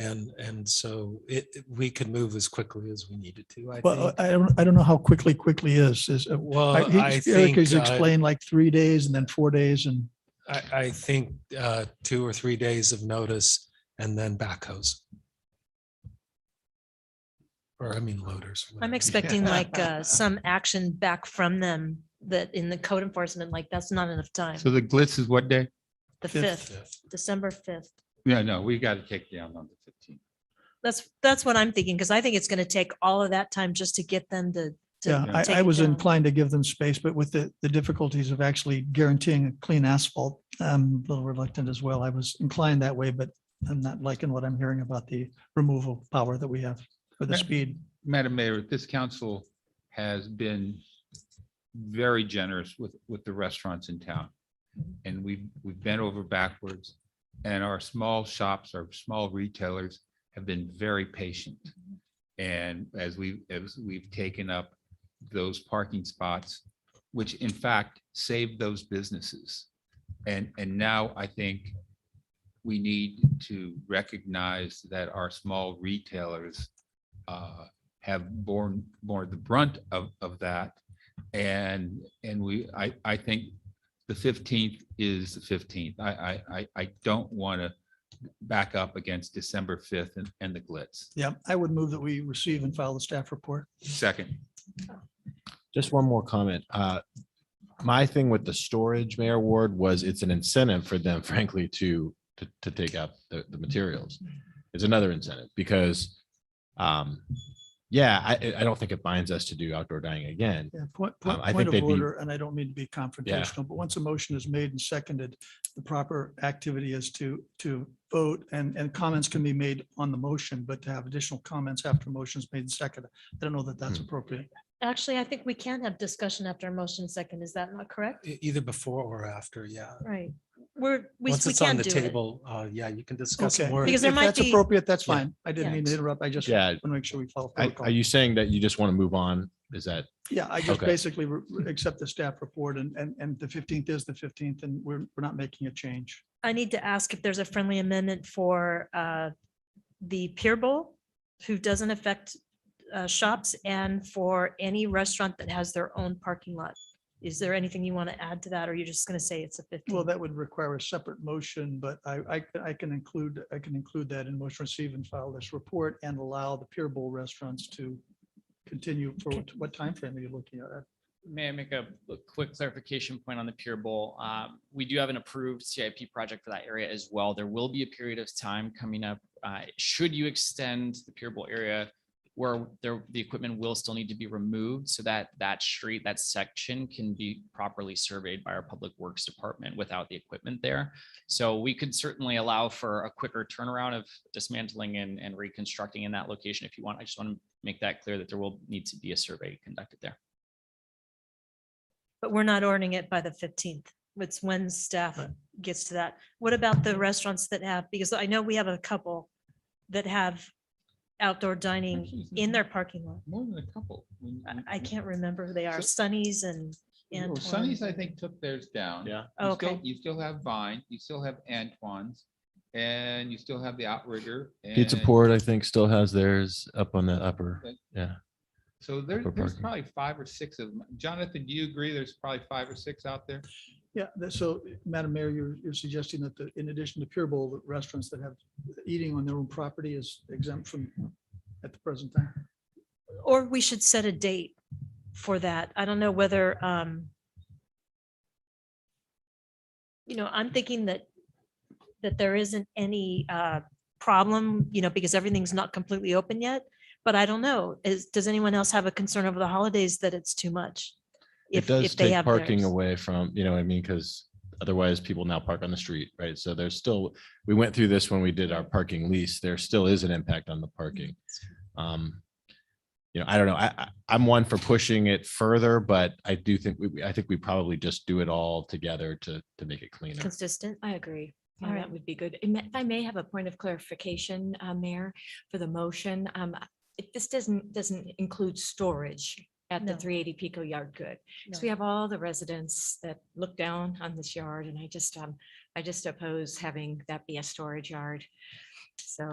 And so we could move as quickly as we needed to, I Well, think. I don't know how quickly is. Well, I Eric think, has explained like 3 days and then 4 days and. I think 2 or 3 days of notice and then backhoes. Or I mean loaders. I'm whatever. expecting like some action back from them that in the code enforcement, like that's not enough time. So the glitz is what day? The Fifth. 5th, December 5th. Yeah, no, we got to take down on the 15th. That's what I'm thinking, because I think it's going to take all of that time just to get them to. Yeah, take I it was down. inclined to give them space, but with the difficulties of actually guaranteeing a clean asphalt, I'm a little reluctant as well. I was inclined that way, but I'm not liking what I'm hearing about the removal power that we have for the Ma- speed. Madam Mayor, this council has been very generous with the restaurants in town. And we've bent over backwards and our small shops, our small retailers have been very patient. And as we've taken up those parking spots, which in fact saved those businesses. And now I think we need to recognize that our small retailers have borne the brunt of that. And I think the 15th is the 15th. I don't want to back up against December 5th and the glitz. Yeah, I would move that we receive and file the staff report. Second. Just one more comment. My thing with the storage, Mayor Ward, was it's an incentive for them, frankly, to take out the materials. It's another incentive because, yeah, I don't think it binds us to do outdoor dining again. Yeah, I point think of they'd be, order, and I don't mean to be confrontational, but once a motion is made and seconded, the proper activity is to vote and comments can be made on the motion, but to have additional comments after motions made and seconded. I don't know that that's appropriate. Actually, I think we can have discussion after a motion second. Is that not correct? Either before or after, yeah. Right. We Once it's on can the do it. table, yeah, you can discuss Okay, more. Because there if might that's be- appropriate, that's Yeah. fine. I didn't mean to interrupt. I just Yeah. want to make sure we follow are protocol. you saying that you just want to move on? Is that? Yeah, I just Okay. basically accept the staff report and the 15th is the 15th and we're not making a change. I need to ask if there's a friendly amendment for the Pier Bowl, who doesn't affect shops, and for any restaurant that has their own parking lot. Is there anything you want to add to that, or you're just going to say it's a 15? Well, that would require a separate motion, but I can include that in motion receive and file this report and allow the Pier Bowl restaurants to continue for what timeframe are you looking at? May I make a quick clarification point on the Pier Bowl? We do have an approved CIP project for that area as well. There will be a period of time coming up. Should you extend the Pier Bowl area where the equipment will still need to be removed so that that street, that section can be properly surveyed by our Public Works Department without the equipment there. So we could certainly allow for a quicker turnaround of dismantling and reconstructing in that location if you want. I just want to make that clear that there will need to be a survey conducted there. But we're not ordering it by the 15th. It's when staff gets to that. What about the restaurants that have, because I know we have a couple that have outdoor dining in their parking lot. More than a couple. I can't remember who they are. Sunny's and Well, Antoine's. Sonny's, I think, took theirs down. Yeah. Okay. You still have Vine, you still have Antoine's, and you still have the Outrigger. Pizza and- Port, I think, still has theirs up on the upper. Okay. Yeah. So there's Upper parking. probably 5 or 6 of them. Jonathan, do you agree there's probably 5 or 6 out there? Yeah, so Madam Mayor, you're suggesting that in addition to Pier Bowl, the restaurants that have eating on their own property is exempt from at the present time? Or we should set a date for that. I don't know whether, I'm thinking that there isn't any problem, because everything's not completely open yet. But I don't know. Does anyone else have a concern over the holidays that it's too much? It does if they take have parking theirs? away from, you know what I mean? Because otherwise people now park on the street, right? So there's still, we went through this when we did our parking lease. There still is an impact on the parking. I don't know. I'm one for pushing it further, but I do think I think we probably just do it all together to make it cleaner. Consistent. I agree. All Yeah, right. that would be good. And if I may have a point of clarification, Mayor, for the motion. If this doesn't include storage at the No. 380 Pico Yard Good. So No. we have all the residents that look down on this yard and I just oppose having that be a storage yard. So,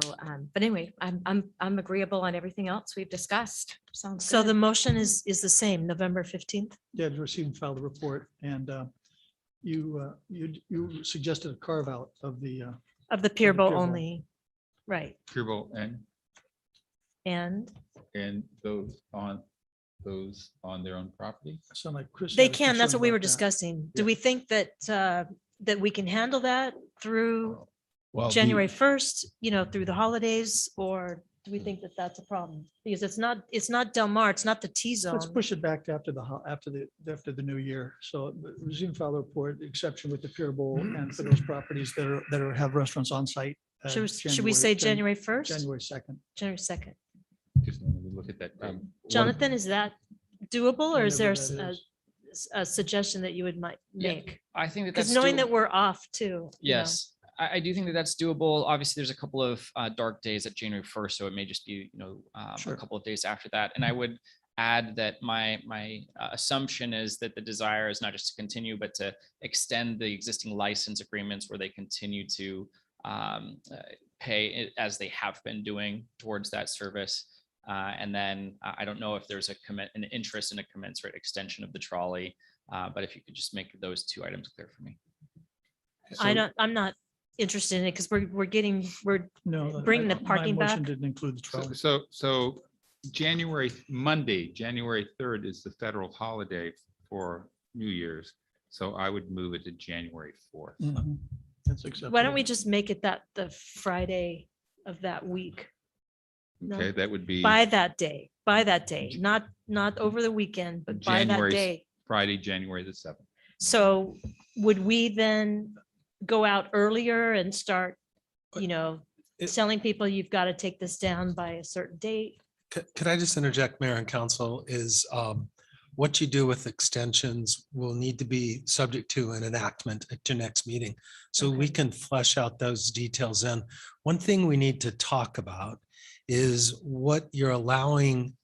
but anyway, I'm agreeable on everything else we've discussed. Sounds So good. the motion is the same, November 15th? Yeah, to receive and file the report, and you suggested a carve out of the Of the Pier Bowl Pier Bowl. only. Right. Pure Bowl And and those on their own property? sound like Chris. they had a can, that's concern what we about were that. discussing. Do Yeah. we think that, that we can handle that through Well, January 1st, through the holidays? Or do we think that that's a problem? Because it's not Del Mar, it's not the T zone. Let's push it back to after the new year. So resume file the report, exception with the Pier Bowl and for those properties that have restaurants on site. Should we say January 1st? January 2nd. January 2nd. Just let me look at that. Jonathan, is that doable or is there Whatever that a suggestion that you would might Yeah, make? I think that Because that's knowing doable. that we're off too. you know. Yes, I do think that that's doable. Obviously, there's a couple of dark days at January 1st, so it may just be, Sure. a couple of days after that. And I would add that my assumption is that the desire is not just to continue, but to extend the existing license agreements where they continue to pay it as they have been doing towards that service. And then I don't know if there's an interest in a commensurate extension of the trolley, but if you could just make those 2 items clear for me. I'm not interested in it because we're No. bringing the my parking motion back. Didn't include the trolley. So Monday, January 3rd is the federal holiday for New Year's. So I would move it to January 4th. Mhm. That's acceptable. Why don't we just make it the Friday of that week? No? Okay, that would be By that day, not over the weekend, but by that January, day. Friday, January the 7th. So would we then go out earlier and start, telling people you've got to take this down by a certain date? Could I just interject, Mayor and Council, is what you do with extensions will need to be subject to an enactment at your next meeting. So we can flesh out those details in. One thing we need to talk about is what you're allowing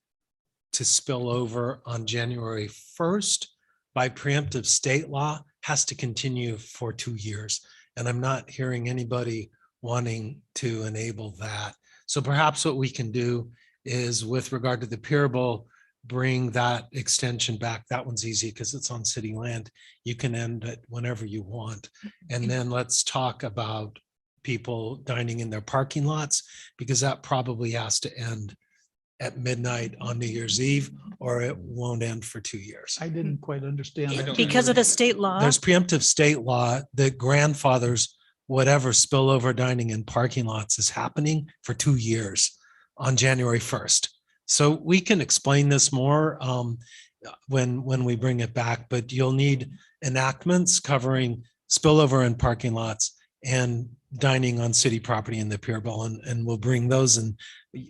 to spill over on January 1st by preemptive state law has to continue for 2 years. And I'm not hearing anybody wanting to enable that. So perhaps what we can do is with regard to the Pier Bowl, bring that extension back. That one's easy because it's on city land. You can end it whenever you want. And then let's talk about people dining in their parking lots, because that probably has to end at midnight on New Year's Eve, or it won't end for 2 years. I didn't quite understand that. Because of the state law? There's preemptive state law that grandfathers whatever spillover dining in parking lots is happening for 2 years on January 1st. So we can explain this more when we bring it back, but you'll need enactments covering spillover in parking lots and dining on city property in the Pier Bowl, and we'll bring those and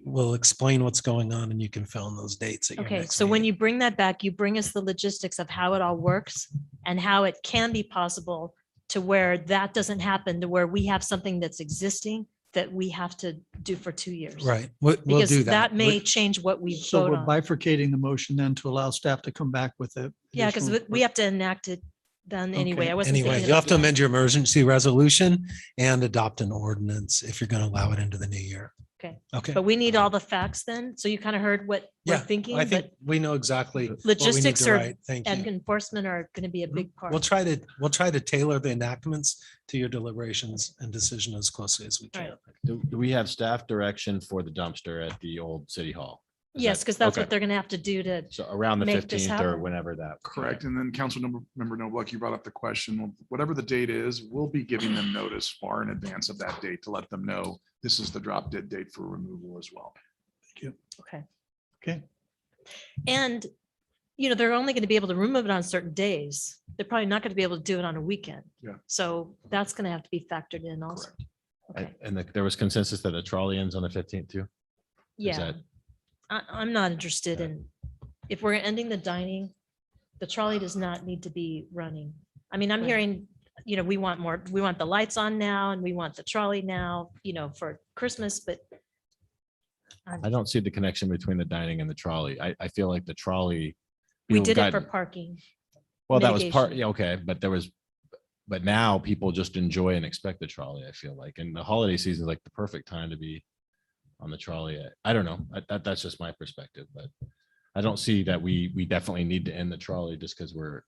we'll explain what's going on, and you can fill in those dates at your Okay, next so when meeting. you bring that back, you bring us the logistics of how it all works and how it can be possible to where that doesn't happen, to where we have something that's existing that we have to do for 2 years. Right, we'll do Because that. that may change what we So vote we're on. bifurcating the motion then to allow staff to come back with it. Yeah, because we have to enact it then anyway. I wasn't Anyway, thinking you have about to that. amend your emergency resolution and adopt an ordinance if you're going to allow it into the new year. Okay. Okay. But we need all the facts then. So you kind of heard what we're Yeah, thinking, I think but we know exactly what we need logistics to are, write. Thank and you. Mm-hmm. enforcement are going to be a big part. We'll try to tailor the enactments to your deliberations and decision as closely as we can. Right. Do we have staff direction for the dumpster at the old city hall? Is Yes, that- because that's okay. what they're going to have to do to. So around the make this 15th or happen. whenever that. Correct. And then Member Noblock, you brought up the question, well, whatever the date is, we'll be giving them notice far in advance of that date to let them know this is the drop dead date for removal as well. Thank you. Okay. Okay. And, they're only going to be able to remove it on certain days. They're probably not going to be able to do it on a weekend. Yeah. So that's going to have to be factored in also. Okay. And there was consensus that the trolley ends on the 15th too? Is Yeah. that- I'm not interested in, if we're ending the dining, the trolley does not need to be running. I mean, I'm hearing, we want more, we want the lights on now and we want the trolley now, for Christmas, but I don't see the connection between the dining and the trolley. I feel like the trolley. we people did it for got- parking. Well, that was part, mitigation. yeah, okay, but now people just enjoy and expect the trolley, I feel like, and the holiday season is like the perfect time to be on the trolley. I don't know, that's just my perspective, but I don't see that we definitely need to end the trolley just because we're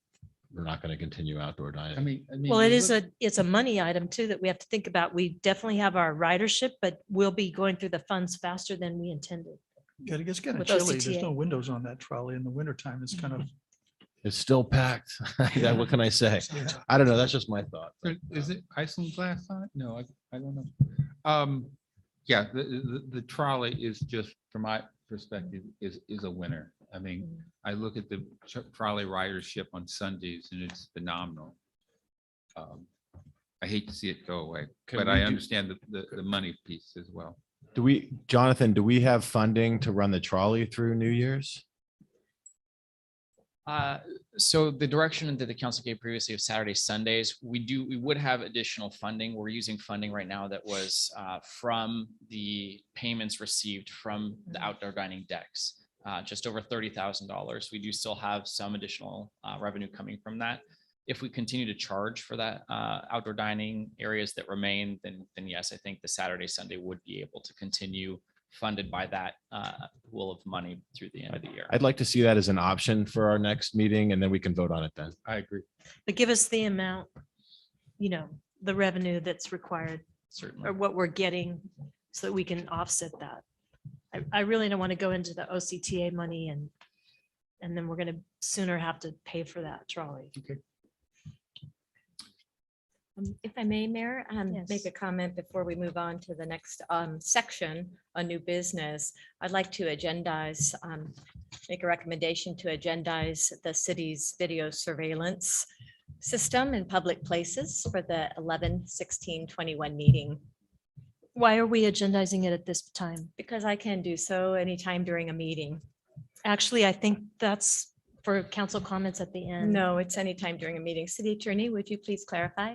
not going to continue outdoor dining. Well, it's a money item too that we have to think about. We definitely have our ridership, but we'll be going through the funds faster than we intended. Yeah, it gets kind of With chilly. There's OCTA. no windows on that trolley in the wintertime. It's kind of. It's still packed. Yeah, what can I say? Yeah. I don't know, that's just my thought. Is it isinglass on it? No, I don't know. Yeah, the trolley is just, from my perspective, is a winner. I mean, I look at the trolley ridership on Sundays and it's phenomenal. I hate to see it go away, Can but we I do- understand the money piece as well. Jonathan, do we have funding to run the trolley through New Year's? So the direction that the council gave previously of Saturday, Sundays, we would have additional funding. We're using funding right now that was from the payments received from the outdoor dining decks. Just over $30,000. We do still have some additional revenue coming from that. If we continue to charge for that outdoor dining areas that remain, then yes, I think the Saturday, Sunday would be able to continue funded by that pool of money through the end of the year. I'd like to see that as an option for our next meeting and then we can vote on it then. I agree. But give us the amount, the revenue that's required Certainly. or what we're getting so that we can offset that. I really don't want to go into the OCTA money and then we're going to sooner have to pay for that trolley. Okay. If I may, Mayor, Yes. make a comment before we move on to the next section on new business. I'd like to agendize, make a recommendation to agendize the city's video surveillance system in public places for the 11/16/21 meeting. Why are we agendizing it at this time? Because I can do so anytime during a meeting. Actually, I think that's for council comments at the end. No, it's anytime during a meeting. City Attorney, would you please clarify?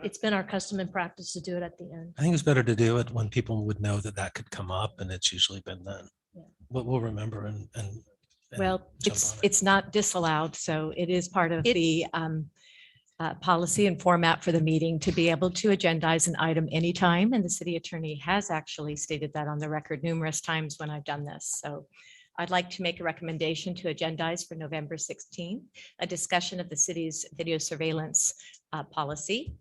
It's been our custom and practice to do it at the end. I think it's better to do it when people would know that could come up, and it's usually been done. Yeah. But we'll remember and. Well, jump on it. it's not disallowed, so it is part of the policy and format for the meeting to be able to agendize an item anytime. And the city attorney has actually stated that on the record numerous times when I've done this. So I'd like to make a recommendation to agendize for November 16th, a discussion of the city's video surveillance policy,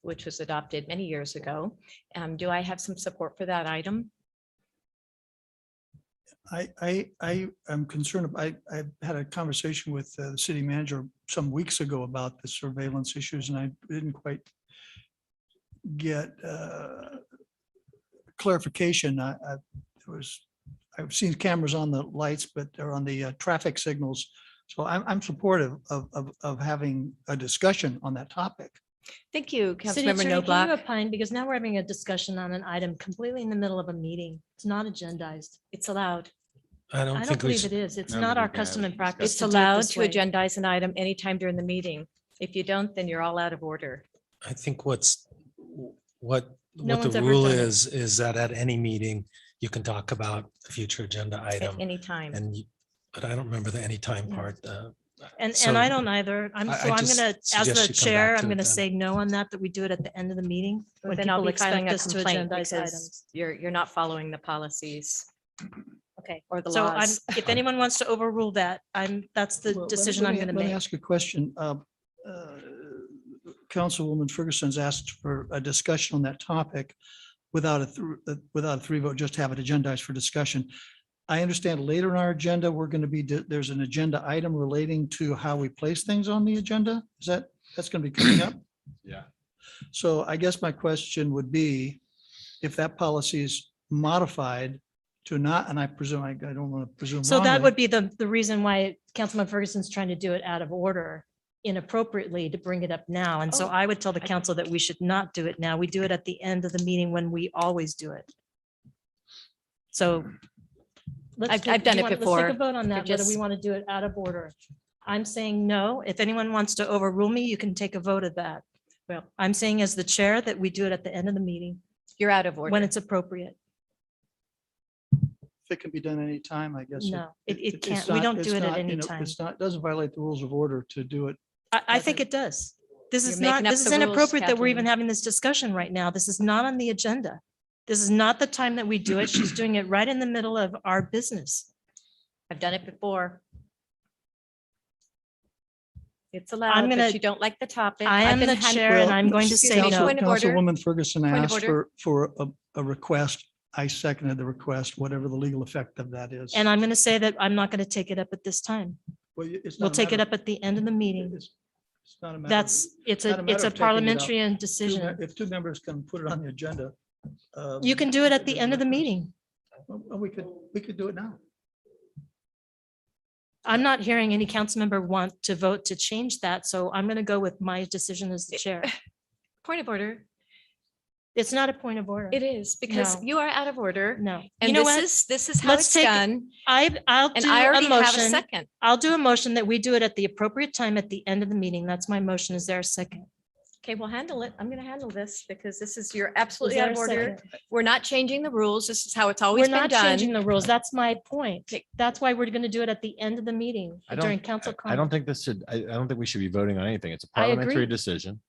which was adopted many years ago. Do I have some support for that item? I am concerned. I had a conversation with the city manager some weeks ago about the surveillance issues, and I didn't quite get clarification. I've seen cameras on the lights, but they're on the traffic signals. So I'm supportive of having a discussion on that topic. Thank you, City Councilmember Attorney, can you Noblock. Opine, because now we're having a discussion on an item completely in the middle of a meeting. It's not agendized. It's allowed. I I don't don't think we believe should. it is. It's No, not we our can have custom a and practice. It's to do it allowed this to way. agendize an item anytime during the meeting. If you don't, then you're all out of order. I think what No the one's ever rule done it. is that at any meeting, you can talk about a future agenda At item. any time. But I don't remember the anytime No. part. And So I don't either. I I'm just gonna, as suggest the you come chair, back to I'm it gonna then. say no on that we do it at the end of the meeting. When Then I'll people be filing expect a us to complaint agendize because items. you're not following the policies Okay. or the So I'm, laws. if anyone wants to overrule that, that's the Well, decision I'm gonna Let me make. ask a question. Councilwoman Ferguson's asked for a discussion on that topic without a three vote, just have it agendized for discussion. I understand later in our agenda, we're going to be, there's an agenda item relating to how we place things on the agenda. That's going to be coming up? Yeah. So I guess my question would be, if that policy is modified to not, and I presume, I don't want to presume. So that wrongly. would be the reason why Councilman Ferguson's trying to do it out of order inappropriately to bring it up now. And so Oh, I would tell the council that we should not do it now. We do it at the end of the meeting when we always do it. So. I've do you done it want- Let's before. take a vote on I that, whether we just- want to do it out of order. I'm saying no. If anyone wants to overrule me, you can take a vote of that. Well, I'm saying as the chair that we do it at the end of the meeting You're out of order. when it's appropriate. If it can be done anytime, I guess. No, it it's can't. We not- don't it's do it at not, any you know, time. It's not, doesn't violate the rules of order to do it. I think it does. This is You're not, making up this is the rules, inappropriate that we're even Kathleen. having this discussion right now. This is not on the agenda. This is not the time that we do it. She's doing it right in the middle of our business. I've done it before. It's I'm allowed, gonna- but you don't like the topic. I I've am been the chair and I'm going to Excuse say me, no. point of order. Councilwoman Ferguson Point of asked order. for a request. I seconded the request, whatever the legal effect of that is. And I'm going to say that I'm not going to take it up at this time. Well, it's We'll not a take it matter- up at the end of the meeting. It's not a matter of- That's, it's not a, matter it's of a taking it up. parliamentary Two decision. If two members can put it on the agenda. You can do it at the end of the meeting. Well, we could do it now. I'm not hearing any council member want to vote to change that, so I'm going to go with my decision as the chair. Point of order. It's not a point of order. It is because No. you are out of order. No. You And know this what? is how Let's it's take it. done. I'll And do I a already have a motion. second. I'll do a motion that we do it at the appropriate time at the end of the meeting. That's my motion. Is there a second? Okay, we'll handle it. I'm going to handle this because this is, you're absolutely there out of a order. second? We're not changing the rules. This is how it's We're always been not done. changing the rules. That's my point. That's why we're going to do it at the end of the meeting I during don't, council I don't comment. think this should, I don't think we should be voting on anything. It's a I agree. parliamentary decision.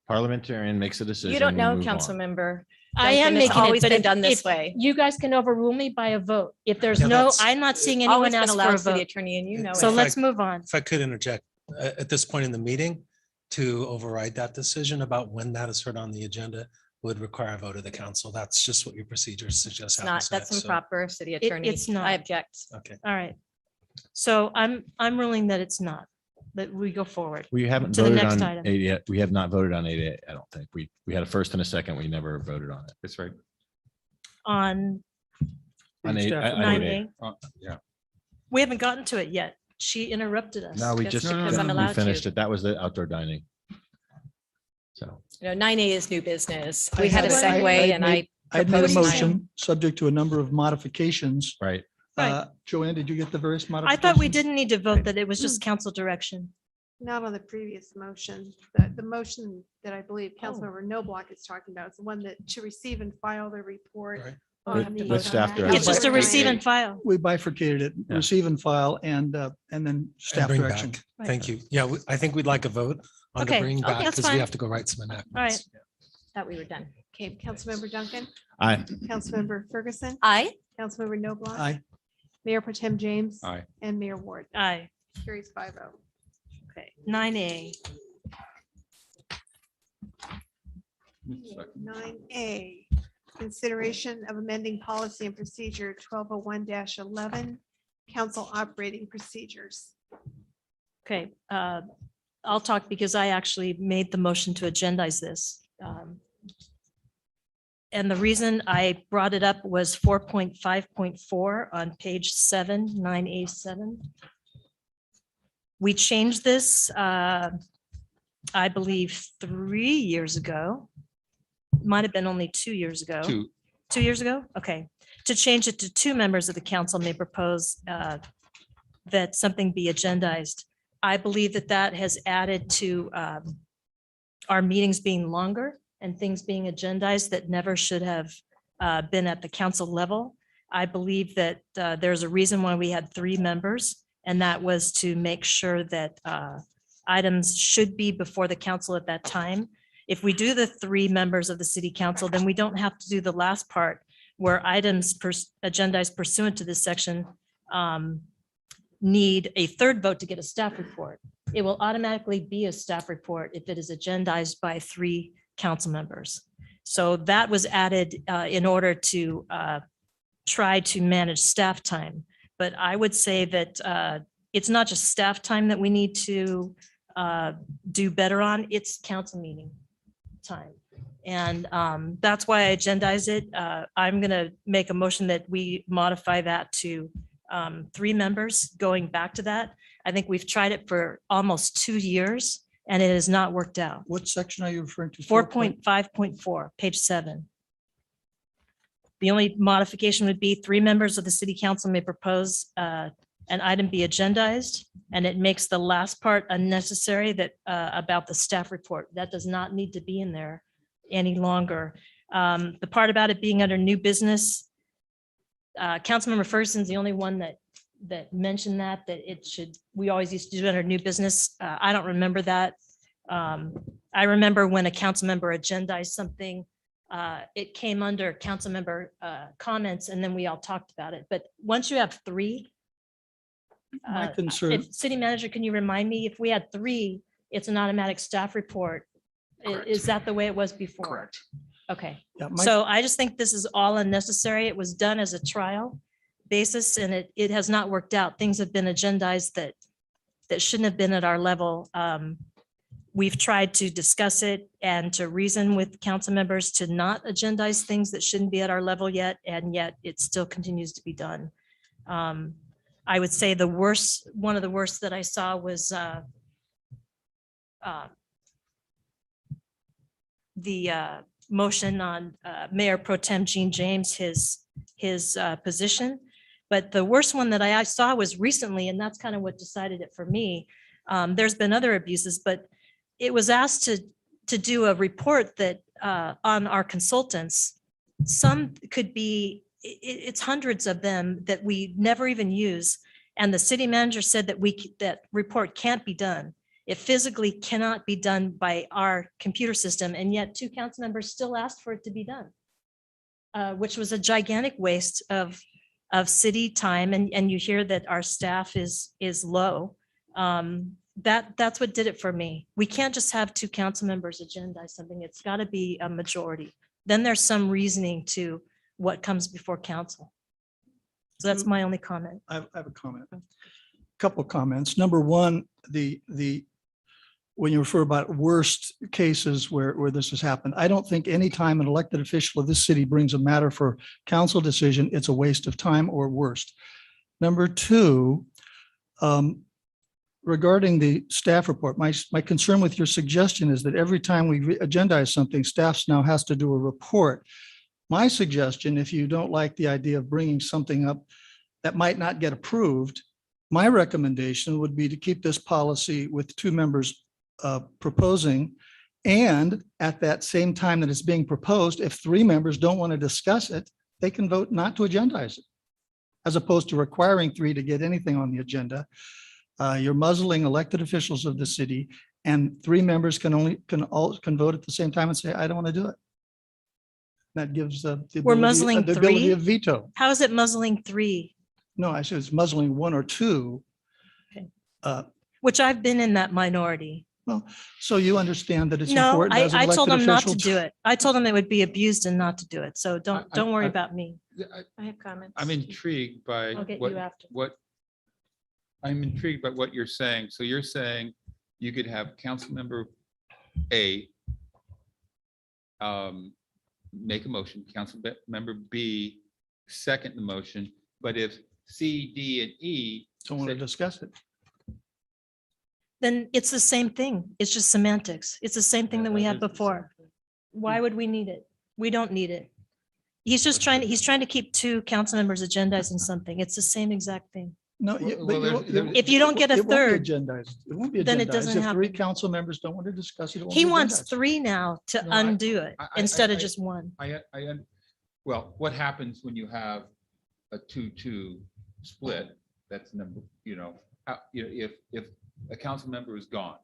Parliamentarian makes a decision. You don't we know, move on. council member. I am Duncan, it's making it, always but been if, done this if way. you guys can overrule me by a vote, if there's Yeah, no, that's- I'm not seeing Always anyone been ask for a allowed, city vote. attorney, and you know So it. let's move on. If I could interject, at this point in the meeting, to override that decision about when that is heard on the agenda would require a vote of the council. That's just what your procedure suggests. It's not, happens that's next, so- improper, city It- attorney. it's not. I object. Okay. All right. So I'm ruling that it's not, that we go forward. We haven't To the voted next on item. 8 yet. We have not voted on 8. I don't think. We had a first and a second. We never voted on it. That's right. On On 8, Staff on 9A. 8A. Yeah. We haven't gotten to it yet. She interrupted us. No, we That's just, because I'm we allowed finished to. it. That was the outdoor dining. So, You know, 9A is new business. I We had a had- segue and I. I'd made a proposed mine. motion subject to a number of modifications. right. Joanne, did you get the various I modifications? thought we didn't need to vote, that it was just council direction. Not on the previous motion. The motion that I believe Oh. Councilmember Noblock is talking about is the one that to receive and file the report. Right. on With- the- with staff direction. It's just a receive and file. We bifurcated it, Yeah. receive and file and then And staff bring direction. back. Thank you. Yeah, I think we'd like a vote on the Okay, bring okay, back that's because we fine. have to go write some enactments. All right. Thought we were done. Okay, Councilmember Duncan, Aye. Councilmember Ferguson, Aye. Councilmember Noblock. Aye. Mayor Pro Tem James. Aye. And Mayor Ward. Aye. Carries 5-0. Okay. 9A. 9A, consideration of amending policy and procedure 1201-11, council operating procedures. Okay. I'll talk because I actually made the motion to agendize this. And the reason I brought it up was 4.5.4 on page 7, 9A7. We changed this, I believe, 3 years ago. Might have been only 2 years ago. 2 years ago? Okay. To change it to 2 members of the council may propose that something be agendized. I believe that that has added to our meetings being longer and things being agendized that never should have been at the council level. I believe that there's a reason why we had 3 members, and that was to make sure that items should be before the council at that time. If we do the 3 members of the city council, then we don't have to do the last part where items agendized pursuant to this section need a 3rd vote to get a staff report. It will automatically be a staff report if it is agendized by 3 council members. So that was added in order to try to manage staff time. But I would say that it's not just staff time that we need to do better on, it's council meeting time. And that's why I agendized it. I'm going to make a motion that we modify that to 3 members going back to that. I think we've tried it for almost 2 years and it has not worked out. What section are you referring to? 4.5.4, page 7. The only modification would be 3 members of the city council may propose an item be agendized, and it makes the last part unnecessary that about the staff report. That does not need to be in there any longer. The part about it being under new business, Councilmember Ferguson's the only one that mentioned that it should, we always used to do it under new business. I don't remember that. I remember when a council member agendized something, it came under council member comments and then we all talked about it. But once you have 3, My concern, if city manager, can you remind me if we had 3, it's an automatic staff report. Is that the way it was before? Correct. Okay. Yeah, So I just think this is all unnecessary. It was done as a trial basis and it has not worked out. Things have been agendized that shouldn't have been at our level. We've tried to discuss it and to reason with council members to not agendize things that shouldn't be at our level yet, and yet it still continues to be done. I would say the worst, one of the worst that I saw was the motion on Mayor Pro Tem Gene James, his position. But the worst one that I saw was recently, and that's kind of what decided it for me. There's been other abuses, but it was asked to do a report that on our consultants. Some could be, it's hundreds of them that we never even use. And the city manager said that that report can't be done. It physically cannot be done by our computer system. And yet 2 council members still asked for it to be done, which was a gigantic waste of city time. And you hear that our staff is low. That's what did it for me. We can't just have 2 council members agendize something. It's got to be a majority. Then there's some reasoning to what comes before council. So that's my only comment. I have a comment. Couple of comments. Number one, when you refer about worst cases where this has happened, I don't think any time an elected official of this city brings a matter for council decision, it's a waste of time or worst. Number 2, regarding the staff report, my concern with your suggestion is that every time we agendize something, staff now has to do a report. My suggestion, if you don't like the idea of bringing something up that might not get approved, my recommendation would be to keep this policy with 2 members proposing. And at that same time that it's being proposed, if 3 members don't want to discuss it, they can vote not to agendize it, as opposed to requiring 3 to get anything on the agenda. You're muzzling elected officials of the city, and 3 members can vote at the same time and say, I don't want to do it. That gives the We're muzzling the ability 3? of veto. How is it muzzling 3? No, I said it's muzzling 1 or 2. Okay. Which I've been in that minority. Well, so you understand that it's No, important as an I told elected them not to official do it. I told them it would be abused and not to do it. So don't worry about me. I have comments. I'm intrigued by I'll get you after. I'm intrigued by what you're saying. So you're saying you could have council member A make a motion, member B second the motion, but if C, D, and E. Don't want to discuss it. Then it's the same thing. It's just semantics. It's the same thing that we That had is the before. Why would we need it? We don't need it. He's trying to keep two council members agendized in something. It's the same exact thing. No, If you don't get a third, agendized, it won't be then it agendized. doesn't If three happen. council members don't want to discuss it. It won't He be wants agendized. 3 now to No, I- undo it instead of just one. Well, what happens when you have a 2-2 split? That's number, if a council member is gone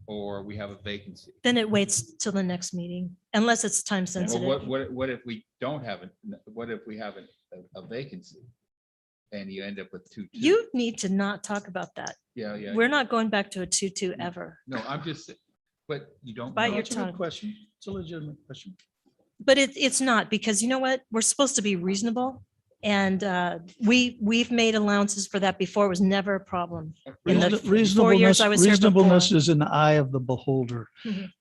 or we have a vacancy. Then it waits till the next meeting, unless it's time Well, sensitive. what if we don't have it? What if we have a vacancy? And you end up with 2-2? You need to not talk about that. Yeah. We're not going back to a 2-2 ever. No, I'm just, but you don't. Bite know. your It's a good tongue. question. It's a legitimate question. But it's not, because you know what? We're supposed to be reasonable. And we've made allowances for that before. It was never a problem. In the 4 years I was here Reasonableness before. is in the eye of the beholder. Mhm.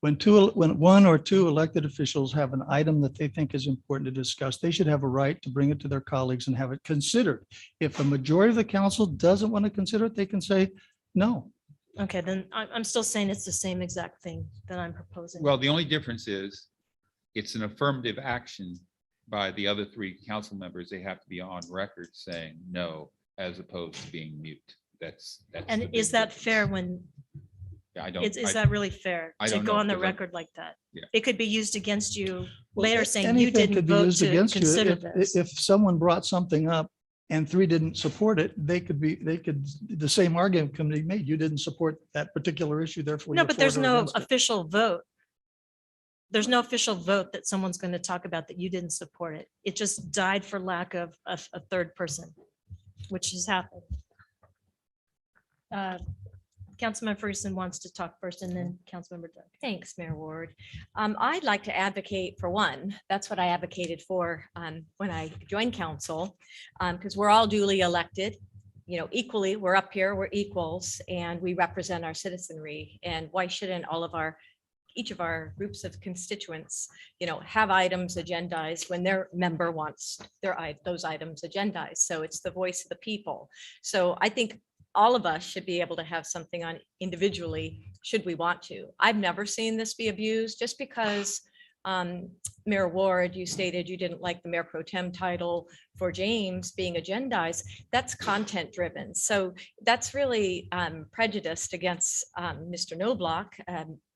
When one or two elected officials have an item that they think is important to discuss, they should have a right to bring it to their colleagues and have it considered. If a majority of the council doesn't want to consider it, they can say no. Okay, then I'm still saying it's the same exact thing that I'm proposing. Well, the only difference is it's an affirmative action by the other 3 council members. They have to be on record saying no, as opposed to being mute. That's. the And big is that difference. fair when, Yeah, I don't. is that really fair I to don't go know, on the because I- record like that? Yeah. It could be used against you Well, later saying you anything didn't could be vote used to against you. consider If- this. If someone brought something up and 3 didn't support it, the same argument can be made. You didn't support that particular issue, therefore. No, you're but for there's it or no against it. official vote. There's no official vote that someone's going to talk about that you didn't support it. It just died for lack of a third person, which has happened. Councilman Ferguson wants to talk first and then Councilmember Doug. Thanks, Mayor Ward. I'd like to advocate for one. That's what I advocated for when I joined council, because we're all duly elected, equally. We're up here, we're equals, and we represent our citizenry. And why shouldn't each of our groups of constituents, have items agendized when their member wants those items agendized? So it's the voice of the people. So I think all of us should be able to have something on individually, should we want to. I've never seen this be abused, just because Mayor Ward, you stated you didn't like the Mayor Pro Tem title for James being agendized. That's content driven. So that's really prejudiced against Mr. Knobloch,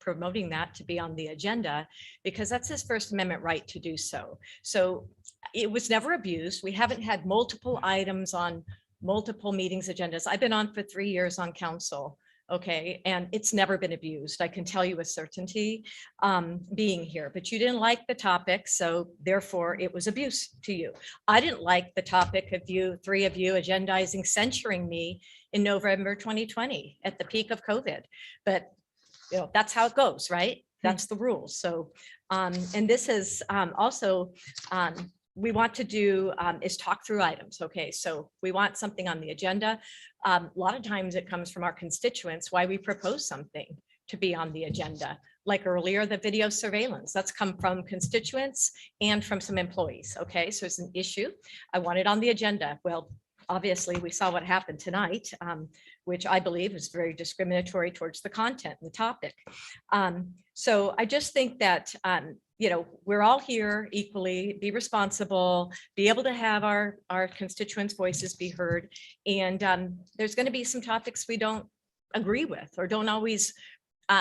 promoting that to be on the agenda, because that's his First Amendment right to do so. So it was never abused. We haven't had multiple items on multiple meetings agendas. I've been on for 3 years on council. Okay, and it's never been abused. I can tell you with certainty, being here, but you didn't like the topic, so therefore it was abuse to you. I didn't like the topic of 3 of you agendizing, censuring me in November 2020 at the peak of COVID. But that's how it goes, right? That's the rules. So, and this is also, we want to do is talk through items. Okay, so we want something on the agenda. A lot of times it comes from our constituents, why we propose something to be on the agenda. Like earlier, the video surveillance, that's come from constituents and from some employees. Okay, so it's an issue. I want it on the agenda. Well, obviously we saw what happened tonight, which I believe is very discriminatory towards the content and the topic. So I just think that we're all here equally, be responsible, be able to have our constituents' voices be heard. And there's going to be some topics we don't agree with or don't always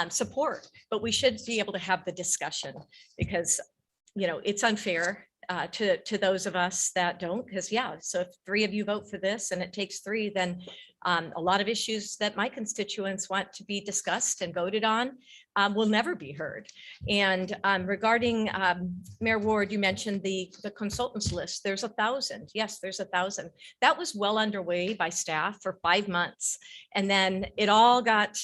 support, but we should be able to have the discussion, because it's unfair to those of us that don't, because so if 3 of you vote for this and it takes 3, then a lot of issues that my constituents want to be discussed and voted on will never be heard. And regarding Mayor Ward, you mentioned the consultants list. There's 1,000. Yes, there's 1,000. That was well underway by staff for 5 months. And then it all got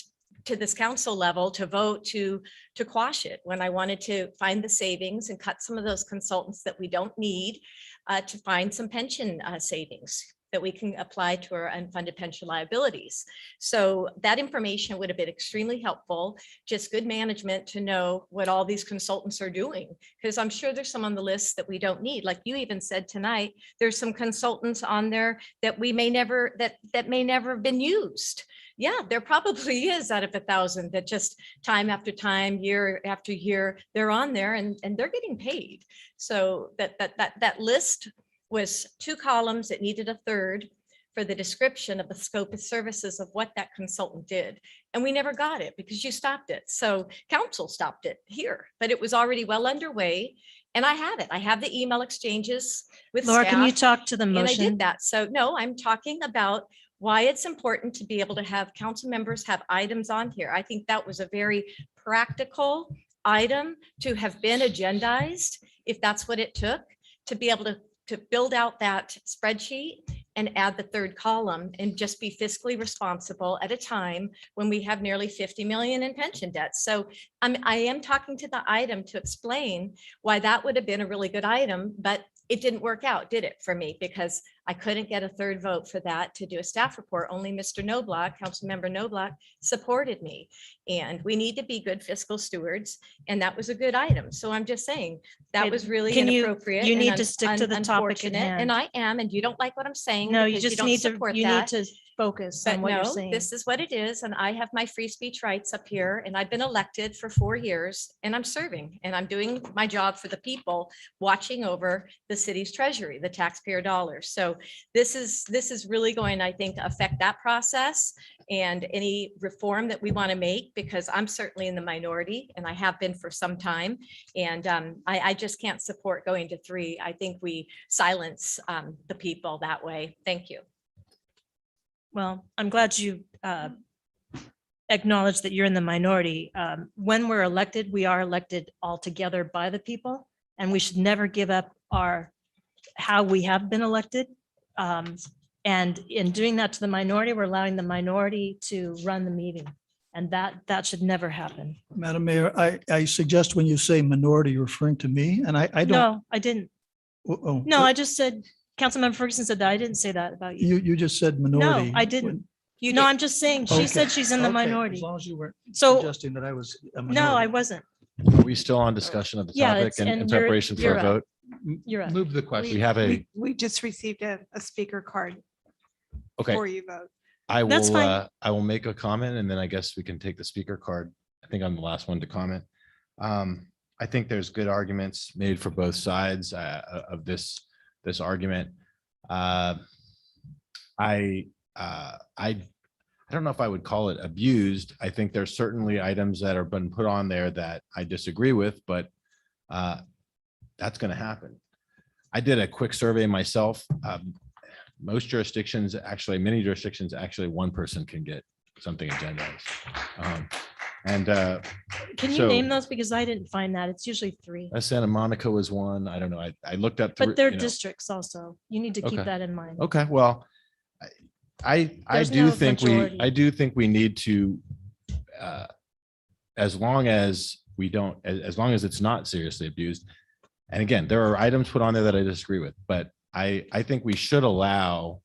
to this council level to vote to quash it, when I wanted to find the savings and cut some of those consultants that we don't need, to find some pension savings. that we can apply to our unfunded pension liabilities. So that information would have been extremely helpful, just good management to know what all these consultants are doing. Because I'm sure there's some on the list that we don't need. Like you even said tonight, there's some consultants on there that we may never, that may never have been used. Yeah, there probably is out of 1,000 that just time after time, year after year, they're on there and they're getting paid. So that list was 2 columns. It needed a third for the description of the scope of services of what that consultant did. And we never got it because you stopped it. So council stopped it here, but it was already well underway. And I have it. I have the email exchanges with Laura, can you staff, talk to the and I motion? did that. So no, I'm talking about why it's important to be able to have council members have items on here. I think that was a very practical item to have been agendized, if that's what it took, to be able to build out that spreadsheet and add the third column and just be fiscally responsible at a time when we have nearly 50 million in pension debt. So I am talking to the item to explain why that would have been a really good item, but it didn't work out, did it, for me? Because I couldn't get a third vote for that to do a staff report. Only Mr. Noblock, Councilmember Noblock, supported me. And we need to be good fiscal stewards, and that was a good item. So I'm just saying, that Okay, was really can you- inappropriate. you and need to stick to the topic at unfortunate, hand. And I am, and you don't like what I'm saying. No, you because just don't need to, support you need that. to focus But on what you're no, saying. this is what it is, and I have my free speech rights up here, and I've been elected for 4 years, and I'm serving, and I'm doing my job for the people, watching over the city's treasury, the taxpayer dollars. So this is really going, I think, to affect that process and any reform that we want to make, because I'm certainly in the minority, and I have been for some time, and I just can't support going to 3. I think we silence the people that way. Thank you. Well, I'm glad you acknowledge that you're in the minority. When we're elected, we are elected altogether by the people, and we should never give up how we have been elected. And in doing that to the minority, we're allowing the minority to run the meeting, and that should never happen. Madam Mayor, I suggest when you say minority, you're referring to me, and I don't. No, I didn't. Oh, No, I just said, Councilmember Ferguson said that. I didn't say that about you. You just said minority. No, I didn't. You No, did. I'm just saying, she Okay, said she's in the okay, minority. As long as you weren't So, suggesting that I was a no, minority. I wasn't. Are we still on discussion of the Yeah, topic it's- and in and you're- preparation for you're a up. vote? You're up. Move the question. We have a, We just received a speaker card okay, before you vote. That's fine. I will make a comment and then I guess we can take the speaker card. I think I'm the last one to comment. I think there's good arguments made for both sides of this argument. I don't know if I would call it abused. I think there's certainly items that have been put on there that I disagree with, but that's going to happen. I did a quick survey myself. Most jurisdictions, actually, many jurisdictions, actually, one person can get something agendized. Can you so- name those? Because I didn't find that. It's usually 3. Santa Monica was one. I don't know. I looked up. But they're you know. districts also. You need to keep Okay. that in mind. Okay, well, I There's do no think majority. I do think we need to, as long as we don't, as long as it's not seriously abused. And again, there are items put on there that I disagree with, but I think we should allow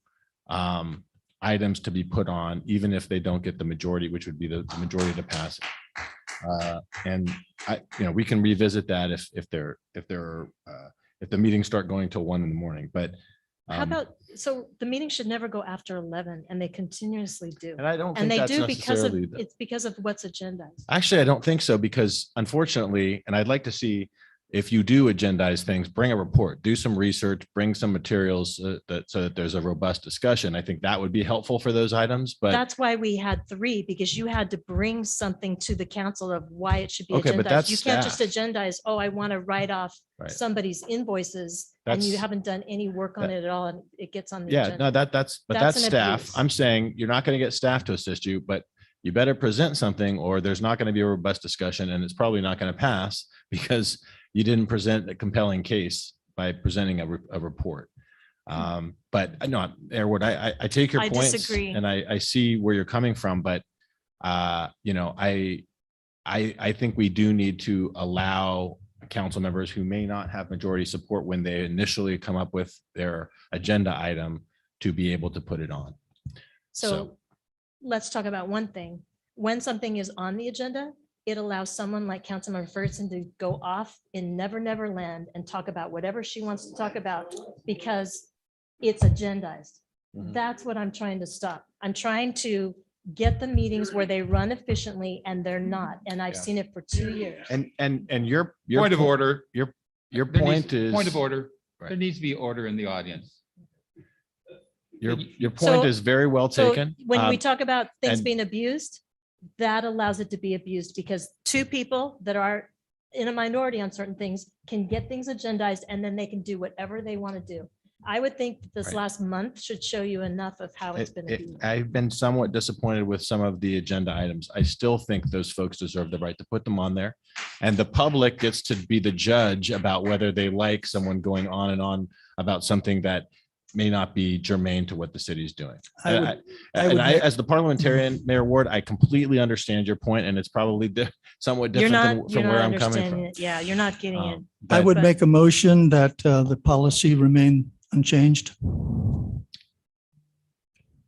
items to be put on, even if they don't get the majority, which would be the majority to pass it. And we can revisit that if the meetings start going till 1 a.m. But How about, so the meeting should never go after 11 and they continuously do. And I don't think And they that's do because of, necessarily the- it's because of what's agendized. actually, I don't think so, because unfortunately, and I'd like to see if you do agendize things, bring a report, do some research, bring some materials so that there's a robust discussion. I think that would be helpful for those items, but That's why we had 3, because you had to bring something to the council of why it should be Okay, but agendized. that's You can't just staff. agendize, oh, I want to write off Right. somebody's invoices and you That's- haven't done any work on that- it at all and it gets on the yeah, agenda. no, that's That's an staff. abuse. I'm saying you're not going to get staff to assist you, but you better present something or there's not going to be a robust discussion and it's probably not going to pass because you didn't present a compelling case by presenting a report. But no, Airwood, I take your I points disagree. and I see where you're coming from, but I think we do need to allow council members who may not have majority support when they initially come up with their agenda item to be able to put it on. So let's talk about one thing. When something is on the agenda, it allows someone like Councilmember Ferguson to go off in Never Land and talk about whatever she wants to talk about because it's agendized. That's what I'm trying to stop. I'm trying to get the meetings where they run efficiently and they're not. And I've seen it for 2 years. And your Point of order. Your There point needs- is. Point of order. Right. There needs to be order in the audience. Your So- point is very well So taken. when we talk about things and- being abused, that allows it to be abused because two people that are in a minority on certain things can get things agendized and then they can do whatever they want to do. I would think that this Right. last month should show you enough of how it's been abused. I've been somewhat disappointed with some of the agenda items. I still think those folks deserve the right to put them on there. And the public gets to be the judge about whether they like someone going on and on about something that may not be germane to what the city is doing. As the parliamentarian, Mayor Ward, I completely understand your point, and it's probably somewhat You're different not, from you're where not I'm coming understanding from. it. Yeah, you're not getting it. I would But- make a motion that the policy remain unchanged.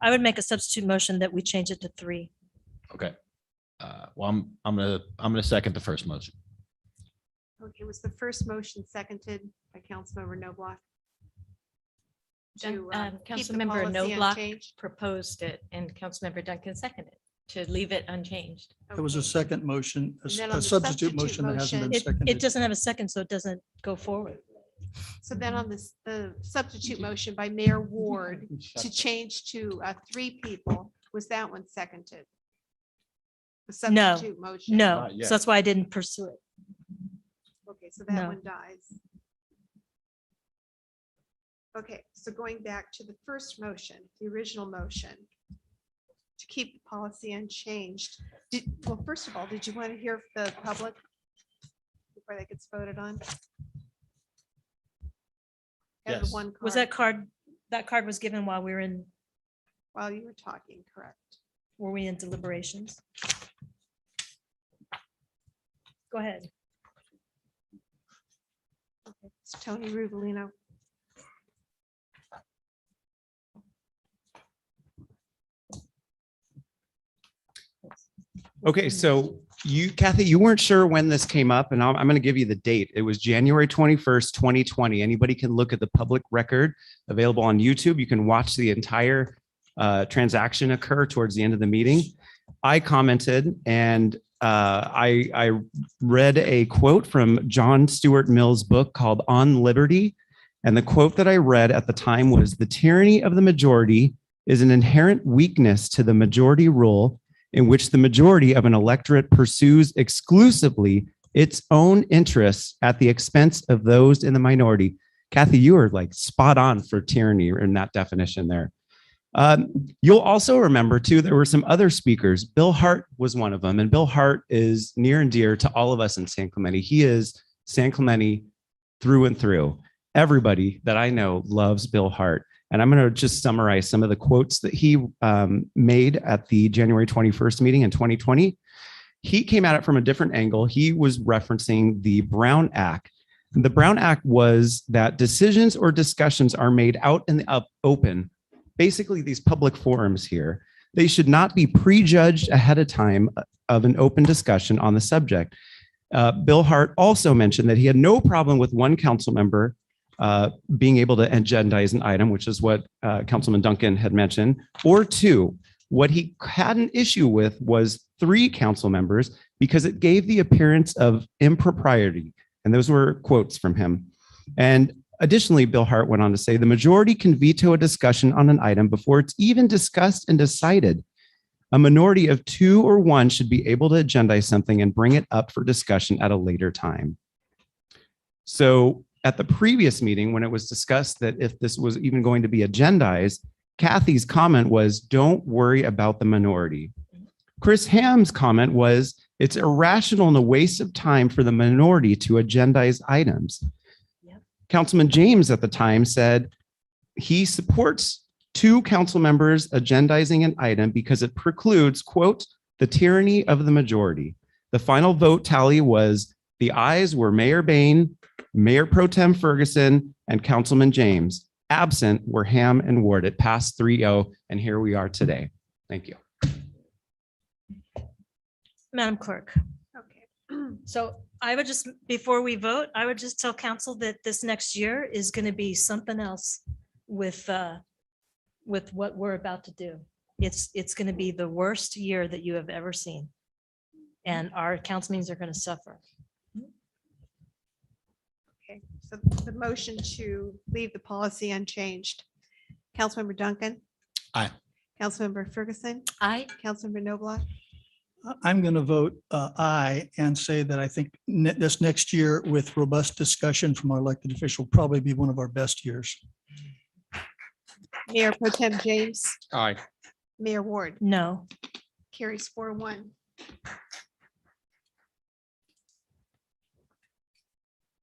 I would make a substitute motion that we change it to 3. Okay. Well, I'm gonna second the first motion. Okay, was the first motion seconded by Councilmember Noblock? To, keep the Councilmember policy Noblock unchanged? proposed it and Councilmember Duncan seconded to leave it unchanged. There was a second motion, And then on a the substitute motion that hasn't been It seconded. doesn't have a second, so it doesn't go forward. So then on this, the substitute motion by Mayor Ward to change to 3 people, was that one seconded? The No, substitute motion? no. So that's why I didn't pursue it. Okay, so that No. one dies. Okay, so going back to the first motion, the original motion, to keep the policy unchanged. Well, first of all, did you want to hear the public before that gets voted on? Have the Yes. one Was card that card was given while we were in, while you were talking, correct? were we in deliberations? Go ahead. Okay, it's Tony Rubelino. Okay, so Kathy, you weren't sure when this came up, and I'm going to give you the date. It was January 21st, 2020. Anybody can look at the public record available on YouTube. You can watch the entire transaction occur towards the end of the meeting. I commented, and I read a quote from John Stuart Mill's book called On Liberty. And the quote that I read at the time was, "The tyranny of the majority is an inherent weakness to the majority rule in which the majority of an electorate pursues exclusively its own interests at the expense of those in the minority." Kathy, you are like spot on for tyranny in that definition there. You'll also remember too, there were some other speakers. Bill Hart was one of them, and Bill Hart is near and dear to all of us in San Clemente. He is San Clemente through and through. Everybody that I know loves Bill Hart. And I'm going to just summarize some of the quotes that he made at the January 21st meeting in 2020. He came at it from a different angle. He was referencing the Brown Act. The Brown Act was that decisions or discussions are made out in the open, basically these public forums here. They should not be prejudged ahead of time of an open discussion on the subject. Bill Hart also mentioned that he had no problem with one council member being able to agendize an item, which is what Councilman Duncan had mentioned, or 2. What he had an issue with was 3 council members because it gave the appearance of impropriety. And those were quotes from him. And additionally, Bill Hart went on to say, "The majority can veto a discussion on an item before it's even discussed and decided. A minority of 2 or 1 should be able to agendize something and bring it up for discussion at a later time." So at the previous meeting, when it was discussed that if this was even going to be agendized, Kathy's comment was, "Don't worry about the minority." Chris Ham's comment was, "It's irrational and a waste of time for the minority to agendize items." Councilman James at the time said he supports 2 council members agendizing an item because it precludes, quote, "the tyranny of the majority." The final vote tally was, the ayes were Mayor Bain, Mayor Pro Tem Ferguson, and Councilman James. Absent were Ham and Ward. It passed 3-0, and here we are today. Thank you. Madam Clerk. Okay. So I would just, before we vote, I would just tell council that this next year is going to be something else with what we're about to do. It's going to be the worst year that you have ever seen. And our council meetings are going to suffer. Okay, so the motion to leave the policy unchanged. Councilmember Duncan. Aye. Councilmember Ferguson. Aye. Councilmember Noblock. I'm going to vote aye and say that I think this next year with robust discussion from our elected official will probably be one of our best years. Mayor Pro Tem James. Aye. Mayor Ward. No. Carries 4-1.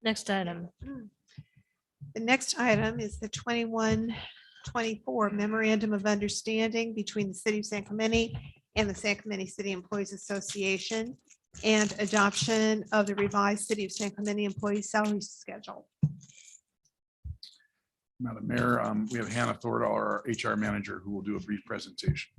Next item. The next item is the 21-24 Memorandum of Understanding between the City of San Clemente and the San Clemente City Employees Association and adoption of the revised City of San Clemente employee salary schedule. Madam Mayor, we have Hannah Thordahl, our HR manager, who will do a brief presentation.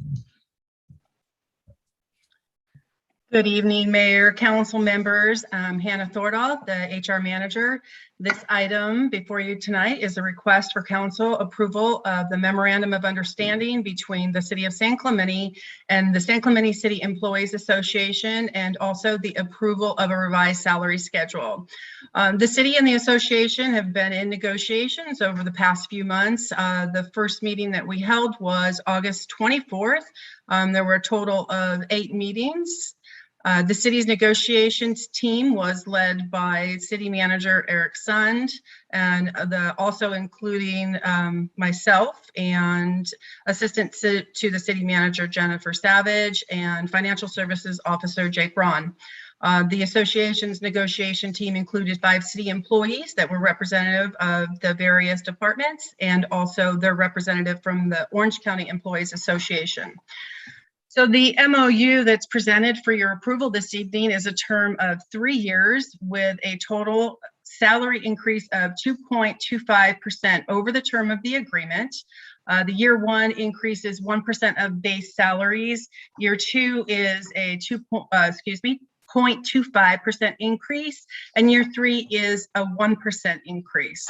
Good evening, Mayor, council members. I'm Hannah Thordahl, the HR manager. This item before you tonight is a request for council approval of the Memorandum of Understanding between the City of San Clemente and the San Clemente City Employees Association, and also the approval of a revised salary schedule. The city and the association have been in negotiations over the past few months. The first meeting that we held was August 24th. There were a total of 8 meetings. The city's negotiations team was led by City Manager Eric Sund, and also including myself and Assistant to the City Manager Jennifer Savage and Financial Services Officer Jake Braun. The association's negotiation team included 5 city employees that were representative of the various departments and also their representative from the Orange County Employees Association. So the MOU that's presented for your approval this evening is a term of 3 years with a total salary increase of 2.25% over the term of the agreement. The year 1 increase is 1% of base salaries. Year 2 is a 0.25% increase, and year 3 is a 1% increase.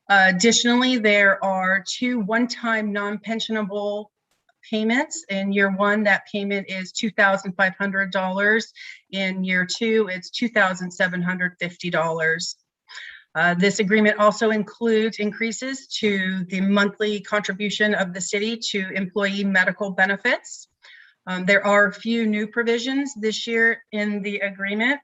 Additionally, there are 2 one-time non-pensionable payments. In year 1, that payment is $2,500. In year 2, it's $2,750. This agreement also includes increases to the monthly contribution of the city to employee medical benefits. There are a few new provisions this year in the agreement.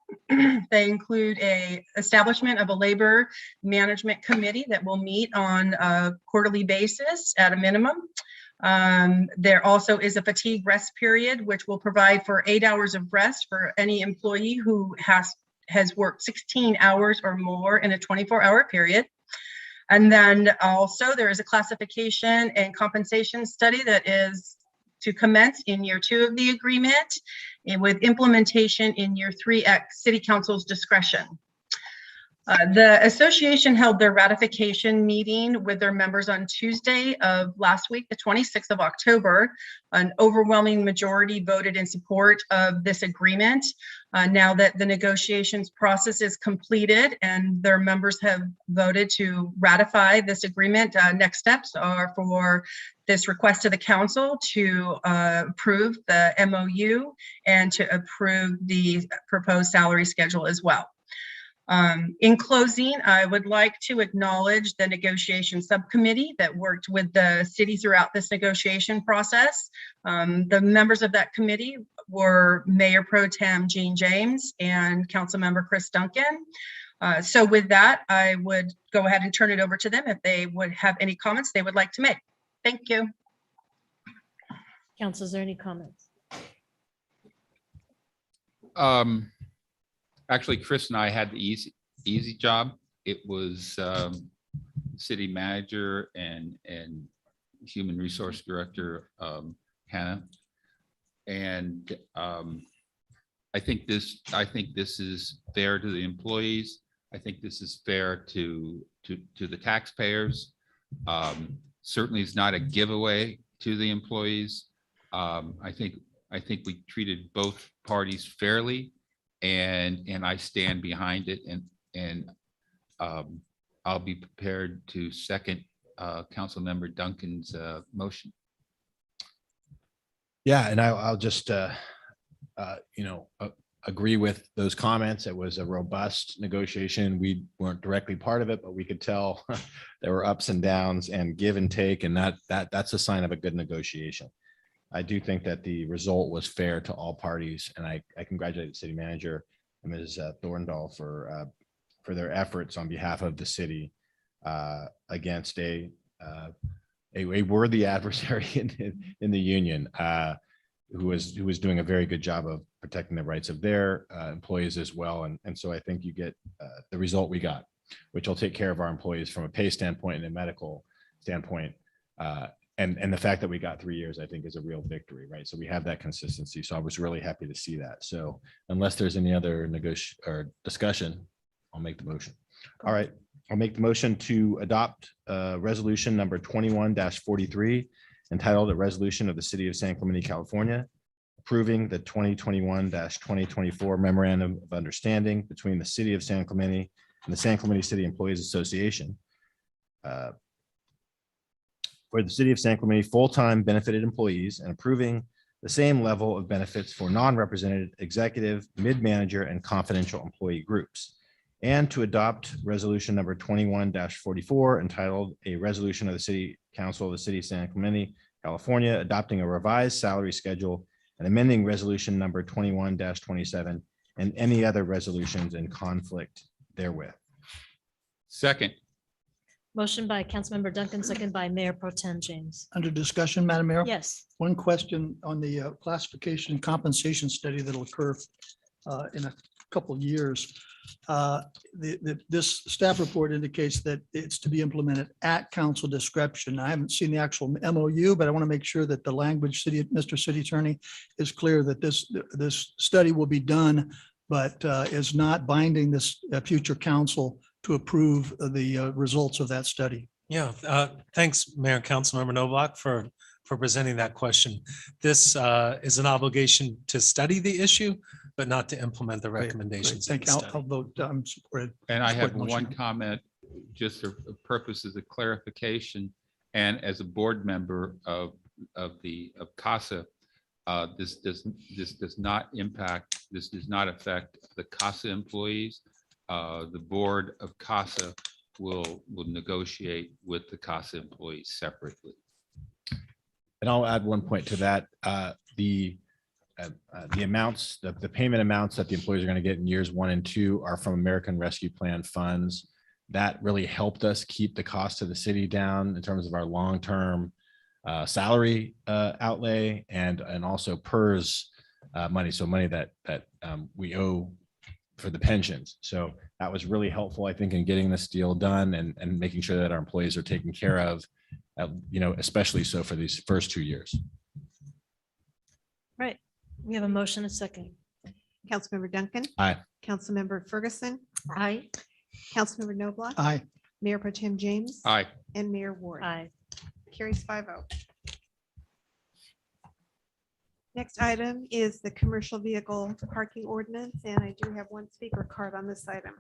They include a establishment of a labor management committee that will meet on a quarterly basis at a minimum. There also is a fatigue rest period, which will provide for 8 hours of rest for any employee who has worked 16 hours or more in a 24-hour period. And then also there is a classification and compensation study that is to commence in year 2 of the agreement, and with implementation in year 3 at City Council's discretion. The association held their ratification meeting with their members on Tuesday of last week, the 26th of October. An overwhelming majority voted in support of this agreement. Now that the negotiations process is completed and their members have voted to ratify this agreement, next steps are for this request to the council to approve the MOU and to approve the proposed salary schedule as well. In closing, I would like to acknowledge the negotiation subcommittee that worked with the city throughout this negotiation process. The members of that committee were Mayor Pro Tem Gene James and Councilmember Chris Duncan. So with that, I would go ahead and turn it over to them if they would have any comments they would like to make. Thank you. Council, is there any comments? Actually, Chris and I had the easy job. It was city manager and human resource director, Hannah. And I think this is fair to the employees. I think this is fair to the taxpayers. Certainly is not a giveaway to the employees. I think we treated both parties fairly, and I stand behind it, and I'll be prepared to second Councilmember Duncan's motion. Yeah, and I'll just, agree with those comments. It was a robust negotiation. We weren't directly part of it, but we could tell there were ups and downs and give and take, and that's a sign of a good negotiation. I do think that the result was fair to all parties, and I congratulate the city manager and Ms. Thorndal for their efforts on behalf of the city against a worthy adversary in the union, who was doing a very good job of protecting the rights of their employees as well. And so I think you get the result we got, which will take care of our employees from a pay standpoint and a medical standpoint. And the fact that we got 3 years, I think, is a real victory, right? So we have that consistency. So I was really happy to see that. So unless there's any other discussion, I'll make the motion. All right, I'll make the motion to adopt resolution number 21-43, entitled "A Resolution of the City of San Clemente, California, approving the 2021-2024 Memorandum of Understanding between the City of San Clemente and the San Clemente City Employees Association for the City of San Clemente full-time benefited employees, and approving the same level of benefits for non-represented executive, mid-manager, and confidential employee groups, and to adopt resolution number 21-44, entitled "A Resolution of the City Council of the City of San Clemente, California, adopting a revised salary schedule and amending resolution number 21-27 and any other resolutions in conflict therewith." Second. Motion by Councilmember Duncan, second by Mayor Pro Tem James. Under discussion, Madam Mayor? Yes. One question on the classification and compensation study that'll occur in a couple of years. This staff report indicates that it's to be implemented at council discretion. I haven't seen the actual MOU, but I want to make sure that the language, Mr. City Attorney, is clear that this study will be done, but is not binding this future council to approve the results of that study. Yeah, thanks, Mayor and Councilmember Noblock, for presenting that question. This is an obligation to study the issue, but not to implement the recommendations. Thank you. I'll vote supported. And I have support one motion. comment, just for purposes of clarification, and as a board member of CASA, this does not affect the CASA employees. The board of CASA will negotiate with the CASA employees separately. And I'll add one point to that. The amounts, the payment amounts that the employees are going to get in years 1 and 2 are from American Rescue Plan funds. That really helped us keep the cost of the city down in terms of our long-term salary outlay and also PERS money. So money that we owe for the pensions. So that was really helpful, I think, in getting this deal done and making sure that our employees are taken care of, especially so for these first 2 years. Right. We have a motion, a second. Councilmember Duncan. Aye. Councilmember Ferguson. Aye. Councilmember Noblock. Aye. Mayor Pro Tem James. Aye. And Mayor Ward. Aye. Carries 5-0. Next item is the commercial vehicle parking ordinance, and I do have one speaker card on this item.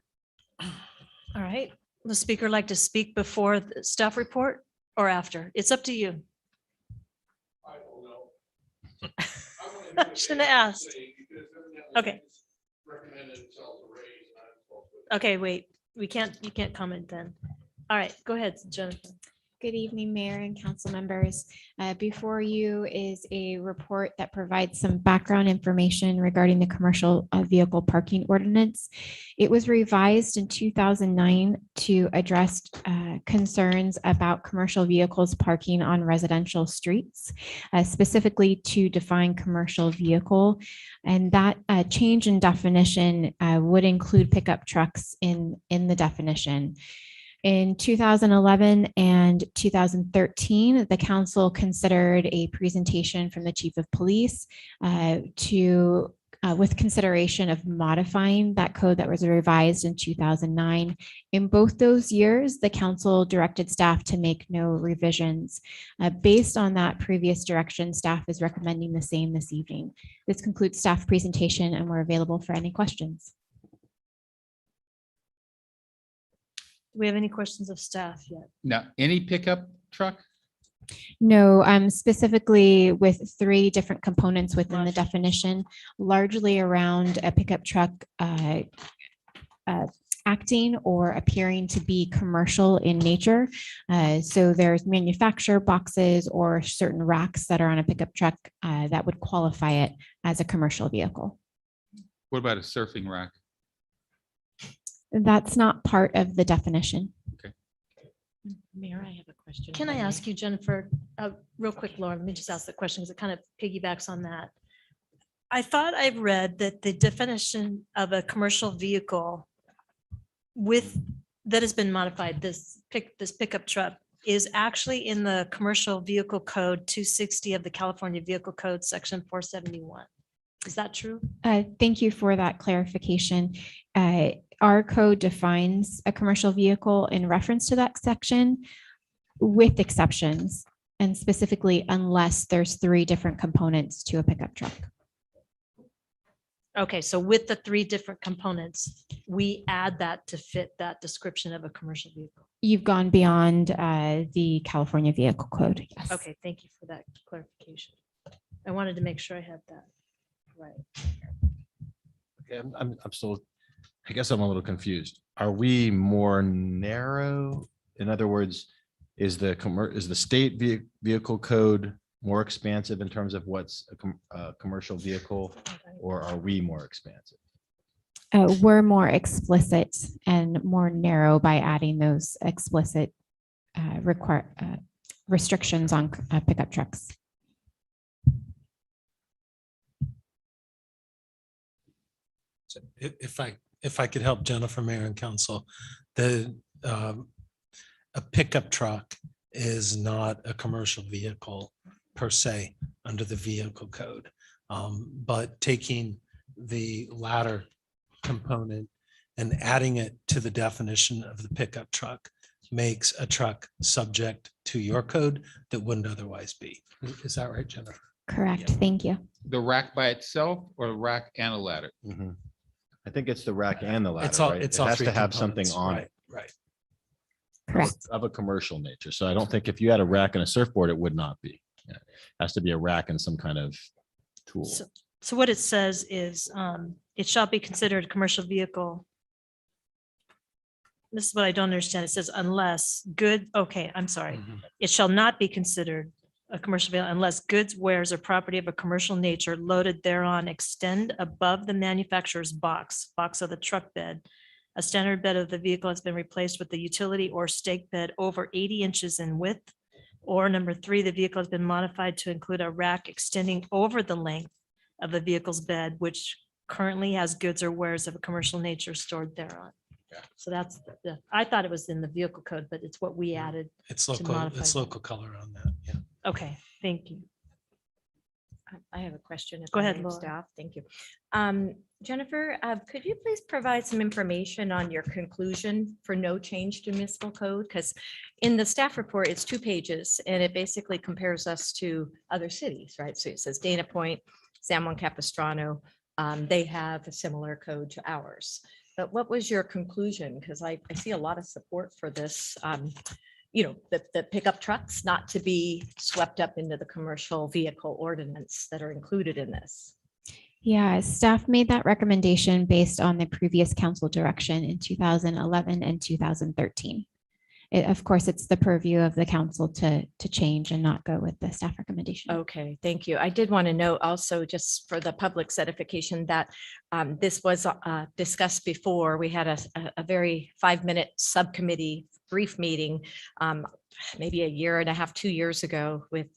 All right. The speaker like to speak before the staff report or after? It's up to you. I don't know. I shouldn't have asked. Okay. Okay, wait, you can't comment then. All right, go ahead, Jennifer. Good evening, Mayor and council members. Before you is a report that provides some background information regarding the commercial vehicle parking ordinance. It was revised in 2009 to address concerns about commercial vehicles parking on residential streets, specifically to define commercial vehicle. And that change in definition would include pickup trucks in the definition. In 2011 and 2013, the council considered a presentation from the chief of police to with consideration of modifying that code that was revised in 2009. In both those years, the council directed staff to make no revisions. Based on that previous direction, staff is recommending the same this evening. This concludes staff presentation, and we're available for any questions. Do we have any questions of staff yet? Now, any pickup truck? No, specifically with 3 different components within the definition, largely around a pickup truck acting or appearing to be commercial in nature. So there's manufacturer boxes or certain racks that are on a pickup truck that would qualify it as a commercial vehicle. What about a surfing rack? That's not part of the definition. Mayor, I have a question. Can I ask you, Jennifer, real quick, Laura, let me just ask the question because it kind of piggybacks on that. I thought I read that the definition of a commercial vehicle that has been modified, this pickup truck, is actually in the Commercial Vehicle Code 260 of the California Vehicle Code, section 471. Is that true? Thank you for that clarification. Our code defines a commercial vehicle in reference to that section with exceptions, and specifically unless there's 3 different components to a pickup truck. Okay, so with the 3 different components, we add that to fit that description of a commercial vehicle. You've gone beyond the California Vehicle Code. Yes. Okay, thank you for that clarification. I wanted to make sure I had that right. Okay, I'm still, I guess I'm a little confused. Are we more narrow? In other words, is the state vehicle code more expansive in terms of what's a commercial vehicle, or are we more expansive? We're more explicit and more narrow by adding those explicit restrictions on pickup trucks. So if I could help Jennifer, Mayor and Council, a pickup truck is not a commercial vehicle per se under the vehicle code. But taking the latter component and adding it to the definition of the pickup truck makes a truck subject to your code that wouldn't otherwise be. Is that right, Jennifer? Correct. Thank you. The rack by itself or the rack and a ladder? I think it's the rack and the ladder. It's all, right? it's It all has 3 to have something components, on right, it right. Correct. of a commercial nature. So I don't think if you had a rack and a surfboard, it would not be. Yeah. It has to be a rack and some kind of tool. So what it says is it shall be considered a commercial vehicle. This is what I don't understand. It says unless okay, I'm sorry. It shall not be considered a commercial vehicle unless goods, wares, or property of a commercial nature loaded thereon extend above the manufacturer's box of the truck bed. A standard bed of the vehicle has been replaced with the utility or stake bed over 80 inches in width. Or number 3, the vehicle has been modified to include a rack extending over the length of the vehicle's bed, which currently has goods or wares of a commercial nature stored thereon. So that's I thought it was in the vehicle code, but it's what we added. It's to local, modify it's that. local color on that. Yeah. Okay, thank you. I have a question. if Go I ahead, may, Laura. Staff, thank you. Jennifer, could you please provide some information on your conclusion for no change to municipal code? Because in the staff report, it's 2 pages and it basically compares us to other cities, right? So it says Dana Point, San Juan Capistrano, they have a similar code to ours. But what was your conclusion? Because I see a lot of support for this. The pickup trucks not to be swept up into the commercial vehicle ordinance that are included in this. Yeah, staff made that recommendation based on the previous council direction in 2011 and 2013. Of course, it's the purview of the council to change and not go with the staff recommendation. Okay, thank you. I did want to note also, just for the public's edification, that this was discussed before. We had a very 5-minute subcommittee brief meeting, maybe a year and a half, 2 years ago, with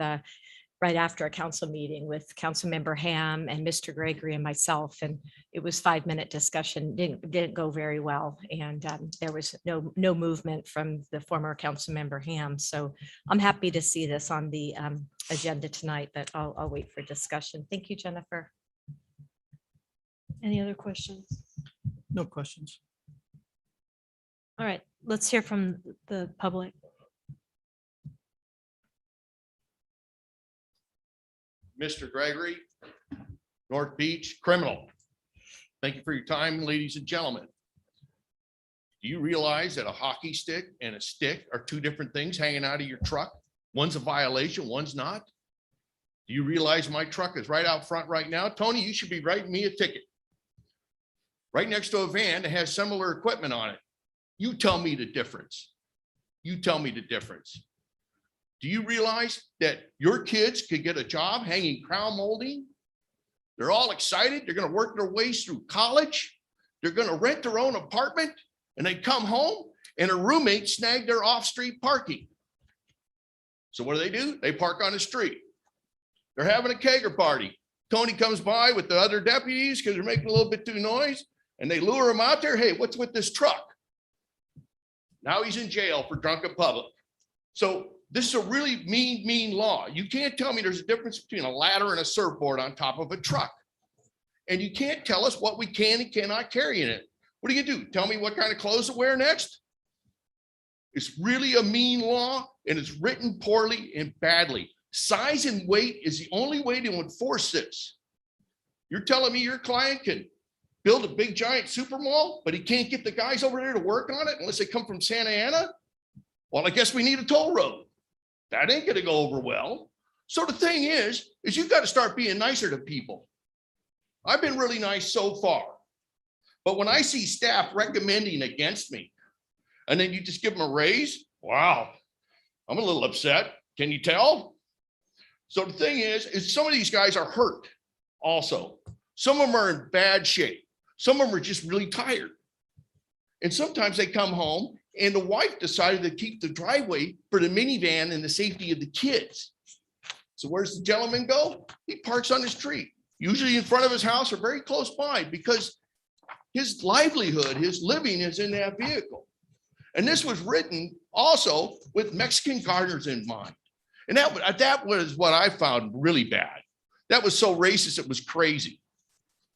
right after a council meeting with Councilmember Ham and Mr. Gregory and myself. And it was 5-minute discussion, didn't go very well. And there was no movement from the former Councilmember Ham. So I'm happy to see this on the agenda tonight, but I'll wait for discussion. Thank you, Jennifer. Any other questions? No questions. All right, let's hear from the public. Mr. Gregory, North Beach criminal. Thank you for your time, ladies and gentlemen. Do you realize that a hockey stick and a stick are two different things hanging out of your truck? One's a violation, one's not. Do you realize my truck is right out front right now? Tony, you should be writing me a ticket. Right next to a van that has similar equipment on it. You tell me the difference. You tell me the difference. Do you realize that your kids could get a job hanging crown molding? They're all excited. They're going to work their ways through college. They're going to rent their own apartment, and they come home and a roommate snagged their off-street parking. So what do? They park on the street. They're having a kegger party. Tony comes by with the other deputies because they're making a little bit too noise, and they lure him out there. Hey, what's with this truck? Now he's in jail for drunken public. So this is a really mean law. You can't tell me there's a difference between a ladder and a surfboard on top of a truck. And you can't tell us what we can and cannot carry in it. What do? Tell me what kind of clothes to wear next? It's really a mean law, and it's written poorly and badly. Size and weight is the only way to enforce this. You're telling me your client can build a big giant super mall, but he can't get the guys over there to work on it unless they come from Santa Ana? Well, I guess we need a toll road. That ain't gonna go over well. So the thing is you've got to start being nicer to people. I've been really nice so far. But when I see staff recommending against me, and then you just give them a raise, wow, I'm a little upset. Can you tell? So the thing is some of these guys are hurt also. Some of them are in bad shape. Some of them are just really tired. And sometimes they come home and the wife decided to keep the driveway for the minivan and the safety of the kids. So where's the gentleman go? He parks on the street, usually in front of his house or very close by, because his livelihood, his living is in that vehicle. And this was written also with Mexican gardeners in mind. And that was what I found really bad. That was so racist, it was crazy.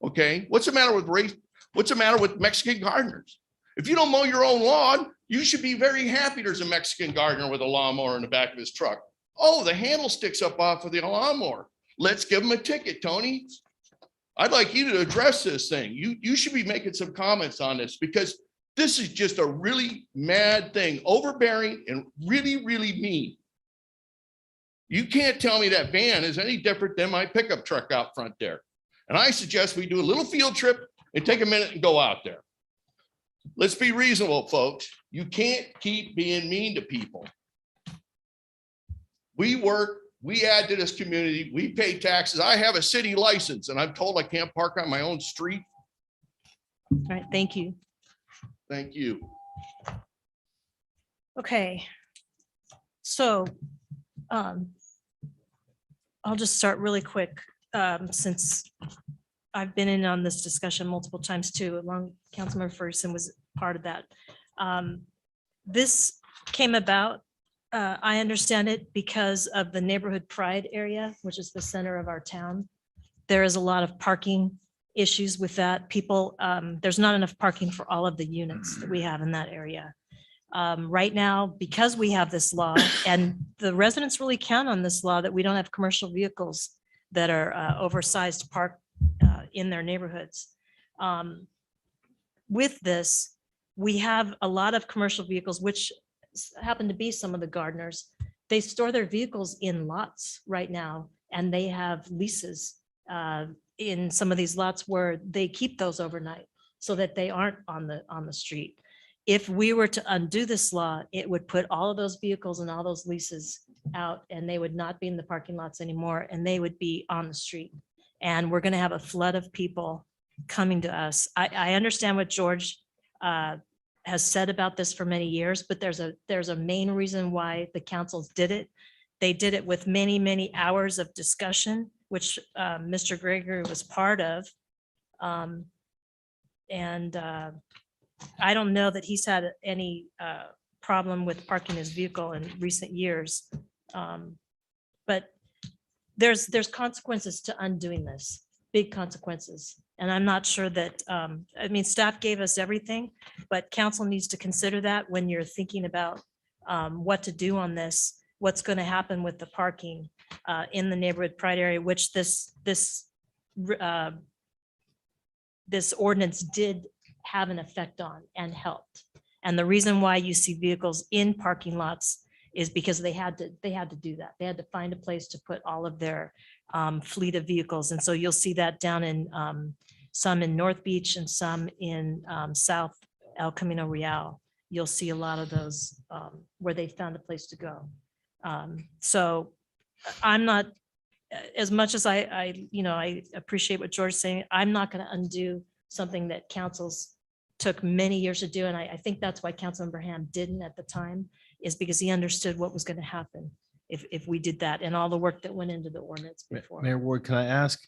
Okay, what's the matter with race? What's the matter with Mexican gardeners? If you don't mow your own lawn, you should be very happy there's a Mexican gardener with a lawnmower in the back of his truck. Oh, the handle sticks up off of the lawnmower. Let's give him a ticket, Tony. I'd like you to address this thing. You should be making some comments on this, because this is just a really mad thing, overbearing and really, really mean. You can't tell me that van is any different than my pickup truck out front there. And I suggest we do a little field trip and take a minute and go out there. Let's be reasonable, folks. You can't keep being mean to people. We work, we add to this community, we pay taxes. I have a city license and I'm told I can't park on my own street. All right, thank you. Thank you. Okay. So I'll just start really quick, since I've been in on this discussion multiple times too, along Councilmember Ferguson was part of that. This came about, I understand it, because of the neighborhood pride area, which is the center of our town. There is a lot of parking issues with that. People, there's not enough parking for all of the units that we have in that area. Right now, because we have this law, and the residents really count on this law, that we don't have commercial vehicles that are oversized parked in their neighborhoods. With this, we have a lot of commercial vehicles, which happen to be some of the gardeners. They store their vehicles in lots right now, and they have leases in some of these lots where they keep those overnight so that they aren't on the street. If we were to undo this law, it would put all of those vehicles and all those leases out, and they would not be in the parking lots anymore, and they would be on the street. And we're going to have a flood of people coming to us. I understand what George has said about this for many years, but there's a main reason why the councils did it. They did it with many, many hours of discussion, which Mr. Gregory was part of. I don't know that he's had any problem with parking his vehicle in recent years. But there's consequences to undoing this, big consequences. And I'm not sure that, I mean, staff gave us everything, but council needs to consider that when you're thinking about what to do on this, what's going to happen with the parking in the neighborhood pride area, which this ordinance did have an effect on and helped. And the reason why you see vehicles in parking lots is because they had to do that. They had to find a place to put all of their fleet of vehicles. And so you'll see that down in some in North Beach and some in South El Camino Real. You'll see a lot of those where they found a place to go. So I'm not, as much as I appreciate what George is saying, I'm not going to undo something that councils took many years to do. And I think that's why Councilmember Ham didn't at the time, is because he understood what was going to happen if we did that and all the work that went into the ordinance before. Mayor Ward, can I ask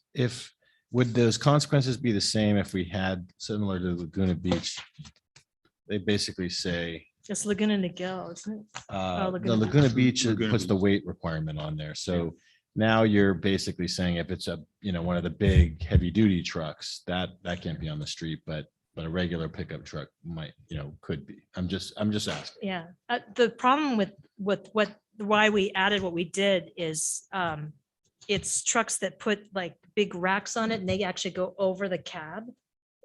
would those consequences be the same if we had similar to Laguna Beach? They basically say, It's Laguna Niguel, isn't it? the Laguna Beach puts the weight requirement on there. So now you're basically saying if it's one of the big heavy duty trucks, that can't be on the street, but a regular pickup truck might, could be. I'm just asking. Yeah, the problem with why we added what we did is it's trucks that put like big racks on it and they actually go over the cab.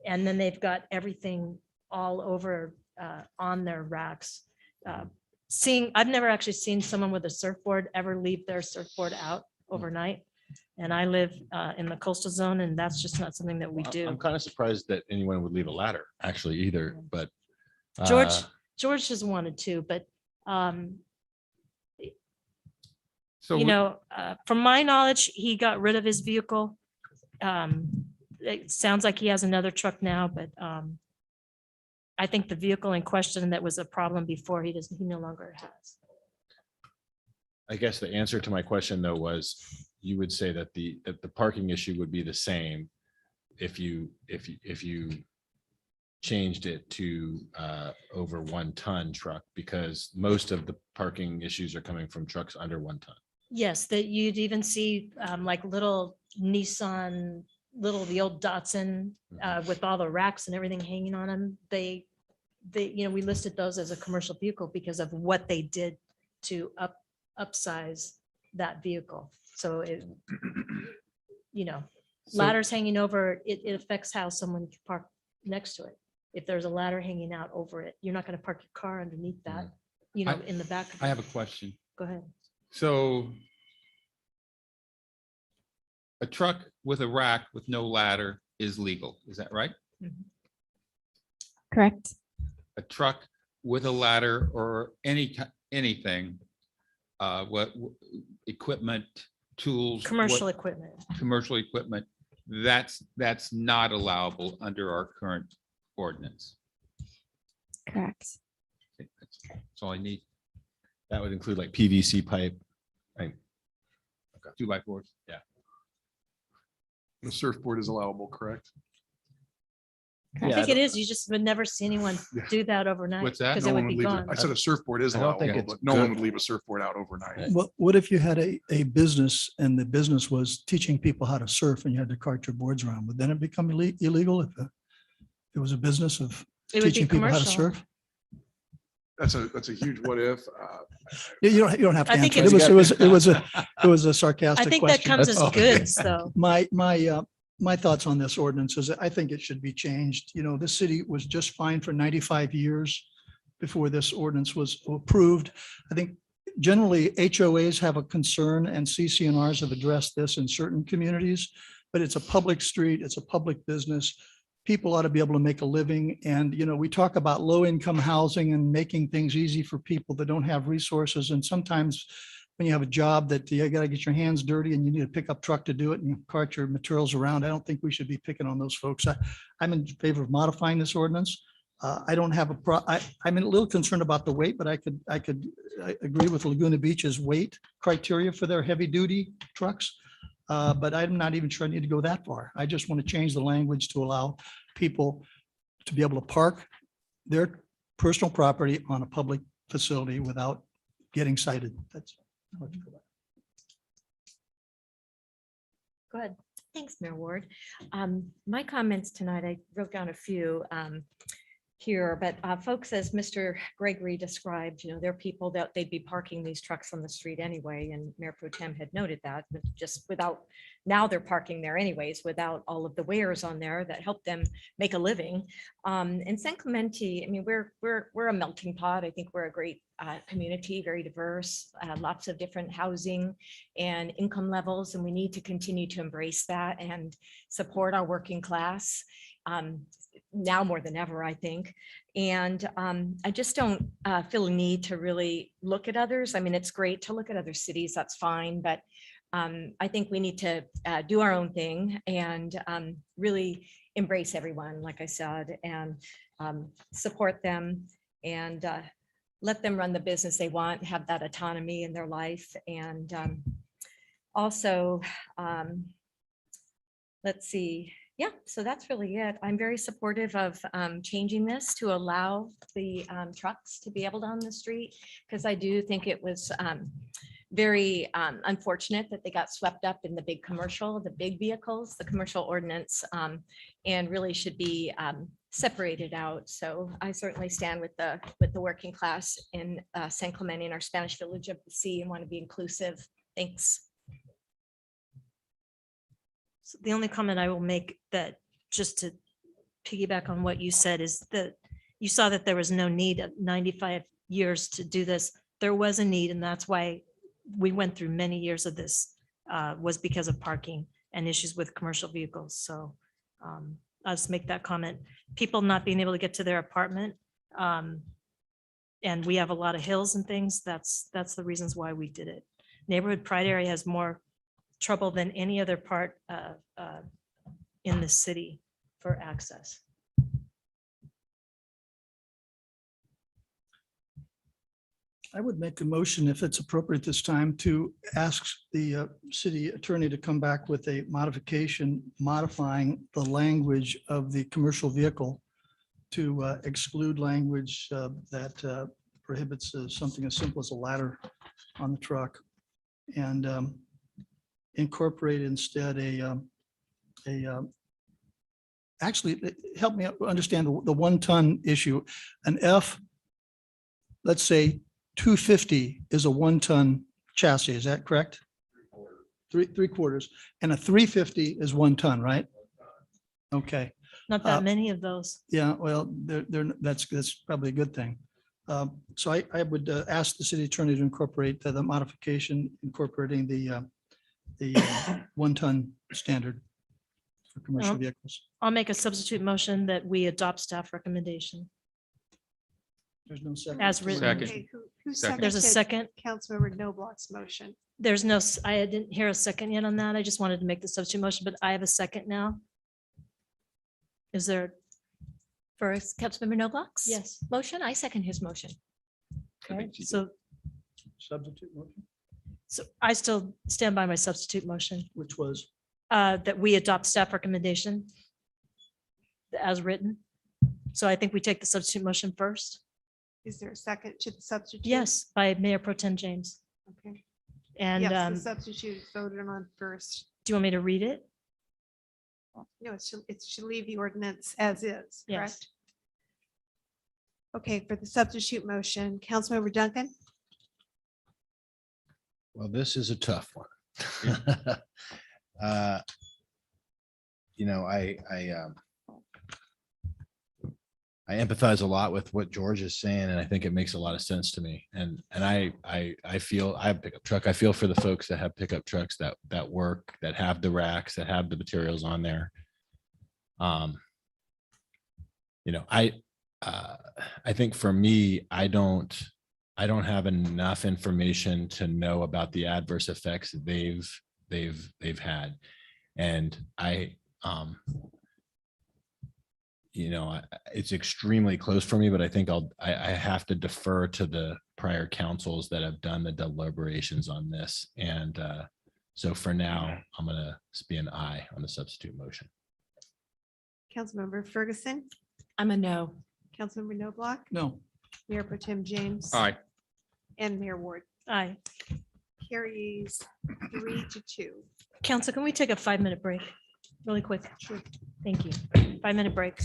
And then they've got everything all over on their racks. I've never actually seen someone with a surfboard ever leave their surfboard out overnight. And I live in the coastal zone, and that's just not something that we do. I'm kind of surprised that anyone would leave a ladder actually either, but. George has wanted to, but So from my knowledge, he got rid of his vehicle. It sounds like he has another truck now, but I think the vehicle in question that was a problem before, he no longer has. I guess the answer to my question though was you would say that the parking issue would be the same if you changed it to over 1 ton truck, because most of the parking issues are coming from trucks under 1 ton. Yes, that you'd even see like little Nissan, the old Datsun with all the racks and everything hanging on them. We listed those as a commercial vehicle because of what they did to upsize that vehicle. So ladders hanging over, it affects how someone can park next to it. If there's a ladder hanging out over it, you're not going to park your car underneath that, in the back. I have a question. Go ahead. So a truck with a rack with no ladder is legal. Is that right? Correct. A truck with a ladder or anything, what equipment, tools, Commercial equipment. commercial equipment, that's not allowable under our current ordinance. Correct. That's all I need. That would include like PVC pipe. Right. 2x4s. Yeah. The surfboard is allowable, correct? I think it is. You just would never see anyone do that overnight. What's that? Because No it one would be would leave it. gone. I said a surfboard is I don't think allowable, it's but no one good. would leave a surfboard out overnight. What if you had a business and the business was teaching people how to surf and you had to cart your boards around? Would then it become illegal if it was a business of It would be teaching people how to commercial. surf? That's a huge what if. You don't have to I think answer. It it's- was a sarcastic I think question. that comes as goods, though. My thoughts on this ordinance is that I think it should be changed. This city was just fine for 95 years before this ordinance was approved. I think generally HOAs have a concern and CCNRs have addressed this in certain communities, but it's a public street, it's a public business. People ought to be able to make a living. And, we talk about low income housing and making things easy for people that don't have resources. And sometimes when you have a job that you got to get your hands dirty and you need a pickup truck to do it and cart your materials around, I don't think we should be picking on those folks. I'm in favor of modifying this ordinance. I don't have I'm a little concerned about the weight, but I agree with Laguna Beach's weight criteria for their heavy duty trucks. But I'm not even sure I need to go that far. I just want to change the language to allow people to be able to park their personal property on a public facility without getting cited. That's. Go ahead. Thanks, Mayor Ward. My comments tonight, I wrote down a few here, but folks, as Mr. Gregory described, there are people that they'd be parking these trucks on the street anyway, and Mayor Pro Tem had noted that, but just without, now they're parking there anyways, without all of the wares on there that help them make a living. In San Clemente, I mean, we're a melting pot. I think we're a great community, very diverse, lots of different housing and income levels, and we need to continue to embrace that and support our working class. Now more than ever, I think. And I just don't feel a need to really look at others. I mean, it's great to look at other cities, that's fine, but I think we need to do our own thing and really embrace everyone, like I said, and support them and let them run the business they want, have that autonomy in their life. And also, let's see. Yeah, so that's really it. I'm very supportive of changing this to allow the trucks to be able to on the street, because I do think it was very unfortunate that they got swept up in the big commercial, the big vehicles, the commercial ordinance, and really should be separated out. So I certainly stand with the working class in San Clemente, in our Spanish Village of the Sea, and want to be inclusive. Thanks. So the only comment I will make, that just to piggyback on what you said, is that you saw that there was no need of 95 years to do this. There was a need, and that's why we went through many years of this, was because of parking and issues with commercial vehicles. So I'll just make that comment. People not being able to get to their apartment, and we have a lot of hills and things. That's the reasons why we did it. Neighborhood Pride Area has more trouble than any other part in the city for access. I would make a motion, if it's appropriate this time, to ask the city attorney to come back with a modification modifying the language of the commercial vehicle to exclude language that prohibits something as simple as a ladder on the truck, and incorporate instead actually, help me understand the 1 ton issue. An F, let's say 250 is a 1 ton chassis, is that correct? Three quarters, and a 350 is 1 ton, right? Okay. Not that many of those. Yeah, well, that's probably a good thing. So I would ask the city attorney to incorporate the modification incorporating the 1 ton standard for commercial vehicles. I'll make a substitute motion that we adopt staff recommendation There's no second. as written. Second. Who Second. There's a seconded second. Councilmember Noblock's motion? There's no, I didn't hear a second yet on that. I just wanted to make the substitute motion, but I have a second now. Is there? For Councilmember Noblock's Yes. motion, I second his motion. Okay, so Substitute motion, I still stand by my substitute motion, which was, that we adopt staff recommendation as written. So I think we take the substitute motion first. Is there a second to the substitute? Yes, by Mayor Pro Tem James. Okay. And Yes, the substitute is voted on first. do you want me to read it? No, it should leave the ordinance as is, Yes. correct? Okay, for the substitute motion, Councilmember Duncan, Well, this is a tough one. I empathize a lot with what George is saying, and I think it makes a lot of sense to me. And I feel, I have a pickup truck. I feel for the folks that have pickup trucks that work, that have the racks, that have the materials on there. I think for me, I don't have enough information to know about the adverse effects they've had. And it's extremely close for me, but I think I have to defer to the prior councils that have done the deliberations on this. And so for now, I'm going to be an aye on the substitute motion. Councilmember Ferguson, I'm a no. Councilmember Noblock, no, Mayor Pro Tem James. Aye. And Mayor Ward. Aye. carries 3-2. Council, can we take a 5-minute break really quick? Sure. Thank you. 5-minute break.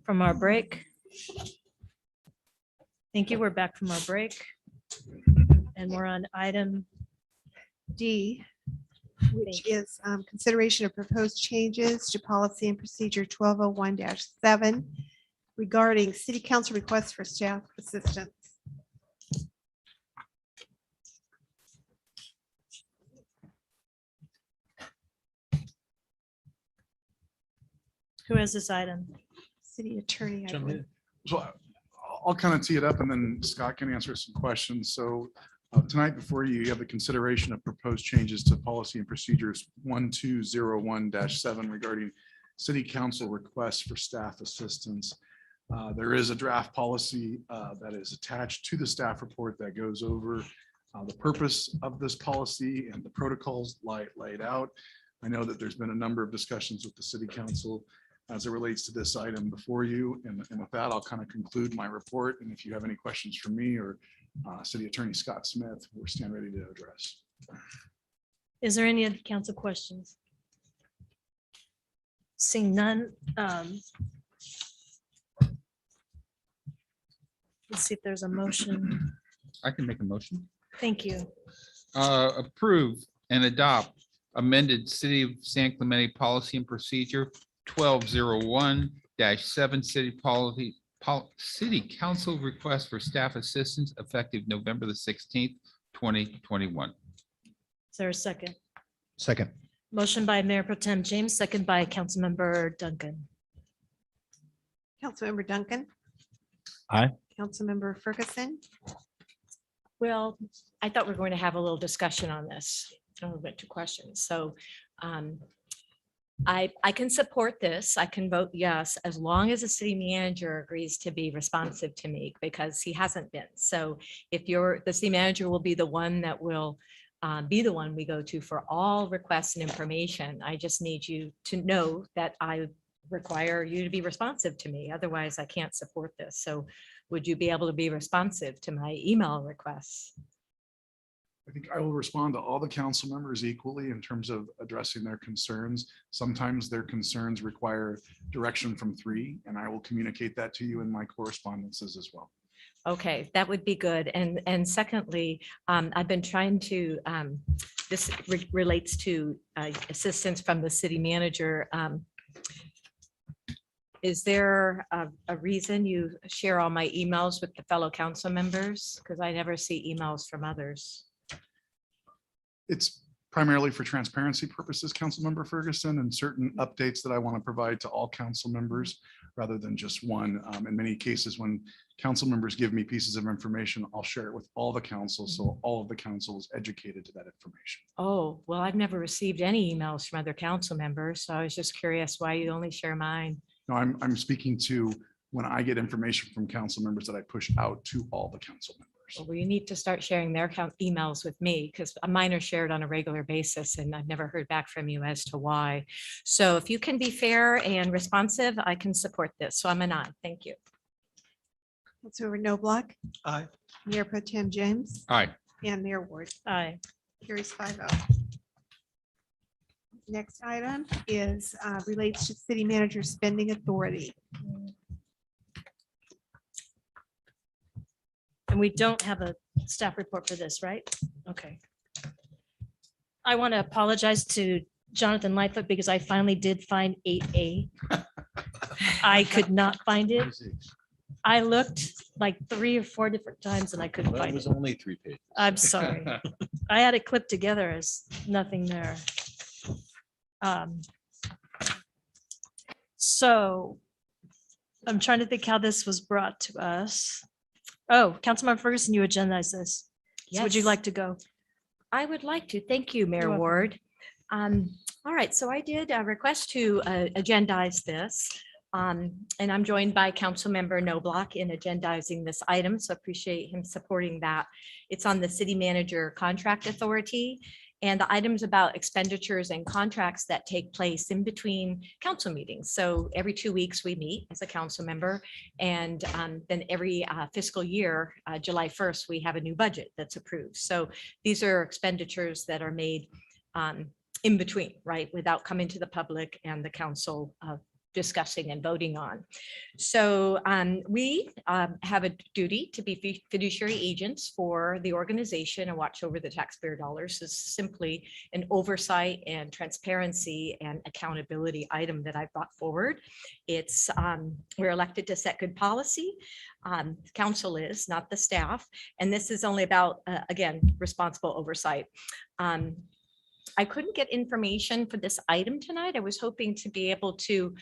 from our break. Thank you. We're back from our break. And we're on item D, which is consideration of proposed changes to policy and procedure 1201-7 regarding city council requests for staff assistance. Who has this item? City attorney. I believe. So I'll kind of tee it up and then Scott can answer some questions. So tonight before you, you have the consideration of proposed changes to policy and procedures 1201-7 regarding city council requests for staff assistance. There is a draft policy that is attached to the staff report that goes over the purpose of this policy and the protocols laid out. I know that there's been a number of discussions with the city council as it relates to this item before you. And with that, I'll kind of conclude my report. And if you have any questions for me or City Attorney Scott Smith, we're stand ready to address. Is there any other council questions? Seeing none. Let's see if there's a motion. I can make a motion. Thank you. Approve and adopt amended City of San Clemente Policy and Procedure 1201-7 City Council request for staff assistance effective November the 16th, 2021. Is there a second? Second. Motion by Mayor Pro Tem James, second by Councilmember Duncan. Councilmember Duncan. Aye. Councilmember Ferguson. Well, I thought we were going to have a little discussion on this. A little bit to questions. So I can support this. I can vote yes, as long as the city manager agrees to be responsive to me, because he hasn't been. So if the city manager will be the one that will be the one we go to for all requests and information. I just need you to know that I require you to be responsive to me. Otherwise, I can't support this. So would you be able to be responsive to my email requests? I think I will respond to all the council members equally in terms of addressing their concerns. Sometimes their concerns require direction from three, and I will communicate that to you in my correspondences as well. Okay, that would be good. And secondly, I've been trying to, this relates to assistance from the city manager. Is there a reason you share all my emails with the fellow council members? Because I never see emails from others. It's primarily for transparency purposes, Councilmember Ferguson, and certain updates that I want to provide to all council members rather than just one. In many cases, when council members give me pieces of information, I'll share it with all the council. So all of the council is educated to that information. Oh, well, I've never received any emails from other council members. So I was just curious why you only share mine. No, I'm speaking to when I get information from council members that I push out to all the council members. Well, you need to start sharing their emails with me, because mine are shared on a regular basis and I've never heard back from you as to why. So if you can be fair and responsive, I can support this. So I'm a nod. Thank you. Councilmember Noblock. Aye. Mayor Pro Tem James. Aye. And Mayor Ward. Aye. Carries 5-0. Next item is relates to city manager spending authority. And we don't have a staff report for this, right? Okay. I want to apologize to Jonathan Lightfoot because I finally did find 8A. I could not find it. I looked like 3 or 4 different times and I couldn't Well, it find was it. only 3 pages. I'm sorry. I had it clipped together as nothing there. So I'm trying to think how this was brought to us. Oh, Councilmember Ferguson, you agendized this. So would you Yes. like to go? I would like to. Thank you, Mayor welcome. Ward. All right, so I did request to agendize this. And I'm joined by Councilmember Noblock in agendizing this item, so appreciate him supporting that. It's on the city manager contract authority, and the items about expenditures and contracts that take place in between council meetings. So every 2 weeks we meet as a council member, and then every fiscal year, July 1st, we have a new budget that's approved. So these are expenditures that are made in between, right, without coming to the public and the council discussing and voting on. So we have a duty to be fiduciary agents for the organization and watch over the taxpayer dollars. This is simply an oversight and transparency and accountability item that I brought forward. It's we're elected to set good policy. Council is, not the staff. And this is only about, again, responsible oversight. I couldn't get information for this item tonight. I was hoping to be able to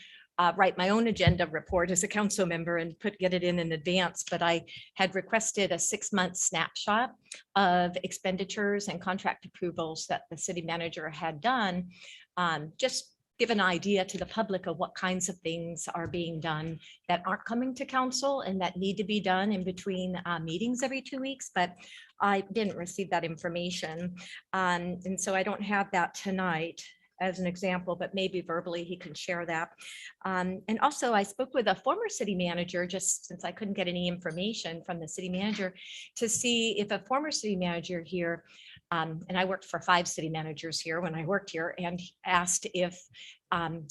write my own agenda report as a council member and get it in advance, but I had requested a 6-month snapshot of expenditures and contract approvals that the city manager had done. Just give an idea to the public of what kinds of things are being done that aren't coming to council and that need to be done in between meetings every 2 weeks, but I didn't receive that information. And so I don't have that tonight as an example, but maybe verbally he can share that. And also I spoke with a former city manager, just since I couldn't get any information from the city manager, to see if a former city manager here, and I worked for 5 city managers here when I worked here, and asked if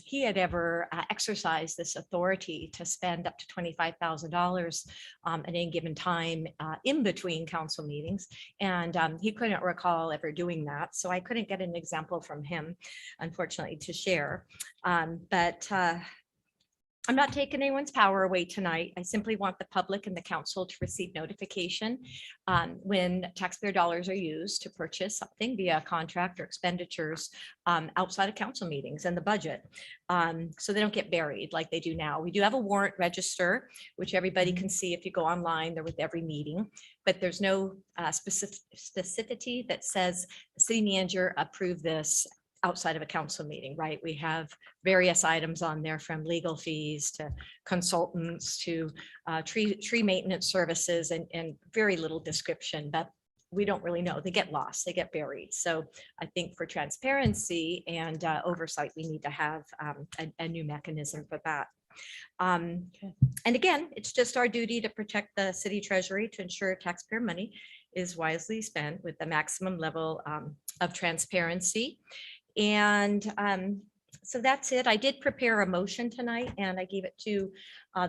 he had ever exercised this authority to spend up to $25,000 at any given time in between council meetings. And he couldn't recall ever doing that. So I couldn't get an example from him, unfortunately, to share. But I'm not taking anyone's power away tonight. I simply want the public and the council to receive notification when taxpayer dollars are used to purchase something via contract or expenditures outside of council meetings and the budget. So they don't get buried like they do now. We do have a warrant register, which everybody can see if you go online. They're with every meeting, but there's no specificity that says the city manager approved this outside of a council meeting, right? We have various items on there, from legal fees to consultants to tree maintenance services, and very little description, but we don't really know. They get lost, they get buried. So I think for transparency and oversight, we need to have a new mechanism for that. And again, it's just our duty to protect the city treasury, to ensure taxpayer money is wisely spent with the maximum level of transparency. And so that's it. I did prepare a motion tonight, and I gave it to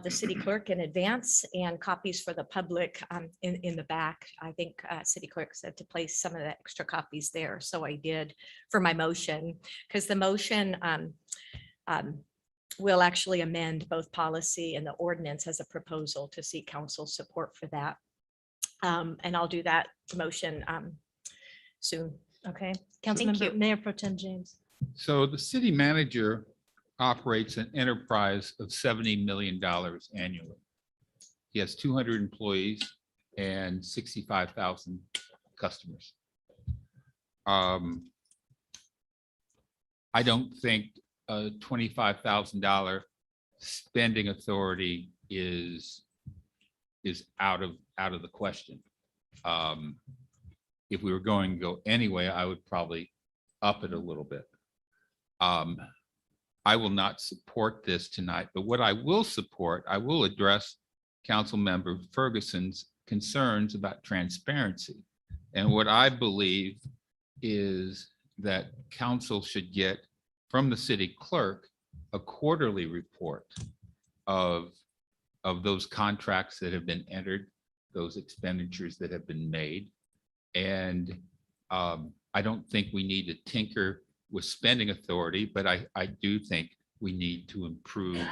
the city clerk in advance, and copies for the public in the back. I think city clerk said to place some of the extra copies there. So I did for my motion, because the motion will actually amend both policy and the ordinance as a proposal to seek council support for that. And I'll do that motion soon. Okay. Councilmember Mayor Pro Tem James. So the city manager operates an enterprise of $70 million annually. He has 200 employees and 65,000 customers. I don't think a $25,000 spending authority is out of the question. If we were going to go anyway, I would probably up it a little bit. I will not support this tonight, but what I will support, I will address Councilmember Ferguson's concerns about transparency. And what I believe is that council should get from the city clerk a quarterly report of those contracts that have been entered, those expenditures that have been made. And I don't think we need to tinker with spending authority, but I do think we need to improve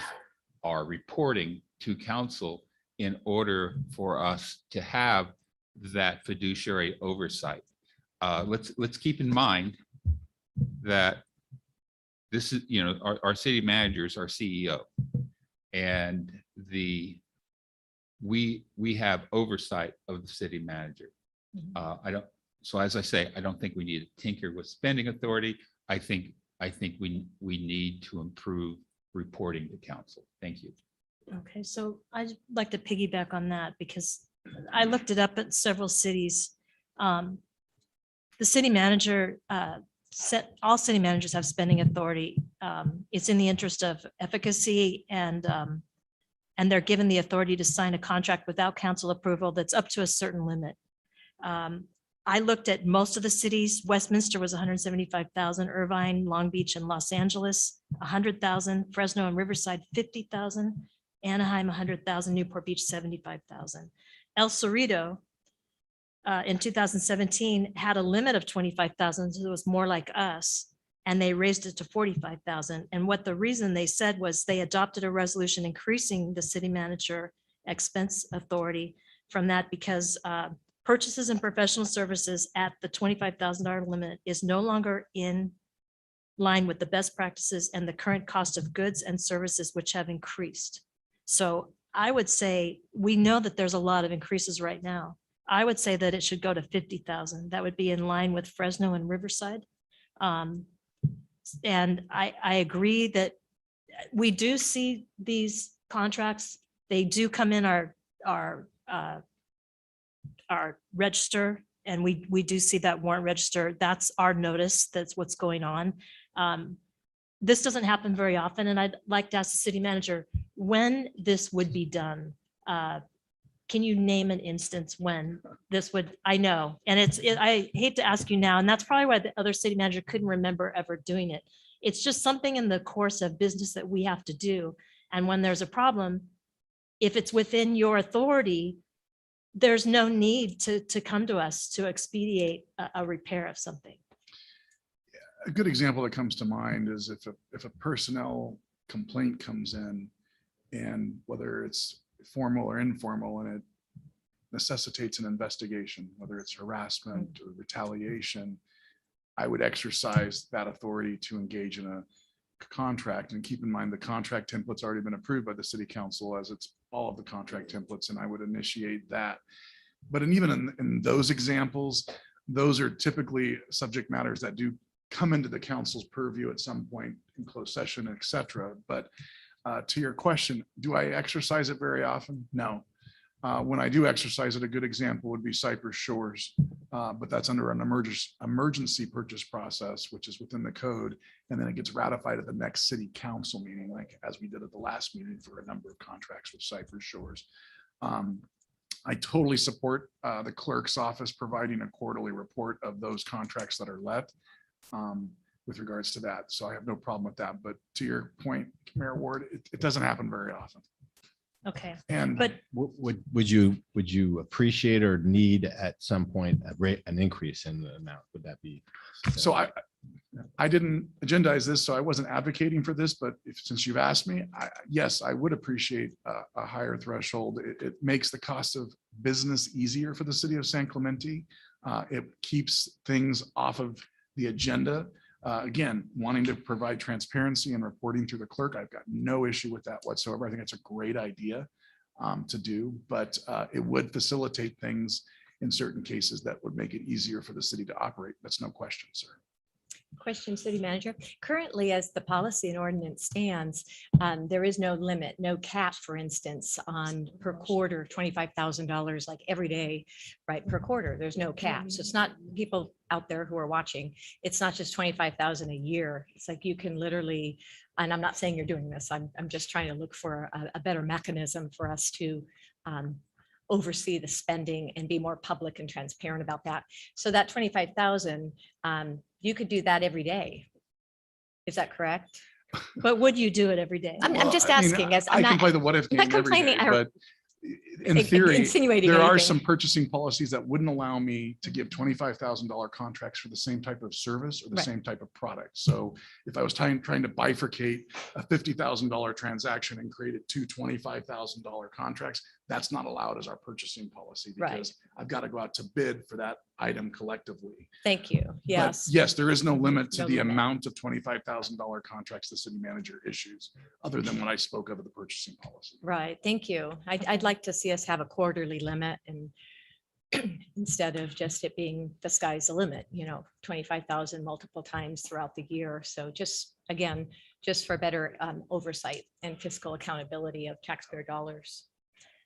our reporting to council in order for us to have that fiduciary oversight. Let's keep in mind that this is, our city manager is our CEO, and we have oversight of the city manager. So as I say, I don't think we need to tinker with spending authority. I think we need to improve reporting to council. Thank you. Okay, so I'd like to piggyback on that, because I looked it up at several cities. The city manager all city managers have spending authority. It's in the interest of efficacy, and they're given the authority to sign a contract without council approval that's up to a certain limit. I looked at most of the cities. Westminster was 175,000, Irvine, Long Beach, and Los Angeles, 100,000, Fresno and Riverside, 50,000, Anaheim, 100,000, Newport Beach, 75,000. El Cerrito in 2017 had a limit of 25,000, so it was more like us, and they raised it to 45,000. And what the reason they said was they adopted a resolution increasing the city manager expense authority from that because purchases and professional services at the $25,000 limit is no longer in line with the best practices and the current cost of goods and services which have increased. So I would say, we know that there's a lot of increases right now. I would say that it should go to 50,000. That would be in line with Fresno and Riverside. And I agree that we do see these contracts. They do come in our register, and we do see that warrant register. That's our notice. That's what's going on. This doesn't happen very often, and I'd like to ask the city manager when this would be done. Can you name an instance when this would? I know, and I hate to ask you now, and that's probably why the other city manager couldn't remember ever doing it. It's just something in the course of business that we have to do. And when there's a problem, if it's within your authority, there's no need to come to us to expedite a repair of something. A good example that comes to mind is if a personnel complaint comes in, and whether it's formal or informal, and it necessitates an investigation, whether it's harassment or retaliation, I would exercise that authority to engage in a contract. And keep in mind, the contract template's already been approved by the city council, as it's all of the contract templates, and I would initiate that. But even in those examples, those are typically subject matters that do come into the council's purview at some point in closed session, et cetera. But to your question, do I exercise it very often? No. When I do exercise it, a good example would be Cypress Shores, but that's under an emergency purchase process, which is within the code, and then it gets ratified at the next city council meeting, like as we did at the last meeting for a number of contracts with Cypress Shores. I totally support the clerk's office providing a quarterly report of those contracts that are let with regards to that. So I have no problem with that. But to your point, Mayor Ward, it doesn't happen very often. Okay. And but would you appreciate or need at some point an increase in the amount? Would that be? So I didn't agendize this, so I wasn't advocating for this, but since you've asked me, yes, I would appreciate a higher threshold. It makes the cost of business easier for the city of San Clemente. It keeps things off of the agenda. Again, wanting to provide transparency and reporting through the clerk, I've got no issue with that whatsoever. I think it's a great idea to do, but it would facilitate things in certain cases that would make it easier for the city to operate. That's no question, sir. Question, city manager. Currently, as the policy and ordinance stands, there is no limit, no cap, for instance, on per quarter, $25,000, like every day, right, per quarter. There's no cap. So it's not, people out there who are watching, it's not just 25,000 a year. It's like you can literally, and I'm not saying you're doing this, I'm just trying to look for a better mechanism for us to oversee the spending and be more public and transparent about that. So that 25,000, you could do that every day. Is that correct? But would you do it every day? I'm just asking. As I can play the what if game every day, but in theory, insinuating there are anything. some purchasing policies that wouldn't allow me to give $25,000 contracts for the same type of service or the Right. same type of product. So if I was trying to bifurcate a $50,000 transaction and created two $25,000 contracts, that's not allowed as our purchasing policy, Right. because I've got to go out to bid for that item collectively. Thank you. But Yes. yes, there is no limit to No the limit. amount of $25,000 contracts the city manager issues, other than what I spoke of the purchasing policy. Right. Thank you. I'd like to see us have a quarterly limit and instead of just it being the sky's the limit, 25,000 multiple times throughout the year. So just, again, just for better oversight and fiscal accountability of taxpayer dollars.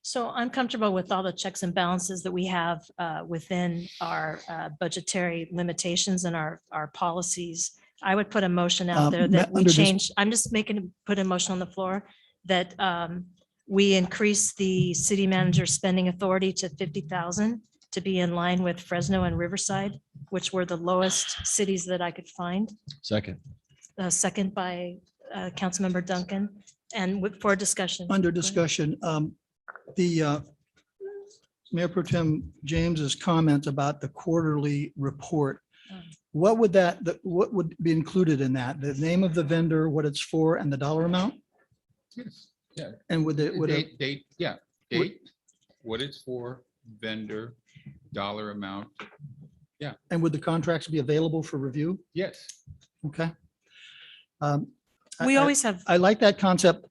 So I'm comfortable with all the checks and balances that we have within our budgetary limitations and our policies. I would put a motion out there that we under this- change. I'm just put a motion on the floor that we increase the city manager spending authority to 50,000 to be in line with Fresno and Riverside, which were the lowest cities that I could find. Second. Second by Councilmember Duncan, and for discussion. Under Go ahead. discussion, the Mayor Pro Tem James's comment about the quarterly report. What would what would be included in that? The name of the vendor, what it's for, and the dollar amount? Yes, yeah. And would it, Date, yeah, date, what it's for, vendor, dollar amount. Yeah. and would the contracts be available for review? Yes. Okay. We always have, I like that concept,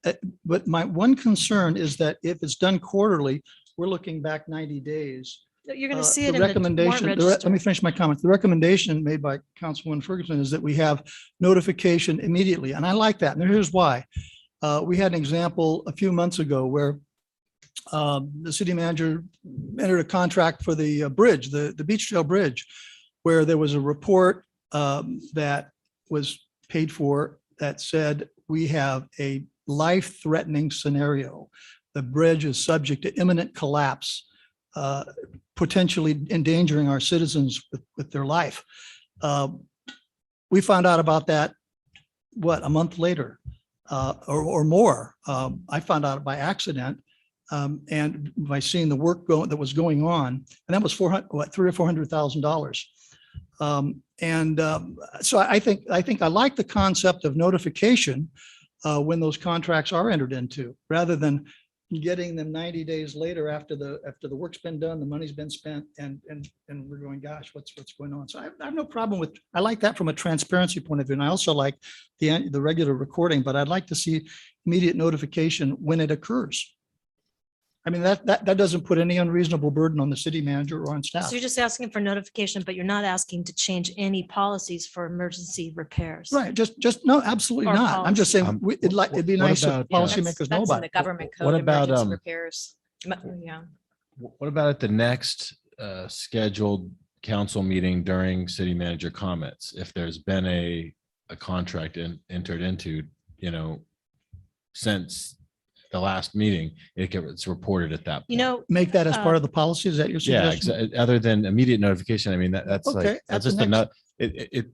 but my one concern is that if it's done quarterly, we're looking back 90 days. you're going to see The it in the warrant recommendation, let register. me finish my comments. The recommendation made by Councilwoman Ferguson is that we have notification immediately, and I like that. And here's why. We had an example a few months ago where the city manager entered a contract for the bridge, the Beach Trail Bridge, where there was a report that was paid for that said, we have a life-threatening scenario. The bridge is subject to imminent collapse, potentially endangering our citizens with their life. We found out about that, a month later or more. I found out by accident and by seeing the work that was going on, and that was $300,000 or $400,000. So I think I like the concept of notification when those contracts are entered into, rather than getting them 90 days later after the work's been done, the money's been spent, and we're going, gosh, what's going on? So I have no problem with, I like that from a transparency point of view. And I also like the regular recording, but I'd like to see immediate notification when it occurs. I mean, that doesn't put any unreasonable burden on the city manager or on staff. So you're just asking for notification, but you're not asking to change any policies for emergency repairs. Right, just, no, absolutely Or not. I'm just saying, it'd be what nice if about, policymakers know That's in about the it. government What code, about, emergency repairs. Yeah. What about at the next scheduled council meeting during city manager comments? If there's been a contract entered into, since the last meeting, it gets reported at that point. Make that as part of the policy, is that your Yeah, suggestion? other than immediate notification, I mean, that's Okay, like, at that's the just next-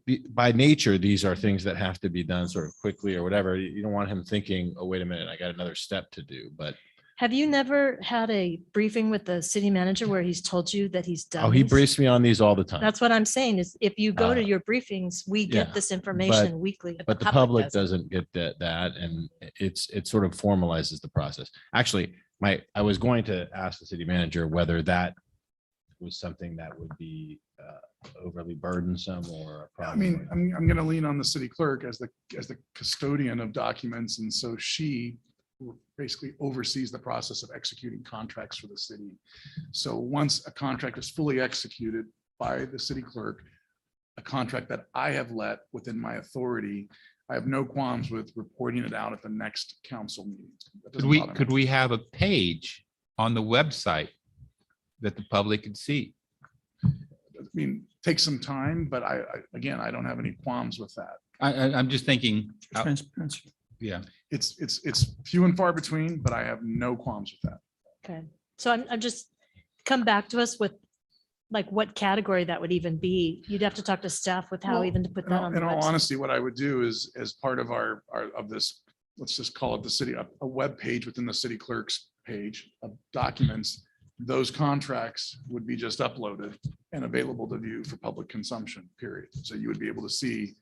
enough. By nature, these are things that have to be done sort of quickly or whatever. You don't want him thinking, oh, wait a minute, I got another step to do, but. Have you never had a briefing with the city manager where he's told you that he's done? Oh, he this? briefs me on these all the time. That's what I'm saying is if you go to Uh, your briefings, we yeah, get this information but- weekly. But the public doesn't get that, and it sort of formalizes the process. Actually, I was going to ask the city manager whether that was something that would be overly burdensome or a I problem. mean, I'm going to lean on the city clerk as the custodian of documents. And so she basically oversees the process of executing contracts for the city. So once a contract is fully executed by the city clerk, a contract that I have let within my authority, I have no qualms with reporting it out at the next council meeting. That doesn't bother me. Could we have a page on the website that the public could see? I mean, take some time, but again, I don't have any qualms with that. I'm just thinking. Transparency. Yeah. It's few and far between, but I have no qualms with that. Okay, so I'm just, come back to us with like what category that would even be. You'd have to talk to staff with how Well, even to put that on the In all website. honesty, what I would do is, as part of our of this, let's just call it the city, a web page within the city clerk's page of documents, those contracts would be just uploaded and available to view for public consumption, period. So you would be able to see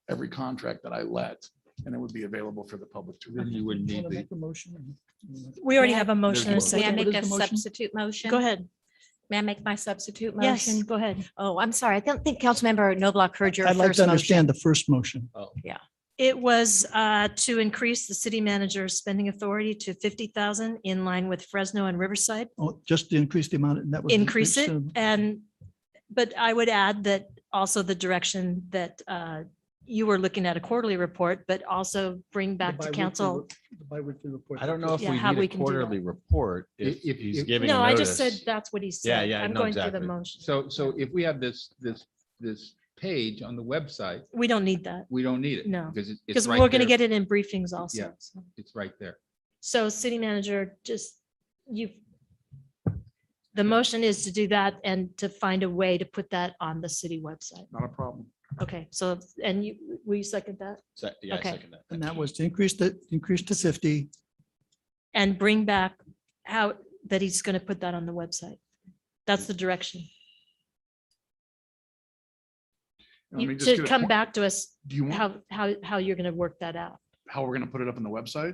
every contract that I let, and it would be available for the public to Then read. you wouldn't Want need to the. make a motion? We already have a motion and a May I second. make What a is the motion? substitute motion? Go ahead. May I make my substitute Yes, motion? go ahead. Oh, I'm sorry. I don't think Councilmember Noblock heard your I'd like first to understand motion. the first motion. It was to increase the city manager's spending authority to 50,000 in line with Fresno and Riverside. Oh, just to increase the amount, and that was. Increase it but I would add that also the direction that you were looking at a quarterly report, but also bring back to council. The biweekly report. I don't know if Yeah, we how need we a can do that. quarterly report if he's giving. a No, I just said notice. that's what he Yeah, said. yeah, I'm no, going through the exactly. motion. So if we have this page on the website, We don't need that. we don't need it. No, Because it's because right we're going to there. get it in briefings also. Yeah. So- It's right there. So city manager, just The motion is to do that and to find a way to put that on the city website. Not a problem. Okay, so, and you, will you second that? Yeah, I Okay. second that. And that was to increase to 50. And bring back how, that he's going to put that on the website. That's the direction. Let You me just to get a come point. back to us, Do you want how you're going to work that out. how we're going to put it up on the website?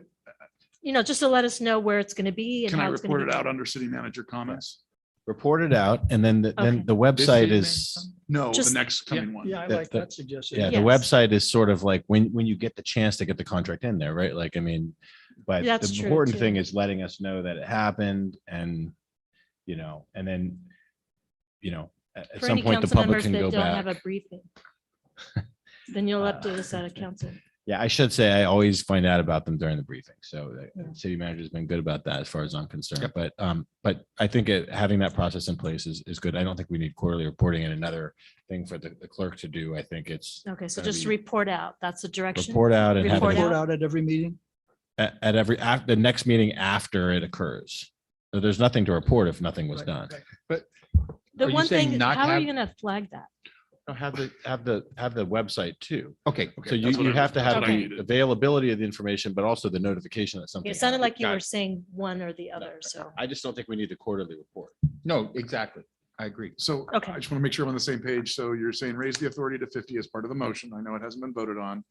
You know, just to let us know where it's going to be. and Can I how it's gonna report be it out done. under city manager comments? Report it out and then, Okay. then the website is, No, Just- the next coming one. Yeah, I The- like the- that suggestion. yeah, the Yes. website is sort of like when you get the chance to get the contract in there, right? Like, I mean, but That's the true, important too. thing is letting us know that it happened and, and then, at For some any point, the council public members can that go don't have a back. briefing. Then you'll update us out of council. Yeah, I should say I always find out about them during the briefing. So the city manager's been good about that as far as I'm concerned. But I think having that process in place is good. I don't think we need quarterly reporting and another thing for the clerk to do. I think it's Okay, so gonna just be- report out. That's the direction. Report out and have it Report out at every meeting. at the next meeting after it occurs. So there's nothing to report if nothing was done. But The Are you one saying thing, not how are have- you going to flag that? Have the website too. okay, So you that's what I have to was- that's have what I the needed. availability of the information, but also the notification that something. It sounded happened. like you Got were it. saying one or the other, so. I just don't think we need the quarterly report. no, exactly. I agree. So Okay. I just want to make sure I'm on the same page. So you're saying raise the authority to 50 as part of the motion. I know it hasn't been voted on,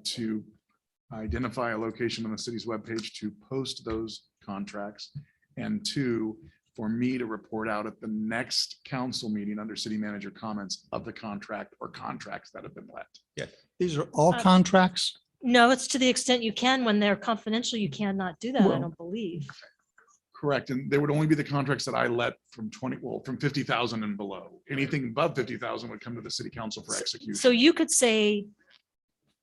to identify a location on the city's webpage to post those contracts. And two, for me to report out at the next council meeting under city manager comments of the contract or contracts that have been let. Yes. These are all contracts. No, it's to the extent you can. When they're confidential, you cannot do that, I Well- don't believe. Correct. And there would only be the contracts that I let from from 50,000 and below. Anything above 50,000 would come to the city council for execution. So you could say,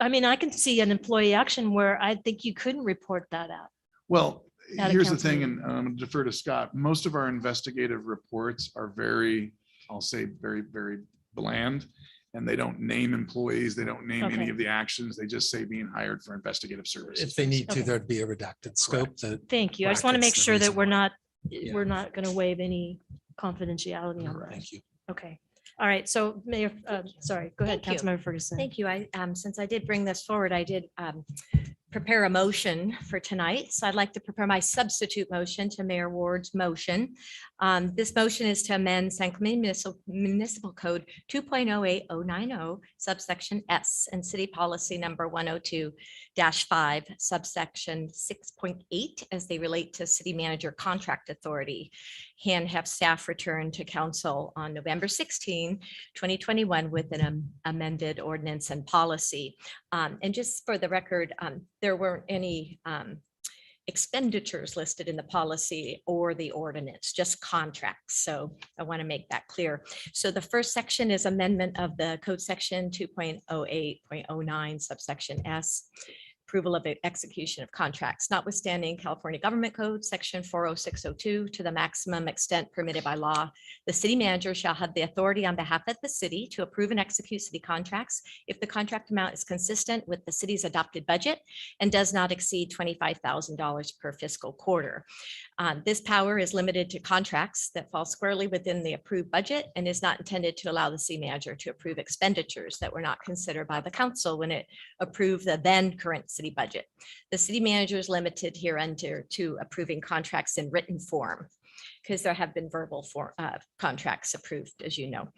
I mean, I can see an employee action where I think you couldn't report that out. Well, At a here's the council thing, meeting. and I'm going to defer to Scott. Most of our investigative reports are very, I'll say, very, very bland. And they don't name employees. They don't name any Okay. of the actions. They just say being hired for investigative services. If they need to, Okay. there'd be a redacted scope that. Thank you. I just want to make brackets the sure that reason we're why. not, Yeah. we're not going to waive any confidentiality on that. Thank you. Okay. All right. So Mayor, sorry, go ahead, Thank you. Councilmember Ferguson. Thank you. Since I did bring this forward, I did prepare a motion for tonight. So I'd like to prepare my substitute motion to Mayor Ward's motion. This motion is to amend San Clemente Municipal Code 2.08090 subsection S and City Policy Number 102-5 subsection 6.8 as they relate to City Manager Contract Authority, and have staff return to council on November 16, 2021 with an amended ordinance and policy. And just for the record, there weren't any expenditures listed in the policy or the ordinance, just contracts. So I want to make that clear. So the first section is amendment of the code section 2.08.09 subsection S. Approval of the execution of contracts, notwithstanding California Government Code, Section 40602, to the maximum extent permitted by law. The city manager shall have the authority on behalf of the city to approve and execute city contracts if the contract amount is consistent with the city's adopted budget and does not exceed $25,000 per fiscal quarter. This power is limited to contracts that fall squarely within the approved budget and is not intended to allow the city manager to approve expenditures that were not considered by the council when it approved the then current city budget. The city manager is limited hereunder to approving contracts in written form, because there have been verbal contracts approved, as you know.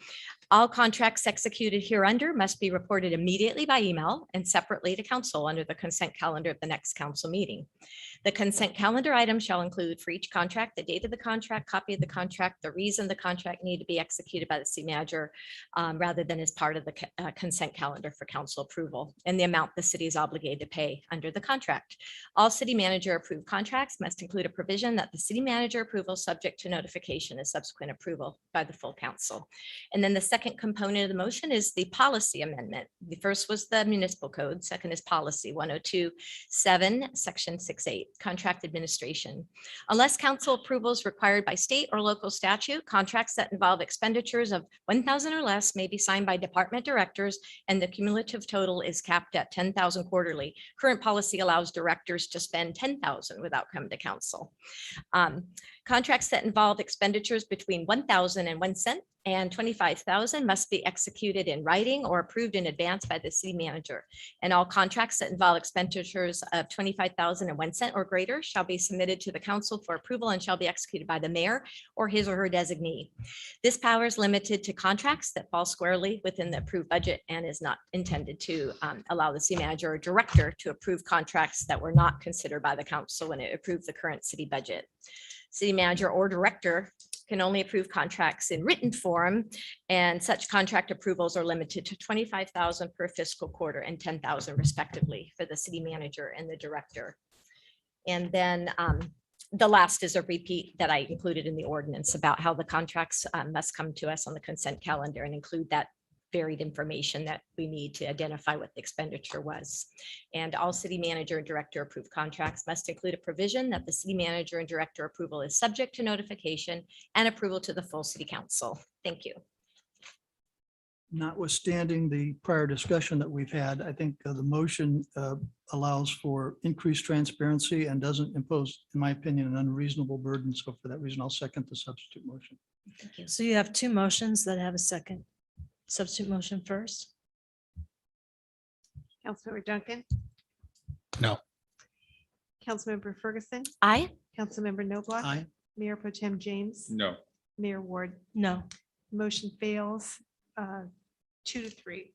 All contracts executed hereunder must be reported immediately by email and separately to council under the consent calendar of the next council meeting. The consent calendar item shall include for each contract, the date of the contract, copy of the contract, the reason the contract need to be executed by the city manager rather than as part of the consent calendar for council approval, and the amount the city is obligated to pay under the contract. All city manager approved contracts must include a provision that the city manager approval subject to notification and subsequent approval by the full council. And then the second second component of the motion is the policy amendment. The first was the municipal code. Second is policy 102.7, section 6.8, contract administration. Unless council approval is required by state or local statute, contracts that involve expenditures of 1,000 or less may be signed by department directors, and the cumulative total is capped at 10,000 quarterly. Current policy allows directors to spend 10,000 without coming to council. Contracts that involve expenditures between 1,000 and 1 cent and 25,000 must be executed in writing or approved in advance by the city manager. And all contracts that involve expenditures of 25,000 and 1 cent or greater shall be submitted to the council for approval and shall be executed by the mayor or his or her designee. This power is limited to contracts that fall squarely within the approved budget and is not intended to allow the city manager or director to approve contracts that were not considered by the council when it approved the current city budget. City manager or director can only approve contracts in written form, and such contract approvals are limited to 25,000 per fiscal quarter and 10,000 respectively for the city manager and the director. And then the last is a repeat that I included in the ordinance about how the contracts must come to us on the consent calendar and include that varied information that we need to identify what the expenditure was. And all city manager and director approved contracts must include a provision that the city manager and director approval is subject to notification and approval to the full city council. Thank you. Notwithstanding the prior discussion that we've had, I think the motion allows for increased transparency and doesn't impose, in my opinion, an unreasonable burden. So for that reason, I'll second the substitute motion. So you have two motions that have a second. Substitute motion first. Councilmember Duncan, No. Councilmember Ferguson, Aye. Councilmember Noblock. Aye. Mayor Pro Tem James, No. Mayor Ward. No. Motion fails 2-3.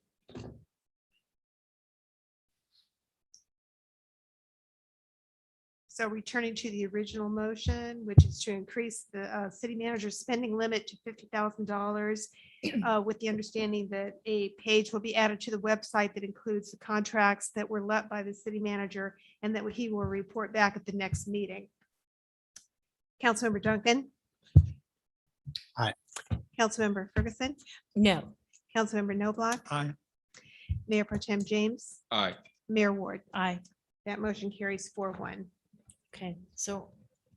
So returning to the original motion, which is to increase the city manager's spending limit to $50,000 with the understanding that a page will be added to the website that includes the contracts that were let by the city manager and that he will report back at the next meeting. Councilmember Duncan. Aye. Councilmember Ferguson, No. Councilmember Noblock, Aye. Mayor Pro Tem James, Aye. Mayor Ward. Aye. That motion carries 4-1. Okay, so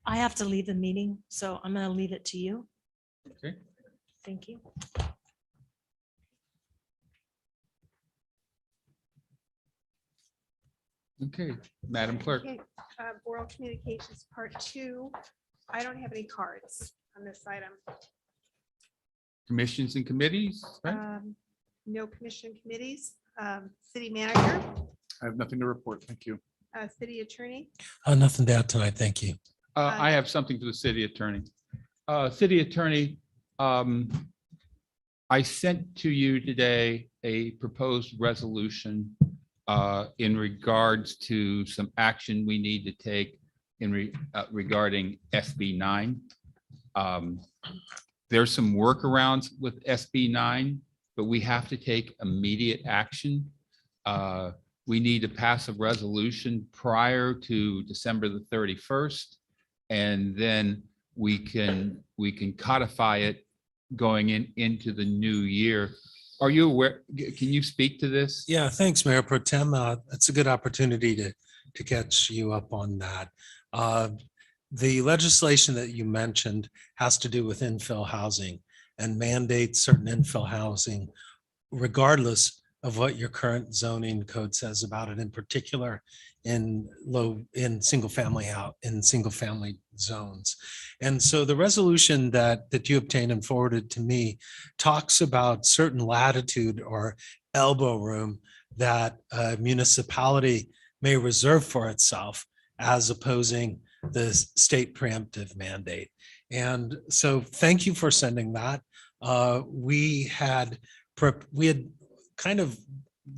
I have to leave the meeting, so I'm going to leave it to you. Okay. Thank you. Okay, Madam Clerk. Okay, oral communications part 2. I don't have any cards on this item. Commissions and committees, right? No commission committees. City manager, I have nothing to report. Thank you. city attorney. Nothing to add tonight. Thank you. I have something for the city attorney. City attorney, I sent to you today a proposed resolution in regards to some action we need to take regarding SB 9. There's some workarounds with SB 9, but we have to take immediate action. We need to pass a resolution prior to December the 31st, and then we can codify it going into the new year. Are you aware? Can you speak to this? Yeah, thanks, Mayor Pro Tem. It's a good opportunity to catch you up on that. The legislation that you mentioned has to do with infill housing and mandates certain infill housing, regardless of what your current zoning code says about it, in particular in single family zones. And so the resolution that you obtained and forwarded to me talks about certain latitude or elbow room that a municipality may reserve for itself as opposing the state preemptive mandate. And so thank you for sending that. We had kind of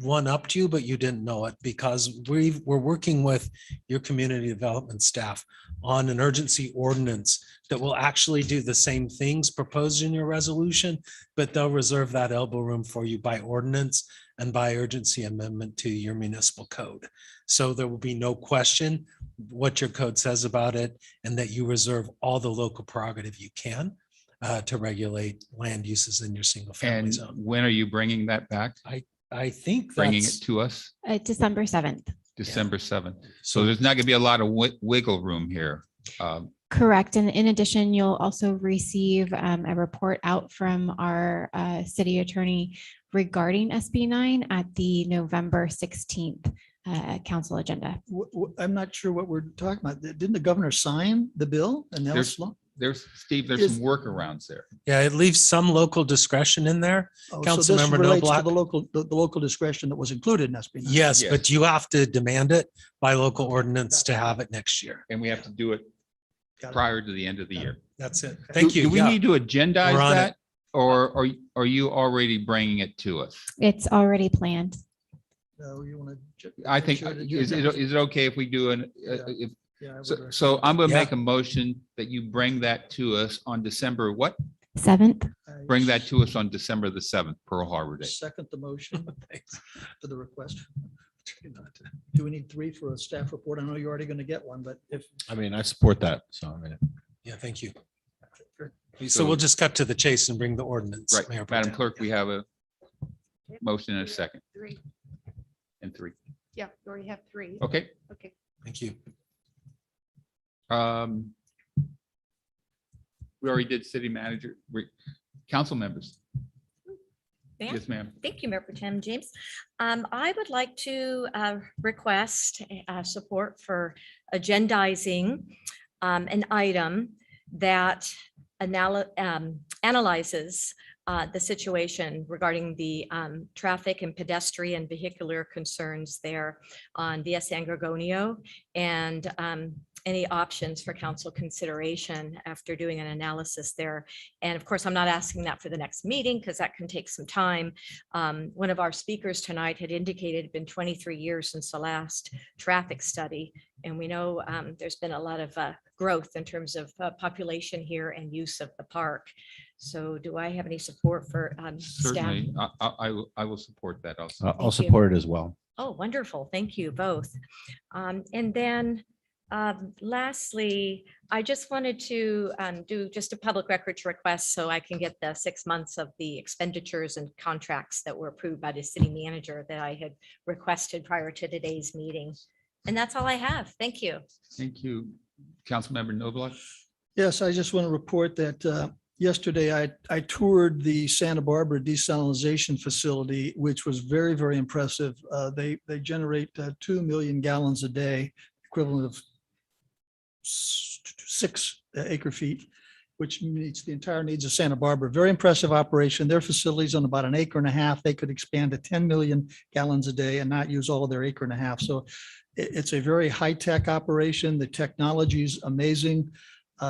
one-upped you, but you didn't know it because we're working with your community development staff on an urgency ordinance that will actually do the same things proposed in your resolution, but they'll reserve that elbow room for you by ordinance and by urgency amendment to your municipal code. So there will be no question what your code says about it and that you reserve all the local prerogative you can. to regulate land uses in your single family And zone. when are you bringing that back? I think Bringing that's, it to us? December 7th. December 7th. So there's not gonna be a lot of wiggle room here. Correct. And in addition, you'll also receive a report out from our city attorney regarding SB9 at the November 16th council agenda. I'm not sure what we're talking about. Didn't the governor sign the bill and that was slow? Steve, there's some workarounds there. yeah, it leaves some local discretion in there. Oh, so this Councilmember relates to Noblock. the local discretion that was included in SB 9. Yes, but you have to demand it by local ordinance to have it next year. And we have to do it prior to the end of the year. That's it. Thank you. Do we Yeah. need to agendize We're on that? it. Or are you already bringing it to us? It's already planned. No, you want to. I think, is it okay if we do Yeah, I would so recommend I'm going to Yeah. make a motion that you bring that to us on December what? 7th. Bring that to us on December the 7th, Pearl Harbor Day. Second the motion for the request. Do we need 3 for a staff report? I know you're already going to get one, but if. I mean, I support that. So I mean, Yeah, thank you. So we'll just cut to the chase and bring the ordinance. Right, Mayor Pro Madam Tem. Clerk, we have a motion and a second 3. and 3. Yeah, you already have 3. Okay. Okay. Thank you. We already did city manager, council members. Ma'am? Yes, ma'am. Thank you, Mayor Pro Tem James. I would like to request support for agendizing an item that analyzes the situation regarding the traffic and pedestrian vehicular concerns there on Via San Gorgonio and any options for council consideration after doing an analysis there. And of course, I'm not asking that for the next meeting because that can take some time. One of our speakers tonight had indicated it'd been 23 years since the last traffic study. And we know there's been a lot of growth in terms of population here and use of the park. So do I have any support for staff? Certainly, I will support that also. I'll Thank you. support it as well. Oh, wonderful. Thank you both. And then lastly, I just wanted to do just a public records request so I can get the 6 months of the expenditures and contracts that were approved by the city manager that I had requested prior to today's meeting. And that's all I have. Thank you. Thank you. Councilmember Noblock. Yes, I just want to report that yesterday I toured the Santa Barbara desalination facility, which was very, very impressive. They generate 2 million gallons a day, equivalent of 6 acre feet, which meets the entire needs of Santa Barbara. Very impressive operation. Their facility's on about 1.5 acres. They could expand to 10 million gallons a day and not use all of their 1.5 acres. So it's a very high-tech operation. The technology is amazing.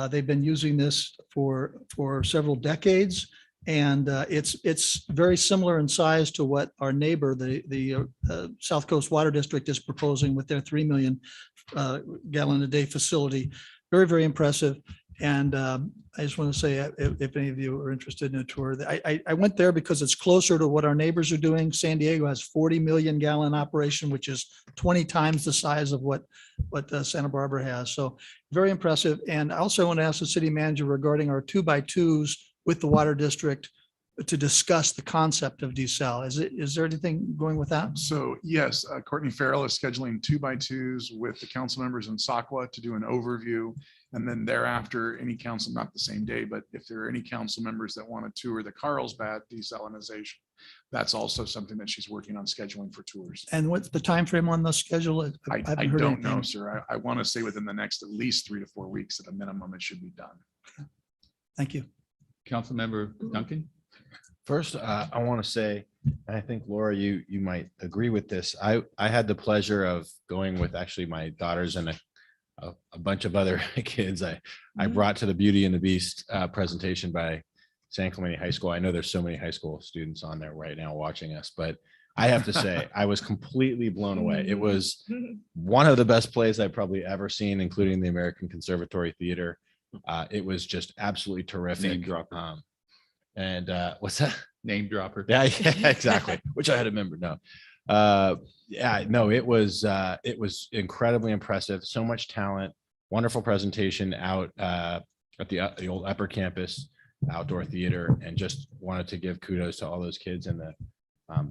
They've been using this for several decades, and it's very similar in size to what our neighbor, the South Coast Water District, is proposing with their 3 million gallon a day facility. Very, very impressive. And I just want to say, if any of you are interested in a tour, I went there because it's closer to what our neighbors are doing. San Diego has 40 million gallon operation, which is 20 times the size of what Santa Barbara has. So very impressive. And I also want to ask the city manager regarding our 2x2s with the water district to discuss the concept of desal. Is there anything going with that? So yes, Courtney Farrell is scheduling 2x2s with the council members in Saukwa to do an overview. And then thereafter, any council, not the same day, but if there are any council members that want to tour the Carlsbad desalinization, that's also something that she's working on scheduling for tours. And what's the time frame on the schedule? I haven't heard don't know, anything. sir. I want to say within the next at least 3 to 4 weeks at a minimum, it should be done. Thank you. Councilmember Duncan. First, I want to say, and I think Laura, you might agree with this. I had the pleasure of going with actually my daughters and a bunch of other kids. I brought to the Beauty and the Beast presentation by San Clemente High School. I know there's so many high school students on there right now watching us, but I have to say I was completely blown away. It was one of the best plays I've probably ever seen, including the American Conservatory Theater. It was just absolutely terrific. Name dropper. And what's that? Name dropper. Yeah, exactly. Which I had to remember. No. Yeah, no, it was incredibly impressive. So much talent, wonderful presentation out at the old upper campus. outdoor theater, and just wanted to give kudos to all those kids and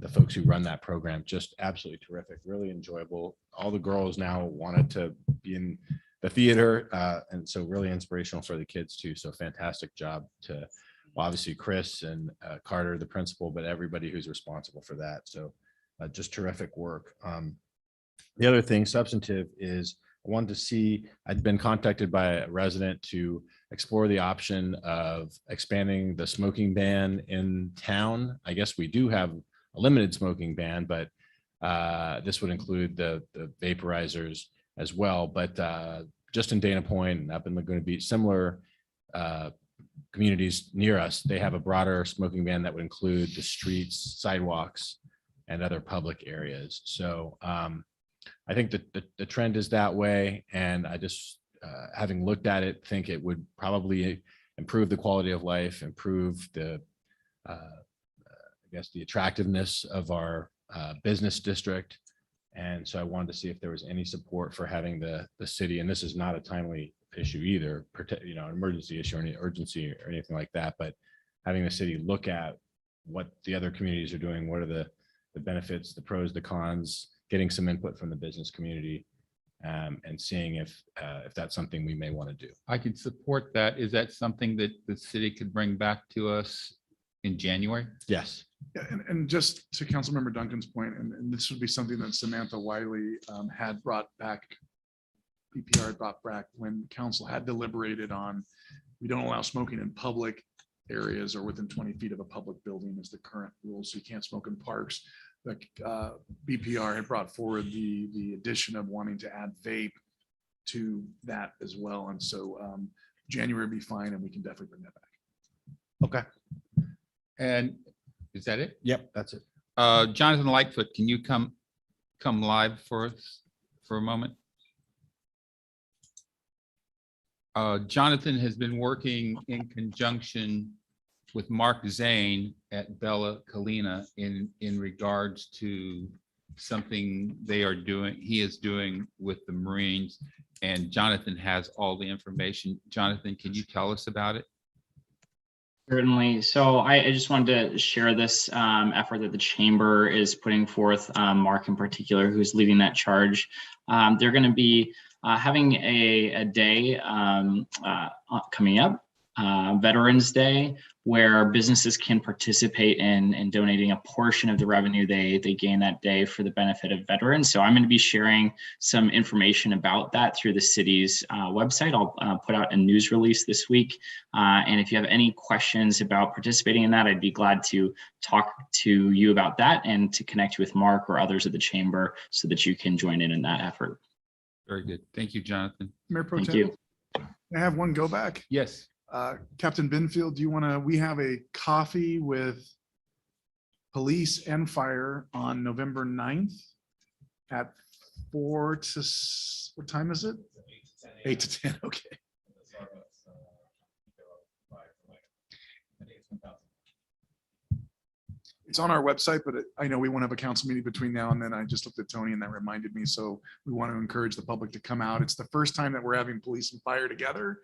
the folks who run that program. Just absolutely terrific, really enjoyable. All the girls now wanted to be in the theater, and so really inspirational for the kids too. So fantastic job to, well, obviously Chris and Carter, the principal, but everybody who's responsible for that. So just terrific work. The other thing substantive is I wanted to see, I'd been contacted by a resident to explore the option of expanding the smoking ban in town. I guess we do have a limited smoking ban, but this would include the vaporizers as well. But just in Dana Point and up in Laguna Beach, similar communities near us, they have a broader smoking ban that would include the streets, sidewalks, and other public areas. So I think that the trend is that way. And I just, having looked at it, think it would probably improve the quality of life, improve the, I guess, the attractiveness of our business district. And so I wanted to see if there was any support for having the city, and this is not a timely issue either, an emergency issue or any urgency or anything like that, but having the city look at what the other communities are doing, what are the benefits, the pros, the cons, getting some input from the business community, and seeing if that's something we may want to do. I could support that. Is that something that the city could bring back to us in January? Yes. Yeah, and just to Councilmember Duncan's point, and this would be something that Samantha Wiley had brought back, BPR had brought back when council had deliberated on, we don't allow smoking in public areas or within 20 feet of a public building is the current rule. So you can't smoke in parks. Like BPR had brought forward the addition of wanting to add vape to that as well. And so January would be fine, and we can definitely bring that back. Okay. And is that it? Yep, that's it. Jonathan Lightfoot, can you come live for us for a moment? Jonathan has been working in conjunction with Mark Zane at Bella Colina in regards to something he is doing with the Marines, and Jonathan has all the information. Jonathan, can you tell us about it? Certainly. So I just wanted to share this effort that the chamber is putting forth, Mark in particular, who's leading that charge. They're going to be having a day coming up, Veterans Day, where businesses can participate in donating a portion of the revenue they gain that day for the benefit of veterans. So I'm going to be sharing some information about that through the city's website. I'll put out a news release this week. And if you have any questions about participating in that, I'd be glad to talk to you about that and to connect you with Mark or others at the chamber so that you can join in that effort. Very good. Thank you, Jonathan. Mayor Pro Thank Tem, you. I have one go back. Yes. Captain Binfield, do you want to, we have a coffee with police and fire on November 9th at 4 to, what time is it? 8 to 10, okay. It's on our website, but I know we won't have a council meeting between now and then. I just looked at Tony and that reminded me. So we want to encourage the public to come out. It's the first time that we're having police and fire together,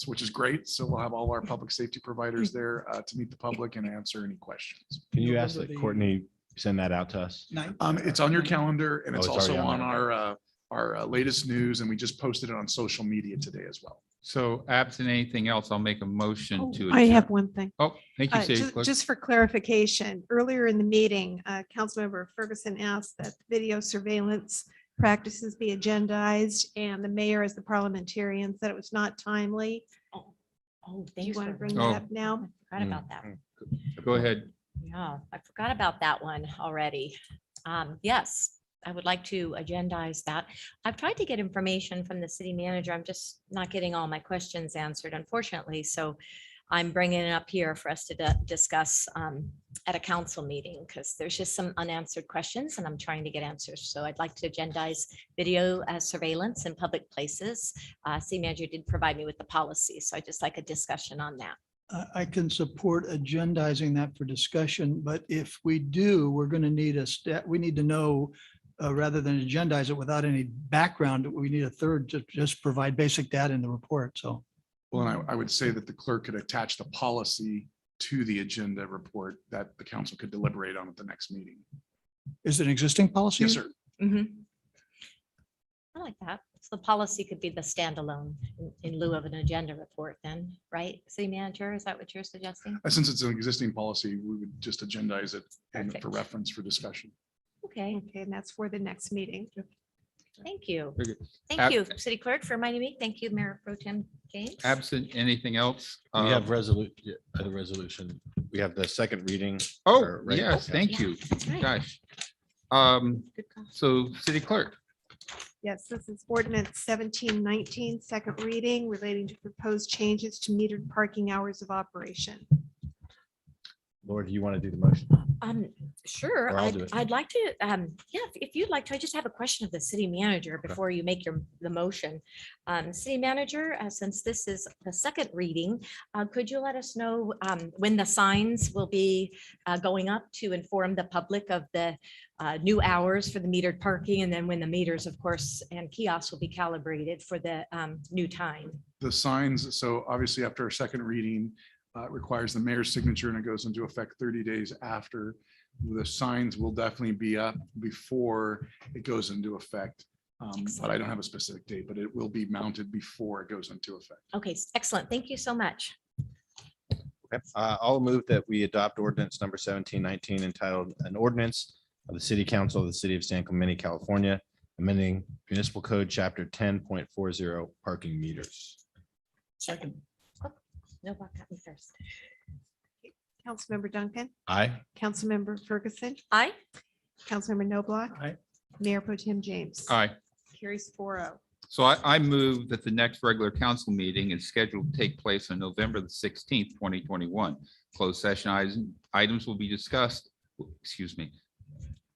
which is great. So we'll have all our public safety providers there to meet the public and answer any questions. Can you ask that Courtney send that out to us? It's on your calendar, and it's also already on there. our latest news, and we just posted it on social media today as well. So absent anything else, I'll make a motion to. I have adjourn. one thing. Oh, thank you, City Clerk. Just for clarification, earlier in the meeting, Councilmember Ferguson asked that video surveillance practices be agendized, and the mayor, as the parliamentarian, said it was not timely. Oh, Do you thanks. want to for- bring Oh. that up now? I forgot about that. Go ahead. Yeah, I forgot about that one already. Yes, I would like to agendize that. I've tried to get information from the city manager. I'm just not getting all my questions answered, unfortunately. So I'm bringing it up here for us to discuss at a council meeting, because there's just some unanswered questions and I'm trying to get answers. So I'd like to agendize video surveillance in public places. City manager did provide me with the policy, so I'd just like a discussion on that. I can support agendizing that for discussion, but if we do, we're going to need we need to know, rather than agendize it without any background, we need a third to just provide basic data in the report. So. Well, and I would say that the clerk could attach the policy to the agenda report that the council could deliberate on at the next meeting. Is it an existing policy? Yes, sir. Mhm. I like that. So the policy could be the standalone in lieu of an agenda report then, right? City manager, is that what you're suggesting? Since it's an existing policy, we would just agendize it and for Perfect. reference for discussion. Okay, Okay, and that's for the next meeting. thank you. Very good. Thank you, City Clerk, for reminding me. Thank you, Mayor Pro Tem James. Absent anything else? We have the resolution. We have the second reading. Oh, or, right? yes, thank you. right. Gosh. Good call. So City Clerk, Yes, this is ordinance 1719, second reading relating to proposed changes to metered parking hours of operation. Laura, do you want to do the motion? Sure, Or I'll do it. I'd like to, yeah, if you'd like to, I just have a question of the city manager before you make the motion. City manager, since this is the second reading, could you let us know when the signs will be going up to inform the public of the new hours for the metered parking, and then when the meters, of course, and kiosks will be calibrated for the new time? The signs, so obviously after a second reading, it requires the mayor's signature and it goes into effect 30 days after. The signs will definitely be up before it goes into effect. But I don't have a specific date, but it will be mounted before it goes into effect. Okay, excellent. Thank you so much. Okay. I'll move that we adopt ordinance number 1719 entitled an ordinance of the City Council of the City of San Clemente, California, amending municipal code chapter 10.40 parking meters. Second. No, Bob got me first. Councilmember Duncan, Aye. Councilmember Ferguson, Aye. Councilmember Noblock. Aye. Mayor Pro Tem James. aye. Carries 4-0. So I move that the next regular council meeting is scheduled to take place on November the 16th, 2021. Closed session items will be discussed, excuse me.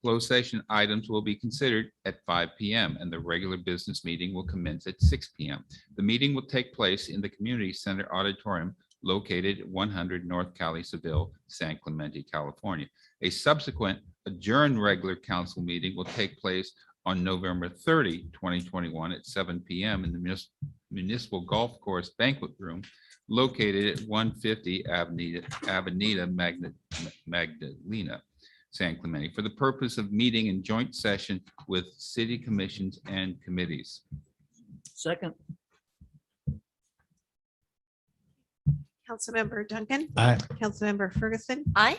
Closed session items will be considered at 5 PM and the regular business meeting will commence at 6 PM. The meeting will take place in the Community Center Auditorium located at 100 North Cali Seville, San Clemente, California. A subsequent adjourned regular council meeting will take place on November 30, 2021 at 7 PM in the Municipal Golf Course Banquet Room located at 150 Avenida Magdalena, San Clemente, for the purpose of meeting in joint session with city commissions and committees. Second. Councilmember Duncan. Aye. Councilmember Ferguson, Aye.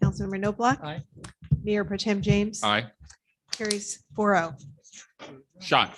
Councilmember Noblock. Aye. Mayor Pro Tem James. Aye. Carries 4-0. Sean.